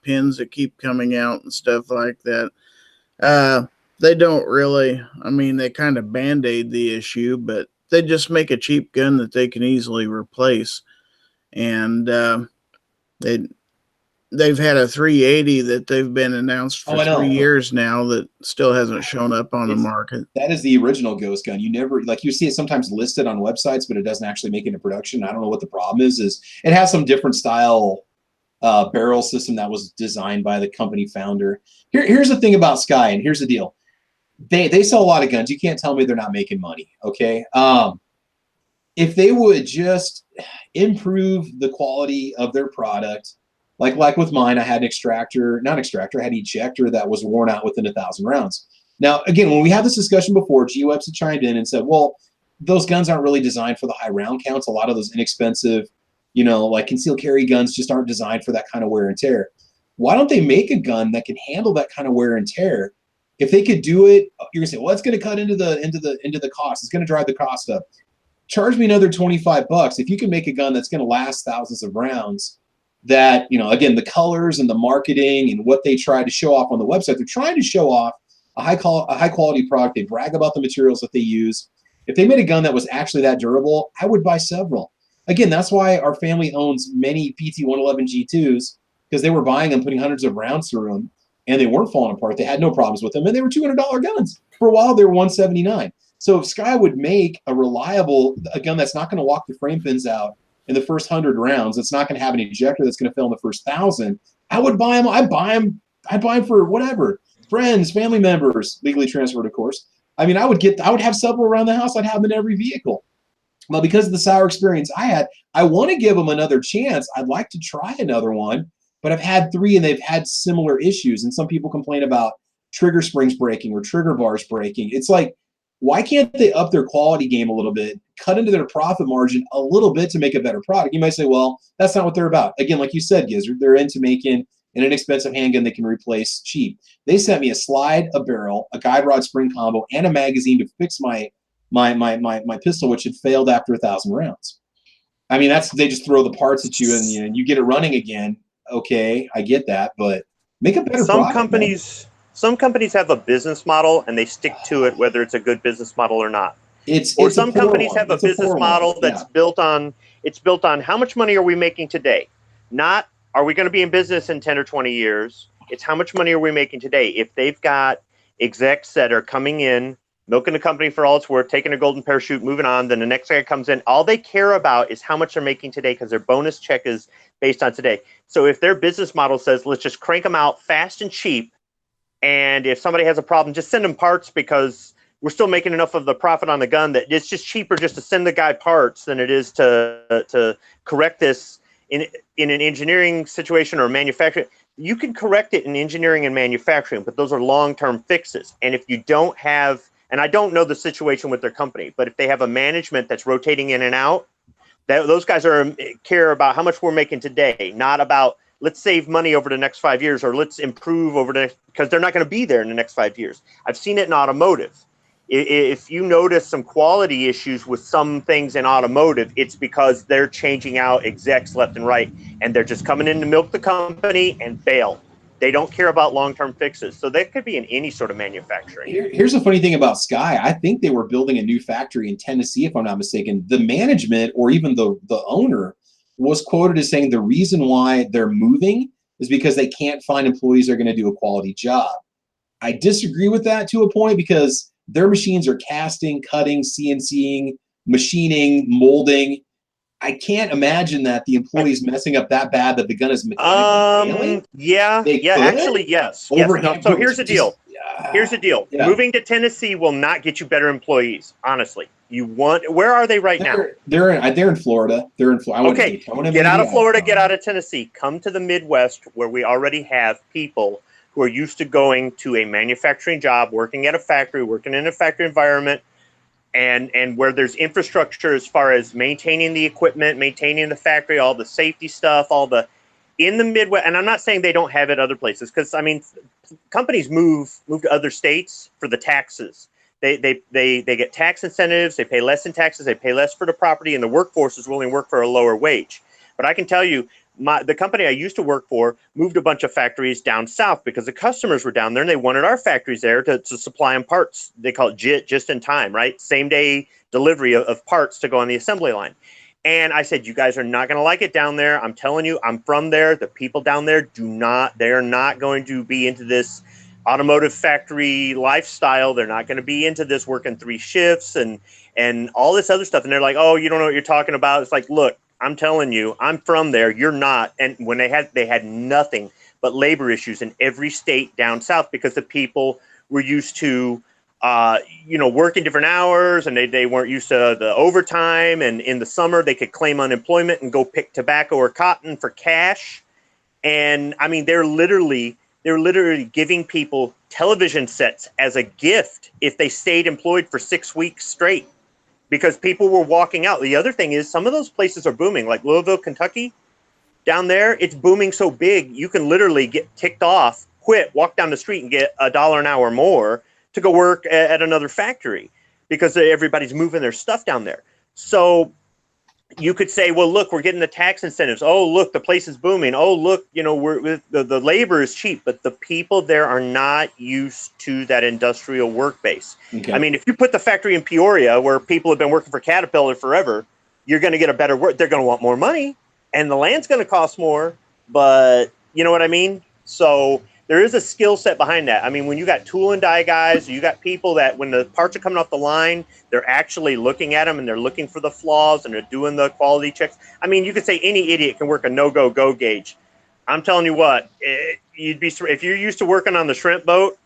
pins that keep coming out and stuff like that. They don't really, I mean, they kind of band-aid the issue, but they just make a cheap gun that they can easily replace. And they've had a 380 that they've been announced for 3 years now that still hasn't shown up on the market. That is the original Ghost gun. You never, like, you see it sometimes listed on websites, but it doesn't actually make it into production. I don't know what the problem is it has some different style barrel system that was designed by the company founder. Here's the thing about Sky, and here's the deal. They sell a lot of guns. You can't tell me they're not making money, okay? If they would just improve the quality of their product, like with mine, I had an I had an ejector that was worn out within 1,000 rounds. Now, again, when we had this discussion before, GWebs had chimed in and said, well, those guns aren't really designed for the high round counts. A lot of those inexpensive, like concealed carry guns just aren't designed for that kind of wear and tear. Why don't they make a gun that can handle that kind of wear and tear? If they could do it, you're gonna say, well, it's gonna cut into the cost. It's gonna drive the cost up. Charge me another $25. If you can make a gun that's gonna last thousands of rounds, that, again, the colors and the marketing and what they try to show off on the website, they're trying to show off a high quality product. They brag about the materials that they use. If they made a gun that was actually that durable, I would buy several. Again, that's why our family owns many PT-111 G2s, because they were buying them, putting hundreds of rounds through them, and they weren't falling apart. They had no problems with them, and they were $200 guns. For a while, they were $179. So if Sky would make a gun that's not going to walk the frame pins out in the first 100 rounds, it's not going to have an ejector that's going to fill in the first 1,000, I would buy them. I'd buy them for whatever. Friends, family members, legally transferred, of course. I mean, I would have several around the house. I'd have them in every vehicle. Well, because of the sour experience I had, I want to give them another chance. I'd like to try another one, but I've had 3 and they've had similar issues. And some people complain about trigger springs breaking or trigger bars breaking. It's like, why can't they up their quality game a little bit, cut into their profit margin a little bit to make a better product? You might say, well, that's not what they're about. Again, like you said, Gizzard, they're into making an inexpensive handgun they can replace cheap. They sent me a slide, a barrel, a guide rod spring combo, and a magazine to fix my pistol, which had failed after 1,000 rounds. I mean, they just throw the parts at you and you get it running again. Okay, I get that, but make a better product. Some companies have a business model and they stick to it, whether it's a good business model or not. Some companies have a business model that's built on how much money are we making today? Not are we going to be in business in 10 or 20 years? It's how much money are we making today? If they've got execs that are coming in, milking the company for all it's worth, taking a golden parachute, moving on, then the next guy comes in, all they care about is how much they're making today because their bonus check is based on today. So if their business model says, let's just crank them out fast and cheap, and if somebody has a problem, just send them parts because we're still making enough of the profit on the gun that it's just cheaper just to send the guy parts than it is to correct this in an engineering situation or manufacturing. You can correct it in engineering and manufacturing, but those are long-term fixes. And if you don't have, and I don't know the situation with their company, but if they have a management that's rotating in and out, those guys care about how much we're making today, not about let's save money over the next 5 years or let's improve over the next, because they're not going to be there in the next 5 years. I've seen it in automotive. If you notice some quality issues with some things in automotive, it's because they're changing out execs left and right, and they're just coming in to milk the company and bail. They don't care about long-term fixes. So that could be in any sort of manufacturing. Here's the funny thing about Sky. I think they were building a new factory in Tennessee, if I'm not mistaken. The management or even the owner was quoted as saying the reason why they're moving is because they can't find employees that are going to do a quality job. I disagree with that to a point because their machines are casting, cutting, CNCing, machining, molding. I can't imagine that the employee's messing up that bad that the gun is mechanically failing. Actually, yes. So here's the deal. Yeah. Moving to Tennessee will not get you better employees, honestly. Where are they right now? They're in Florida. Okay, get out of Florida, get out of Tennessee. Come to the Midwest where we already have people who are used to going to a manufacturing job, working at a factory, working in a factory environment, and where there's infrastructure as far as maintaining the equipment, maintaining the factory, all the safety stuff, all the in the Midwest. And I'm not saying they don't have it other places, because I mean, companies move to other states for the taxes. They get tax incentives. They pay less in taxes. They pay less for the property, and the workforce is willing to work for a lower wage. But I can tell you, the company I used to work for moved a bunch of factories down south because the customers were down there and they wanted our factories there to supply them parts. They call it JIT, just in time, right? Same day delivery of parts to go on the assembly line. And I said, you guys are not going to like it down there. I'm telling you, I'm from there. The people down there they're not going to be into this automotive factory lifestyle. They're not going to be into this working 3 shifts and all this other stuff. And they're like, oh, you don't know what you're talking about. It's like, look, I'm telling you, I'm from there. You're not. And when they had nothing but labor issues in every state down south, because the people were used to, working different hours, and they weren't used to the overtime. And in the summer, they could claim unemployment and go pick tobacco or cotton for cash. And I mean, they're literally giving people television sets as a gift if they stayed employed for 6 weeks straight, because people were walking out. The other thing is, some of those places are booming, like Louisville, Kentucky. Down there, it's booming so big, you can literally get ticked off, quit, walk down the street and get $1 an hour more to go work at another factory, because everybody's moving their stuff down there. So you could say, well, look, we're getting the tax incentives. Oh, look, the place is booming. Oh, look, the labor is cheap, but the people there are not used to that industrial work base. Okay. I mean, if you put the factory in Peoria, where people have been working for Caterpillar forever, you're going to get a better work. They're going to want more money, and the land's going to cost more, but you know what I mean? So there is a skill set behind that. I mean, when you got tool and die guys, you got people that when the parts are coming off the line, they're actually looking at them and they're looking for the flaws and they're doing the quality checks. I mean, you could say any idiot can work a no-go gauge. I'm telling you what, if you're used to working on the shrimp boat,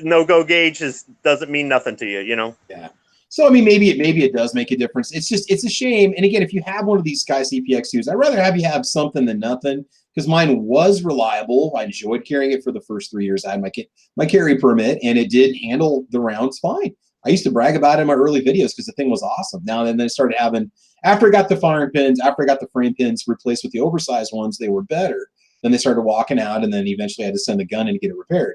no-go gauge doesn't mean nothing to you, Yeah. So I mean, maybe it does make a difference. It's a shame. And again, if you have one of these Sky CPX2s, I'd rather have you have something than nothing, because mine was reliable. I enjoyed carrying it for the first 3 years. I had my carry permit, and it did handle the rounds fine. I used to brag about it in my early videos because the thing was awesome. Now and then I started having, after I got the firing pins, after I got the frame pins replaced with the oversized ones, they were better. Then they started walking out, and then eventually I had to send the gun in to get it repaired.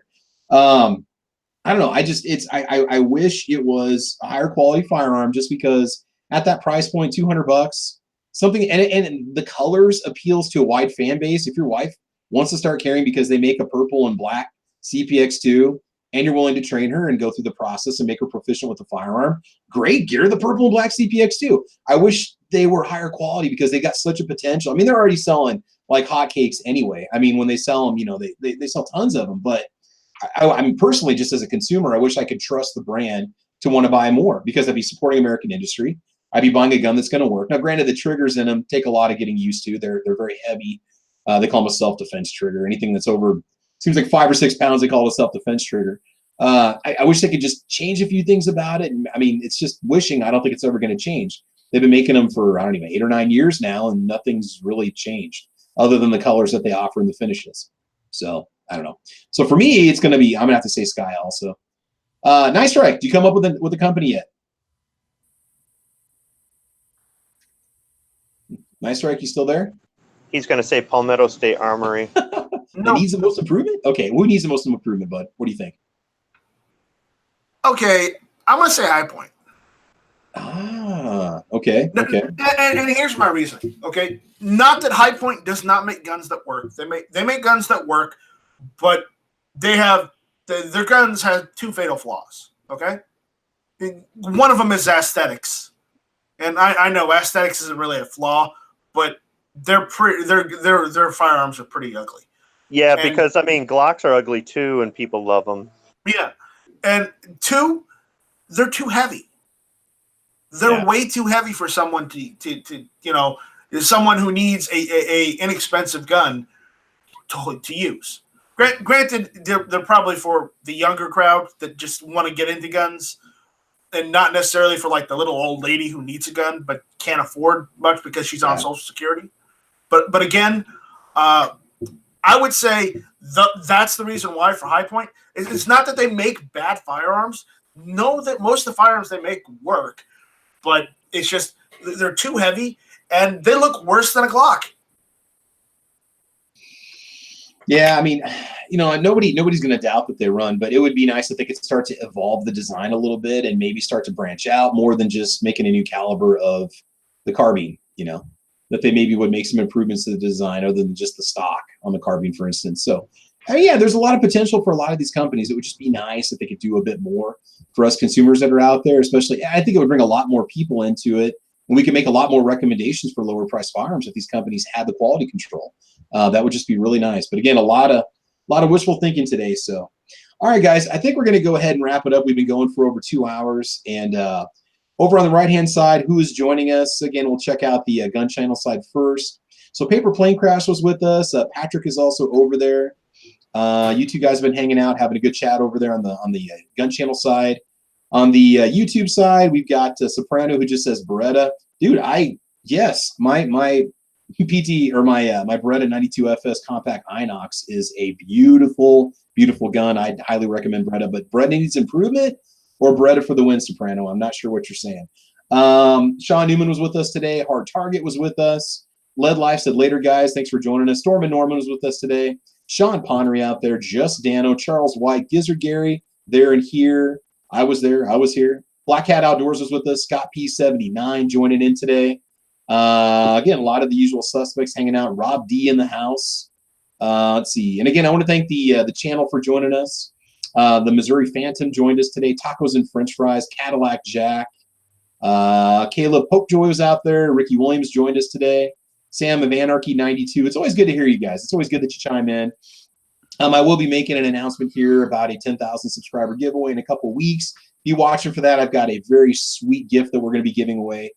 I don't know. I wish it was a higher quality firearm, just because at that price point, $200, something, and the colors appeals to a wide fan base. If your wife wants to start carrying because they make a purple and black CPX2, and you're willing to train her and go through the process and make her proficient with the firearm, great, get her the purple and black CPX2. I wish they were higher quality, because they got such a potential. I mean, they're already selling like hotcakes anyway. I mean, when they sell them, they sell tons of them, but I mean, personally, just as a consumer, I wish I could trust the brand to want to buy more, because I'd be supporting American industry. I'd be buying a gun that's going to work. Now, granted, the triggers in them take a lot of getting used to. They're very heavy. They call them a self-defense trigger. Anything that's over, seems like 5 or 6 pounds, they call it a self-defense trigger. I wish they could just change a few things about it. I mean, it's just wishing. I don't think it's ever going to change. They've been making them for, I don't even, 8 or 9 years now, and nothing's really changed other than the colors that they offer in the finishes. So I don't know. So for me, it's going to be, I'm going to have to say Sky also. Nice Strike. Do you come up with a company yet? Nice Strike, you still there? He's going to say Palmetto State Armory. No. Needs the most improvement? Okay, who needs the most improvement, bud? What do you think? Okay, I'm going to say High Point. Okay. And here's my reasoning. Okay, not that High Point does not make guns that work. They make guns that work, but they have their guns have 2 fatal flaws. Okay, one of them is aesthetics, and I know aesthetics isn't really a flaw, but their firearms are pretty ugly. Yeah, because I mean Glocks are ugly too, and people love them. Yeah, and 2, they're too heavy. They're way too heavy for someone to someone who needs a inexpensive gun to use. Granted, they're probably for the younger crowd that just want to get into guns, and not necessarily for like the little old lady who needs a gun but can't afford much because she's on Social Security. But again, I would say that's the reason why for High Point. It's not that they make bad firearms. Know that most of the firearms they make work, but it's just they're too heavy and they look worse than a Glock. Yeah, I mean, nobody's going to doubt that they run, but it would be nice if they could start to evolve the design a little bit and maybe start to branch out more than just making a new caliber of the carbine, that they maybe would make some improvements to the design other than just the stock on the carbine, for instance. So, yeah, there's a lot of potential for a lot of these companies. It would just be nice if they could do a bit more for us consumers that are out there, especially. I think it would bring a lot more people into it, and we can make a lot more recommendations for lower price firearms if these companies had the quality control. That would just be really nice. But again, a lot of wishful thinking today. So, all right, guys, I think we're going to go ahead and wrap it up. We've been going for over 2 hours, and over on the right-hand side, who is joining us? Again, we'll check out the Gun Channel side first. So Paper Plane Crash was with us. Patrick is also over there. You two guys have been hanging out, having a good chat over there on the Gun Channel side. On the YouTube side, we've got Soprano, who just says Beretta. Dude, my PT or my Beretta 92FS Compact Inox is a beautiful, beautiful gun. I'd highly recommend Beretta, but Beretta needs improvement, or Beretta for the win, Soprano. I'm not sure what you're saying. Sean Newman was with us today. Hard Target was with us. Lead Life said later, guys. Thanks for joining us. Storm and Norman was with us today. Sean Ponnery out there. Just Dano. Charles White. Gizzard Gary there and here. I was there. I was here. Black Hat Outdoors was with us. Scott P79 joining in today. Again, a lot of the usual suspects hanging out. Rob D in the house. Let's see. And again, I want to thank the channel for joining us. The Missouri Phantom joined us today. Tacos and French Fries. Cadillac Jack. Caleb Popejoy was out there. Ricky Williams joined us today. Sam of Anarchy 92. It's always good to hear you guys. It's always good that you chime in. I will be making an announcement here about a 10,000 subscriber giveaway in a couple weeks. Be watching for that. I've got a very sweet gift that we're going to be giving away,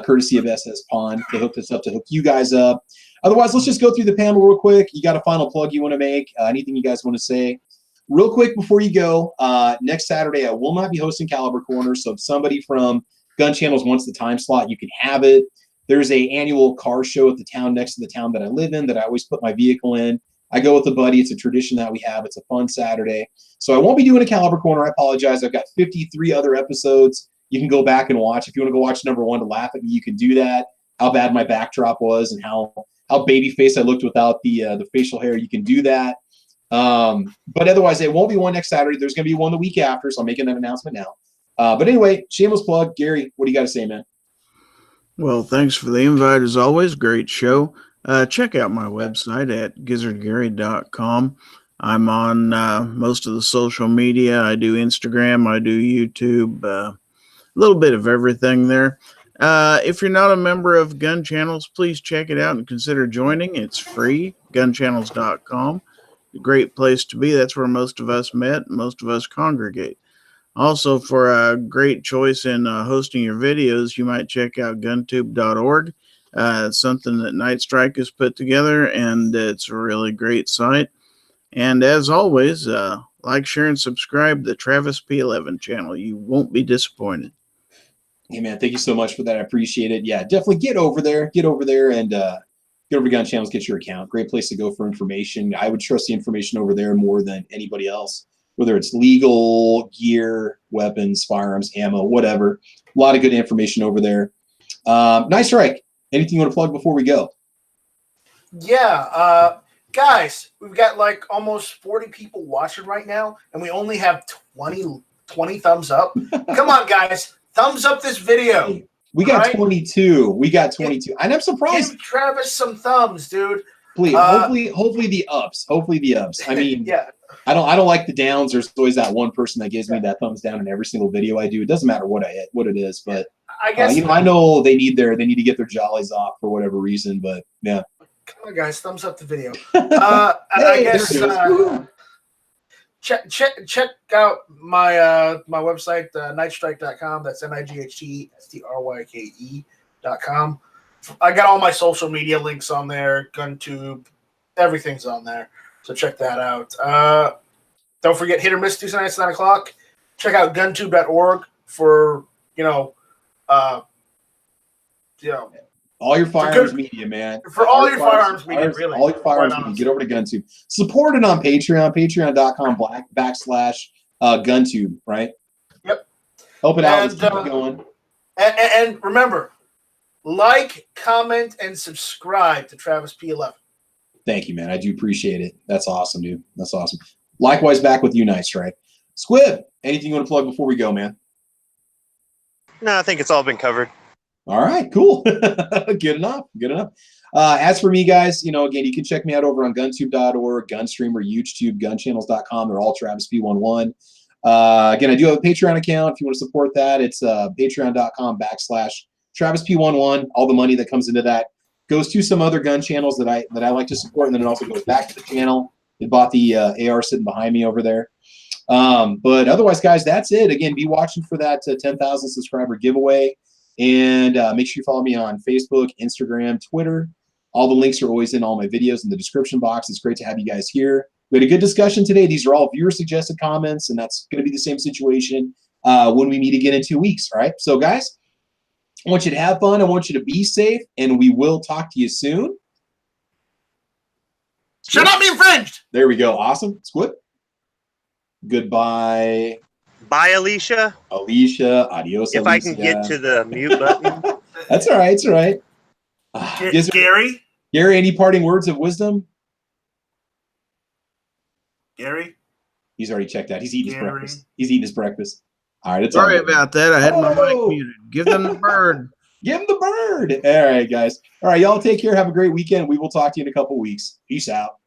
courtesy of SS Pond. They hooked us up to hook you guys up. Otherwise, let's just go through the panel real quick. You got a final plug you want to make? Anything you guys want to say? Real quick before you go, next Saturday I will not be hosting Caliber Corner, so if somebody from Gun Channels wants the time slot, you can have it. There's an annual car show at the town next to the town that I live in that I always put my vehicle in. I go with a buddy. It's a tradition that we have. It's a fun Saturday. So I won't be doing a Caliber Corner. I apologize. I've got 53 other episodes you can go back and watch. If you want to go watch number 1 to laugh at me, you can do that. How bad my backdrop was and how baby face I looked without the facial hair, you can do that. But otherwise, it won't be one next Saturday. There's going to be one the week after, so I'm making that announcement now. But anyway, shameless plug. Gary, what do you got to say, man? Well, thanks for the invite as always. Great show. Check out my website at gizzardgary.com. I'm on most of the social media. I do Instagram. I do YouTube. A little bit of everything there. If you're not a member of Gun Channels, please check it out and consider joining. It's free. Gunchannels.com. A great place to be. That's where most of us met. Most of us congregate. Also, for a great choice in hosting your videos, you might check out guntube.org. It's something that Night Strike has put together, and it's a really great site. And as always, like, share, and subscribe to the Travis P11 channel. You won't be disappointed. Hey, man, thank you so much for that. I appreciate it. Yeah, definitely get over there and get over to Gun Channels, get your account. Great place to go for information. I would trust the information over there more than anybody else. Whether it's legal, gear, weapons, firearms, ammo, whatever. A lot of good information over there. Nice Strike. Anything you want to plug before we go? Yeah. Guys, we've got like almost 40 people watching right now, and we only have 20 thumbs up. Come on, guys. Thumbs up this video. We got 22. We got 22. And I'm surprised. Give Travis some thumbs, dude. Please, hopefully the ups. Hopefully the ups. I mean, yeah. I don't like the downs. There's always that one person that gives me that thumbs down in every single video I do. It doesn't matter what it is, but I guess I know they need to get their jollies off for whatever reason. But yeah, come on, guys, thumbs up the video. I guess check out my website, nightstrike.com. That's NIGHTSTRYKE.com. I got all my social media links on there. GunTube, everything's on there. So check that out. Don't forget Hit or Miss Tuesday nights 9 o'clock. Check out guntube.org for all All your firearms media, man. For all your firearms media, really. All your firearms media. Get over to GunTube. Support it on Patreon, patreon.com/GunTube, right? Yep. Help it out. Let's keep it going. And remember, like, comment, and subscribe to Travis P11. Thank you, man. I do appreciate it. That's awesome, dude. That's awesome. Likewise, back with you, Night Strike. Squib, anything you want to plug before we go, man? No, I think it's all been covered. All right, cool. Good enough. Good enough. As for me, guys, again, you can check me out over on guntube.org, Gunstreamer, UGEtube, gunchannels.com. They're all Travis P11. Again, I do have a Patreon account. If you want to support that, it's patreon.com/Travis P11. All the money that comes into that goes to some other gun channels that I like to support, and then it also goes back to the channel. It bought the AR sitting behind me over there. But otherwise, guys, that's it. Again, be watching for that 10,000 subscriber giveaway. And make sure you follow me on Facebook, Instagram, Twitter. All the links are always in all my videos in the description box. It's great to have you guys here. We had a good discussion today. These are all viewer-suggested comments, and that's going to be the same situation when we meet again in 2 weeks, all right? So, guys, I want you to have fun. I want you to be safe, and we will talk to you soon. Shall not be infringed. There we go. Awesome. Squid. Goodbye. Bye, Alicia. Alicia. Adios, if Alicia. I can get to the mute button. That's all right. It's all right. Gary? Gary, any parting words of wisdom? Gary? He's already checked out. He's eating his breakfast. He's eating his breakfast. All right. It's Sorry about that. I had my mic muted. Give them the bird. Give him the bird. All right, guys. All right, y'all take care. Have a great weekend. We will talk to you in a couple weeks. Peace out.